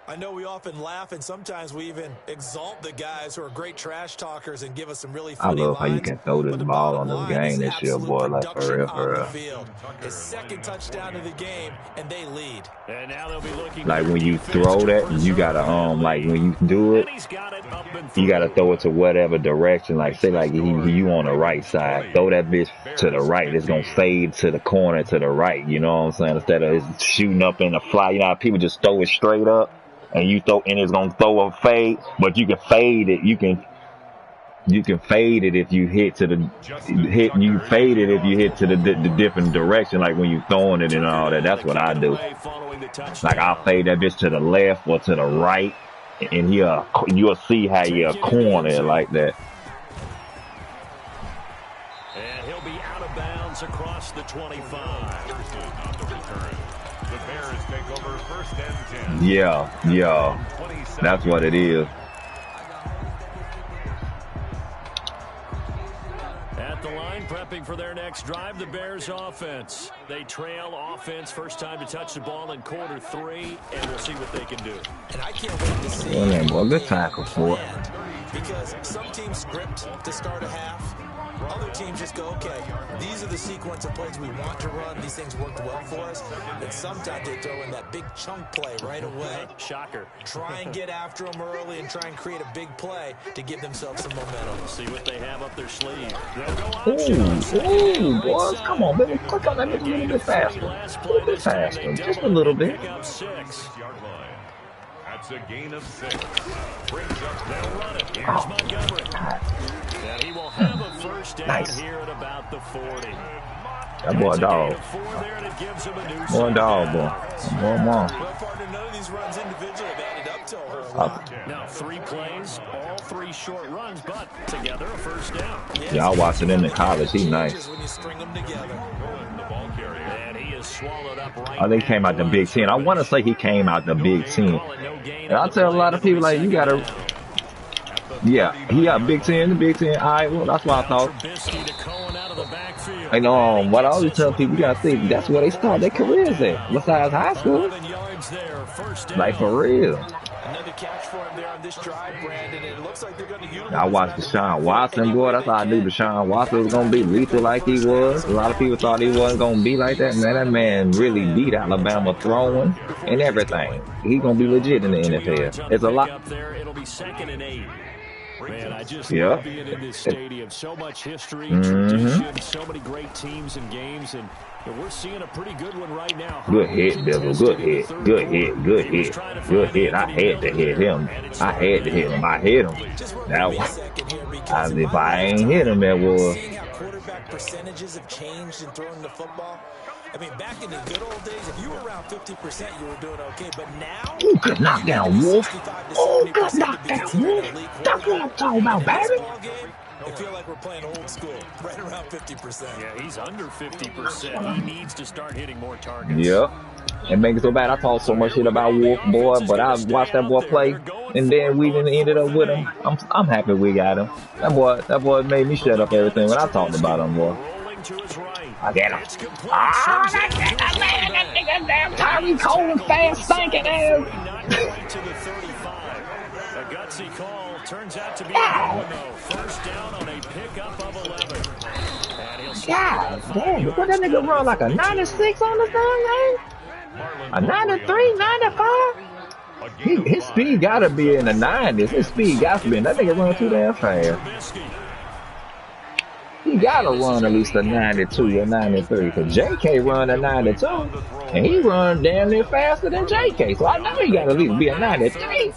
I know we often laugh, and sometimes we even exalt the guys who are great trash talkers and give us some really funny lines. I love how you can throw this ball on this game this year, boy. Like, for real, for real. His 2nd touchdown of the game, and they lead. And now they'll be looking like, when you throw that, you gotta, like, when you do it, you gotta throw it to whatever direction. Like, say, like, you on the right side. Throw that bitch to the right. It's gonna fade to the corner to the right. You know what I'm saying? Instead of it shooting up in the fly. You know how people just throw it straight up? And you throw, and it's gonna throw a fade, but you can fade it. You can fade it if you hit to the You fade it if you hit to the different direction, like when you throwing it and all that. That's what I do. Like, I'll fade that bitch to the left or to the right, and you'll see how you corner it like that. And he'll be out of bounds across the 25. The Bears take over 1st and 10. Yeah. That's what it is. At the line, prepping for their next drive, the Bears offense. They trail offense, first time to touch the ball in quarter 3, and we'll see what they can do. And I can't wait to see. Well, good tackle for it. Because some teams script to start a half. Other teams just go, okay, these are the sequence of plays we want to run. These things worked well for us. And sometimes they throw in that big chunk play right away. Shocker. Try and get after them early and try and create a big play to give themselves some momentum. See what they have up their sleeve. Ooh, boys, come on, baby. Click on that a little bit faster. A little bit faster. Just a little bit. That's a gain of 6. Brings up, they'll run it. Here's Montgomery. And he will have a first down nice. Here at about the 40. That boy a dog. Boy a dog, boy. Boy, mom. Well, partner, none of these runs individually have added up to a whole lot. Now 3 plays, all 3 short runs, but together a first down. Yeah, I watched it in the college. He nice. When you string them together. And he is swallowed up right. I think he came out the Big Ten. I want to say he came out the Big Ten. And I tell a lot of people, like, you got to... Yeah, he got Big Ten, the Big Ten. All right, well, that's what I thought. I know what I always tell people, you got to think, that's where they start their careers at. Besides high school. Like, for real. Another catch for him there on this drive, Brandon. It looks like they're going to utilize. I watched Deshaun Watson, boy. That's how I knew Deshaun Watson was going to be lethal like he was. A lot of people thought he wasn't going to be like that. Man, that man really beat Alabama throwing and everything. He's going to be legit in the NFL. It's a lot. It'll be 2nd and 8. Man, I just love being in this stadium. So much history, tradition, so many great teams and games, and we're seeing a pretty good one right now. Good hit, Bizzle. Good hit. Good hit. Good hit. Good hit. I had to hit him. I had to hit him. I hit him. That was. If I ain't hit him, that was. Seeing how quarterback percentages have changed in throwing the football. I mean, back in the good old days, if you were around 50%, you were doing okay. But now, ooh, good knockdown, Wolf. Oh, good knockdown, Wolf. That's what I'm talking about, baby. I feel like we're playing old school, right around 50%. Yeah, he's under 50%. He needs to start hitting more targets. Yep. It makes it so bad. I talk so much shit about Wolf, boy, but I watched that boy play, and then we didn't ended up with him. I'm happy we got him. That boy made me shut up everything when I talked about him, boy. I get him. Ah, that nigga damn Tyree Cole fast stinking ass. A gutsy call turns out to be a one, though. First down on a pickup of 11. God damn, what that nigga run like a 96 on the thing, man? A 93, 95? His speed gotta be in the 90s. His speed got to be in. That nigga run too damn fast. He gotta run at least a 92 or 93, because JK run a 92, and he run damn near faster than JK, so I know he gotta at least be a 93.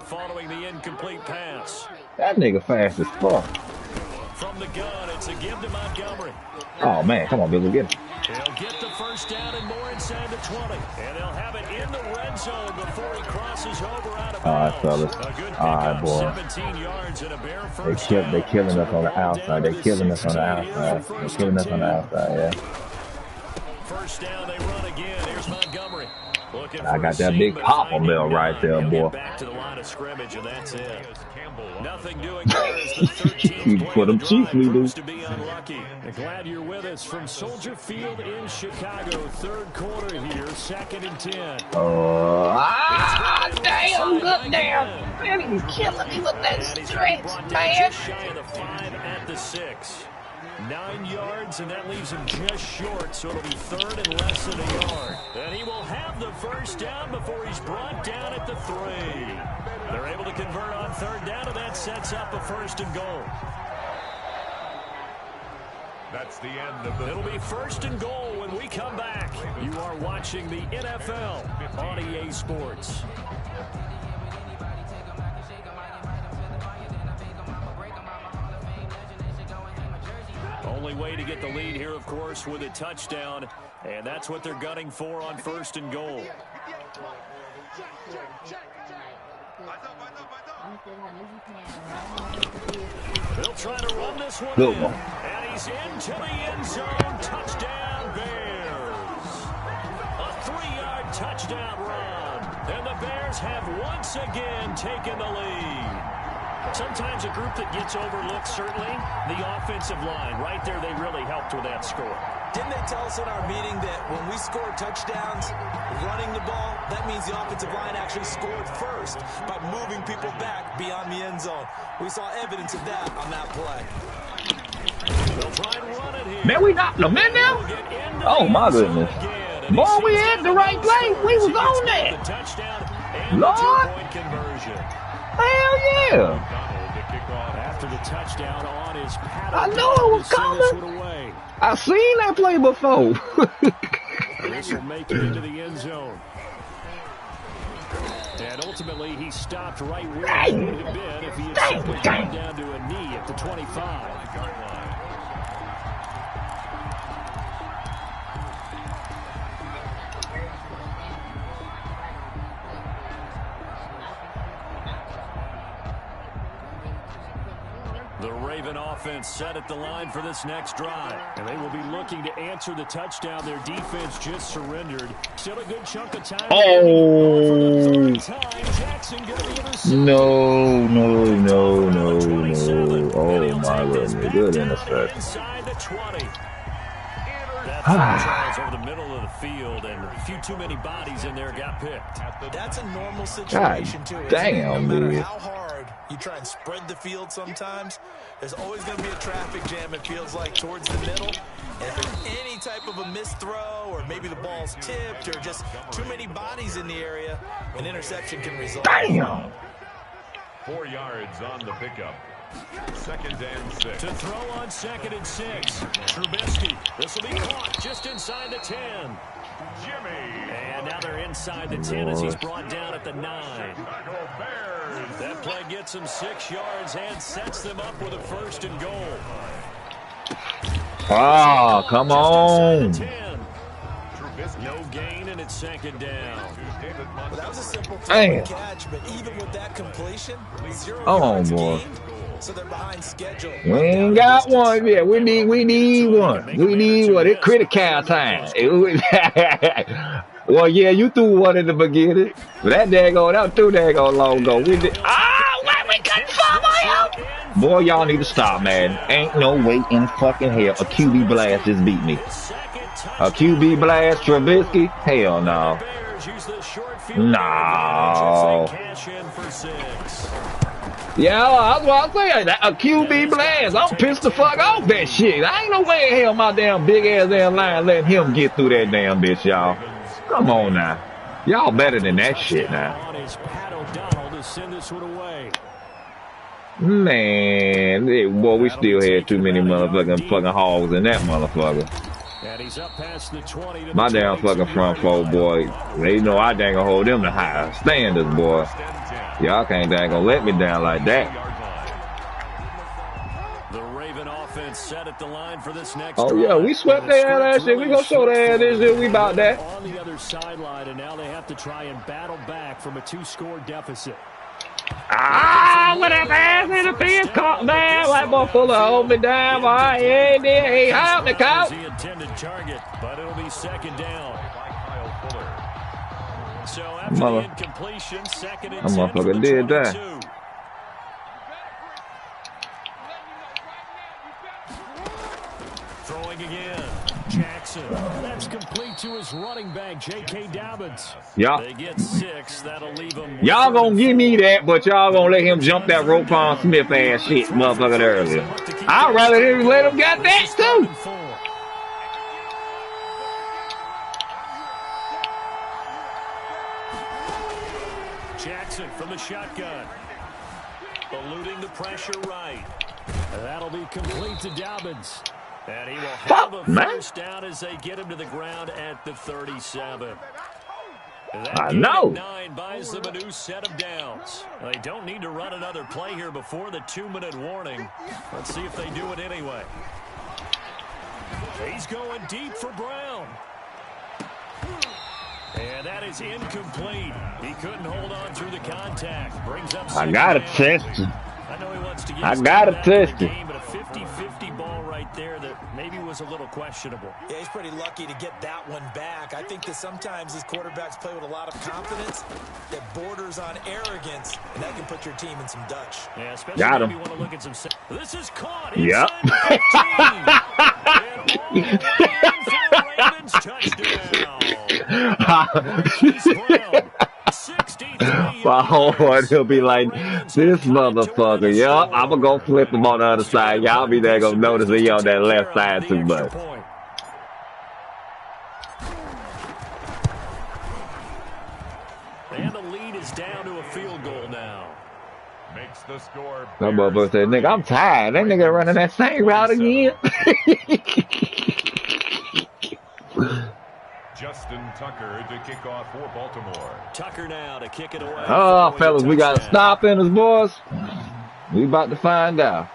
Following the incomplete pass. That nigga fast as fuck. From the gun, it's a give to Montgomery. Oh man, come on, Billy, get him. They'll get the first down and more inside the 20, and they'll have it in the red zone before he crosses over out of bounds. All right, fellas. All right, boy. 17 yards and a bare They killing us on the outside. They killing us on the outside. They killing us on the outside, yeah. First down, they run again. Here's Montgomery. I got that big Papa Mill right there, boy. Back to the line of scrimmage, and that's it. Nothing doing there is the 13th For them Chiefs, we do. to be unlucky. Glad you're with us from Soldier Field in Chicago. Third quarter here, 2nd and 10. Damn, good damn. Man, he's killing me with that stretch, man. Just shy of the 5 at the 6. 9 yards, and that leaves him just short, so it'll be 3rd and less than a yard. And he will have the first down before he's brought down at the 3. They're able to convert on 3rd down, and that sets up a 1st and goal. That's the end of the... It'll be 1st and goal when we come back. You are watching the NFL on EA Sports. Only way to get the lead here, of course, with a touchdown, and that's what they're gunning for on 1st and goal. They'll try to run this one in, and he's into the end zone. Touchdown, Bears. A 3-yard touchdown run, and the Bears have once again taken the lead. Sometimes a group that gets overlooked, certainly, the offensive line. Right there, they really helped with that score. Didn't they tell us in our meeting that when we score touchdowns running the ball, that means the offensive line actually scored first by moving people back beyond the end zone? We saw evidence of that on that play. They'll try and run it here. Man, we knocked them in now? Oh, my goodness. Boy, we had the right play. We was on that. Lord. Hell yeah. After the touchdown on his paddle, I know it was coming. I've seen that play before. This will make it into the end zone. And ultimately, he stopped right where he would have been if he had simply gone down to a knee at the 25. The Raven offense set at the line for this next drive. And they will be looking to answer the touchdown their defense just surrendered. Still a good chunk of time. Oh! No, no, no, no, no. Oh, my goodness. Good interception. Inside the 20. That's over the middle of the field, and a few too many bodies in there got picked. That's a normal situation, too. Damn, no matter dude. how hard you try and spread the field sometimes, there's always going to be a traffic jam, it feels like, towards the middle. And if there's any type of a missed throw, or maybe the ball's tipped, or just too many bodies in the area, an interception can result. Damn. 4 yards on the pickup. 2nd and 6. To throw on 2nd and 6. Trubisky. This will be caught just inside the 10. Jimmy. And now they're inside the 10 as he's brought down at the 9. That play gets him 6 yards and sets them up with a 1st and goal. Oh, come on. No gain, and it's 2nd down. Well, that was a simple catch, but even with that completion, 0 yards boy. gained, so they're behind schedule. We ain't got one yet. We need one. We need one. It's critical time. Well, yeah, you threw one in the beginning. But that was too daggone long ago. We couldn't fumble him. Boy, y'all need to stop, man. Ain't no way in fucking hell a QB blast just beat me. A QB blast, Trubisky? Hell no. No. Yeah, that's what I'm saying. A QB blast. I'm pissed the fuck off that shit. I ain't no way in hell my damn big ass damn line letting him get through that damn bitch, y'all. Come on now. Y'all better than that shit now. Man, boy, we still had too many motherfucking fucking hogs in that motherfucker. My damn fucking front four, boy. They know I dang gonna hold them to higher standards, boy. Y'all can't dang gonna let me down like that. The Raven offense set at the line for this next Oh yeah, we swept their ass last year. We gonna show their ass this year. We about that. On the other sideline, and now they have to try and battle back from a 2-score deficit. Ah, what a pass in the field, caught down. That boy full of hold me down. Boy, yeah, he helped me, coach. The intended target, but it'll be 2nd down. So after the incompletion, 2nd and 10. That motherfucker did that. Throwing again. Jackson. That's complete to his running back, J.K. Dobbins. Yeah. They get 6. That'll leave him. Y'all gonna give me that, but y'all gonna let him jump that Roquan Smith ass shit, motherfucker, earlier. I'd rather let him get that, too. Jackson from the shotgun. Eluding the pressure right. That'll be complete to Dobbins. And he will have a 1st down as they get him to the ground at the 37. I know. 9 buys them a new set of downs. They don't need to run another play here before the 2-minute warning. Let's see if they do it anyway. He's going deep for Brown. And that is incomplete. He couldn't hold on through the contact. Brings up. I gotta test it. I know he wants to get. I gotta test it. But a 50-50 ball right there that maybe was a little questionable. Yeah, he's pretty lucky to get that one back. I think that sometimes these quarterbacks play with a lot of confidence that borders on arrogance, and that can put your team in some Dutch. Yeah, especially got him. if you want to look at some. This is caught. Yep. Ravens touchdown. My homeboy, he'll be like, this motherfucker, yup, I'm gonna go flip him on the other side. Y'all be there gonna notice he on that left side too much. And the lead is down to a field goal now. Makes the score. That motherfucker said, nigga, I'm tired. That nigga running that same route again. Justin Tucker to kick off for Baltimore. Tucker now to kick it away. Oh, fellas, we got to stop in us, boys. We about to find out.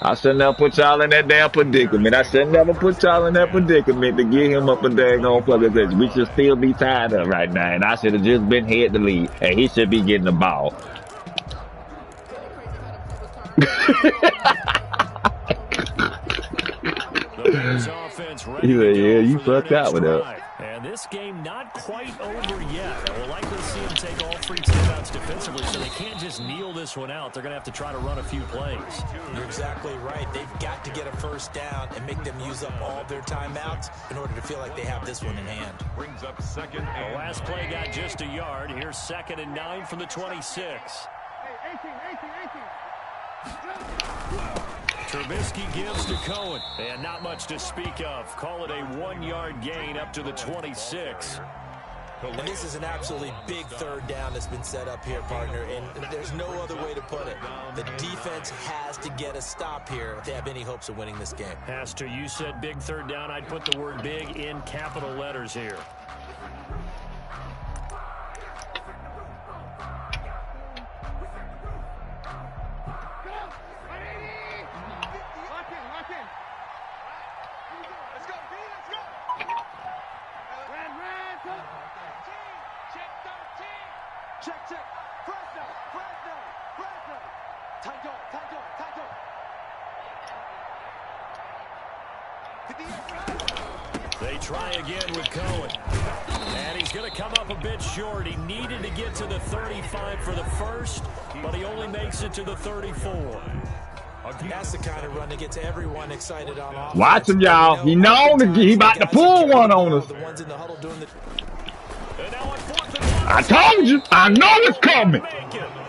I should never put y'all in that damn predicament. I should never put y'all in that predicament to get him up a daggone fucking this. We should still be tied up right now, and I should have just been head to lead, and he should be getting the ball. defense ready He said, to yeah, go you for their fucked out next with that. drive. And this game not quite over yet. We'll likely see them take all 3 timeouts defensively, so they can't just kneel this one out. They're going to have to try to run a few plays. You're exactly right. They've got to get a first down and make them use up all their timeouts in order to feel like they have this one in hand. Brings up second and The last play got just a yard. Here's 2nd and 9 from the 26. Trubisky gives to Cohen, and not much to speak of. Call it a 1-yard gain up to the 26. And this is an absolutely big third down that's been set up here, partner, and there's no other way to put it. The defense has to get a stop here if they have any hopes of winning this game. Pastor, you said big third down. I'd put the word big in capital letters here. They try again with Cohen. And he's going to come up a bit short. He needed to get to the 35 for the first, but he only makes it to the 34. That's the kind of run that gets everyone excited on offense. Watch him, y'all. He about to pull one on us. The ones in the huddle doing the... I told you. I know it's coming.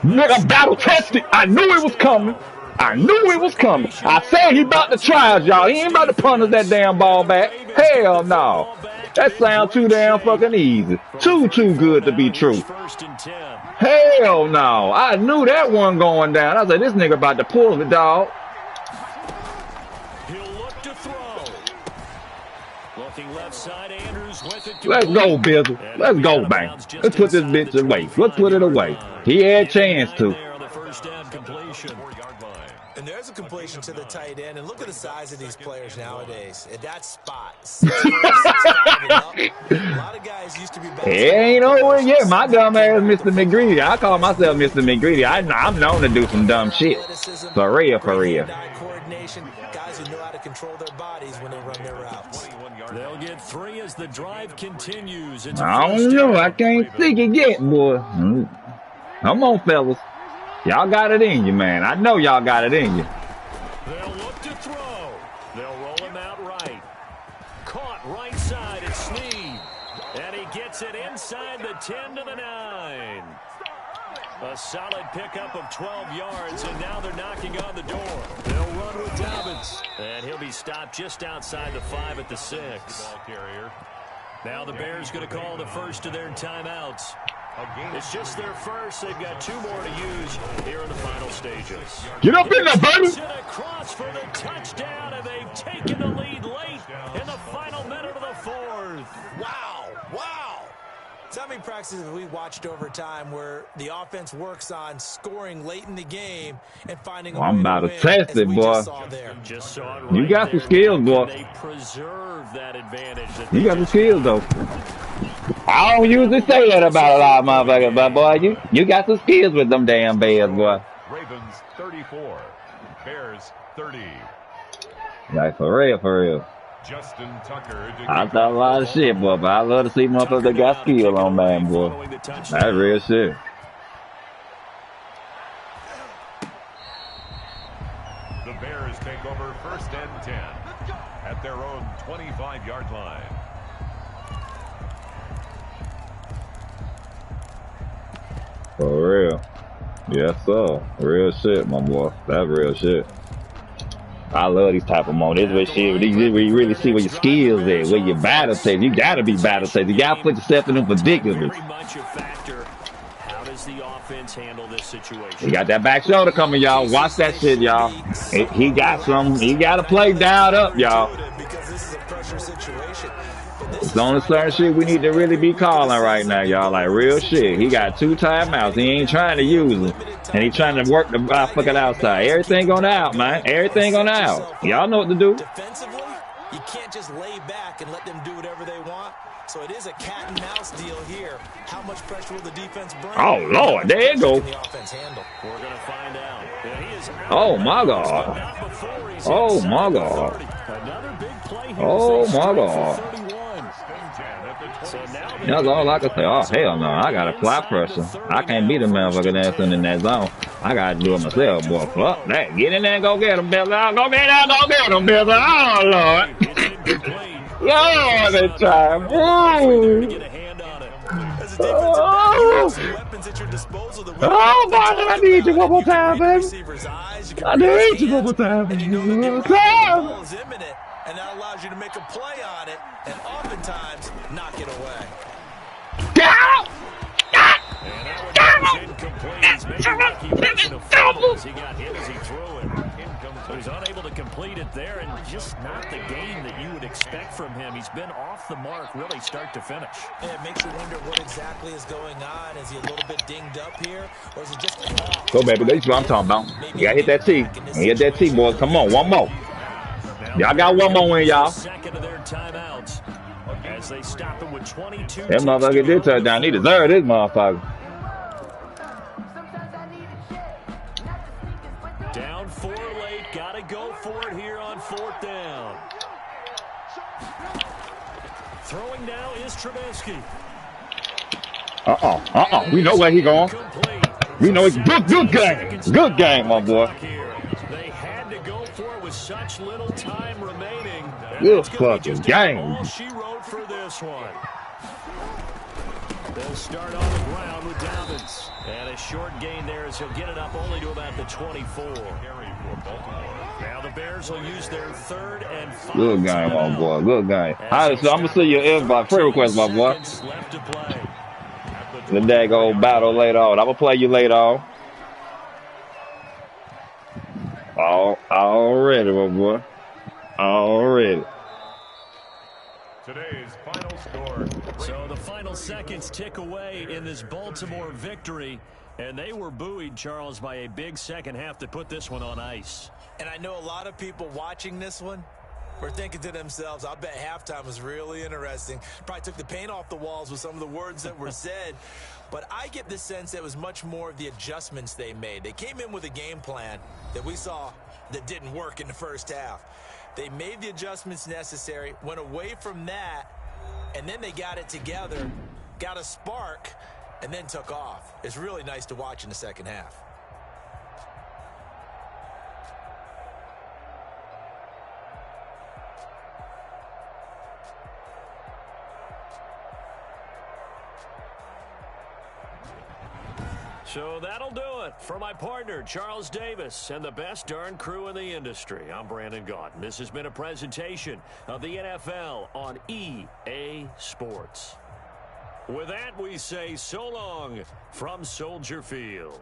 Nigga, battle tested. I knew it was coming. I knew it was coming. I said he about to try us, y'all. He ain't about to punt us that damn ball back. Hell no. That sounds too damn fucking easy. Too good to be true. Hell no. I knew that one going down. I said, this nigga about to pull the dog. He'll look to throw. Looking left side, Andrews with it. Let's go, Bizzle. Let's go, bang. Let's put this bitch away. Let's put it away. He had a chance to. And there's a completion to the tight end. And look at the size of these players nowadays. At that spot, 6'5" and up. A lot of guys used to be back. It ain't over yet. My dumb ass Mr. McGreedy. I call myself Mr. McGreedy. I'm known to do some dumb shit. For real, for real. Coordination, guys who know how to control their bodies when they run their routes. They'll get 3 as the drive continues. I don't know. I can't think it yet, boy. Come on, fellas. Y'all got it in you, man. I know y'all got it in you. They'll look to throw. They'll roll him out right. Caught right side. It's Snead. And he gets it inside the 10 to the 9. A solid pickup of 12 yards, and now they're knocking on the door. They'll run with Dobbins. And he'll be stopped just outside the 5 at the 6. Now the Bears going to call the first of their timeouts. It's just their first. They've got 2 more to use here in the final stages. Get up in there, baby. Across for the touchdown, and they've taken the lead late in the final minute of the 4th. Wow. So many practices we watched over time where the offense works on scoring late in the game and finding a way I'm about to win, test it, boy. Just saw it right. You got some skills, boy. They preserve that advantage. You got some skills, though. I don't usually say that about a lot of motherfuckers, but boy, you got some skills with them damn Bears, boy. Ravens 34, Bears 30. Like, for real. Justin Tucker. I thought a lot of shit, boy, but I love to see motherfuckers that got skill on man, boy. That's real shit. The Bears take over 1st and 10 at their own 25-yard line. For real. Yes, sir. Real shit, my boy. That's real shit. I love these type of moments. This shit, where you really see where your skills at, where your battle takes. You gotta be battle takes. You gotta put yourself in them predicaments. How does the offense handle this situation? He got that back shoulder coming, y'all. Watch that shit, y'all. He got some. He got to play dialed up, y'all. Because this is a pressure situation. It's on the certain shit we need to really be calling right now, y'all. Like real shit. He got 2 timeouts. He ain't trying to use them. And he trying to work the fucking outside. Everything on the out, man. Everything on the out. Y'all know what to do. Defensively, you can't just lay back and let them do whatever they want. So it is a cat and mouse deal here. How much pressure will the defense bring? Oh, Lord, there you go. The offense handle? We're going to find out. And he is out Oh, of my bounds, God. but not before he's Oh, inside my the God. 30. Another big play here. Oh, as they my strike God. for 31. So now That's all I can say. Oh, hell no. I got apply pressure. I can't beat a motherfucker dancing in that zone. I got to do it myself, boy. Fuck that. Get in there and go get him, Bizzle. Go get him, Bizzle. Oh, Lord. It's incomplete. Lord, they try. To get a hand on it. As a defensive back, you have some weapons at your disposal that we don't Oh, often boy, talk I need you about. one more You can time, read the baby. receiver's eyes, you can I read his need you one more hands, time. and you know that the ball is imminent, and that allows you to make a play on it, and oftentimes knock it away. And that one was incomplete. He's maybe lucky he wasn't a fumble as he got hit as he threw it. So he's unable to complete it there, and just not the game that you would expect from him. He's been off the mark really start to finish. And it makes you wonder what exactly is going on. Is he a little bit dinged up here, or is it just off? Go, baby. That's what I'm talking about. You got to hit that T. Hit that T, boys. Come on. One more. Y'all got one more win, y'all. Second of their timeouts as they stop him with 22. That motherfucker did touchdown. He deserved this motherfucker. Down 4 late. Got to go for it here on 4th down. Throwing now is Trubisky. We know where he going. Complete. We know it's good game. Good game, my boy. They had to go for it with such little time remaining. Good fucking game. All she wrote for this one. They'll start on the ground with Dobbins. And a short gain there as he'll get it up only to about the 24. Now the Bears will use their third and final. Good game, my boy. Good game. I'm going to see your Xbox free request, my boy. Left to play. The daggone battle later on. I'm going to play you later on. Already, my boy. Already. Today's final score. So the final seconds tick away in this Baltimore victory. And they were buoyed, Charles, by a big second half to put this one on ice. And I know a lot of people watching this one were thinking to themselves, I bet halftime was really interesting. Probably took the paint off the walls with some of the words that were said. But I get the sense that it was much more of the adjustments they made. They came in with a game plan that we saw that didn't work in the first half. They made the adjustments necessary, went away from that, and then they got it together, got a spark, and then took off. It's really nice to watch in the second half. So that'll do it for my partner, Charles Davis, and the best darn crew in the industry. I'm Brandon Gaudin. This has been a presentation of the NFL on EA Sports. With that, we say so long from Soldier Field.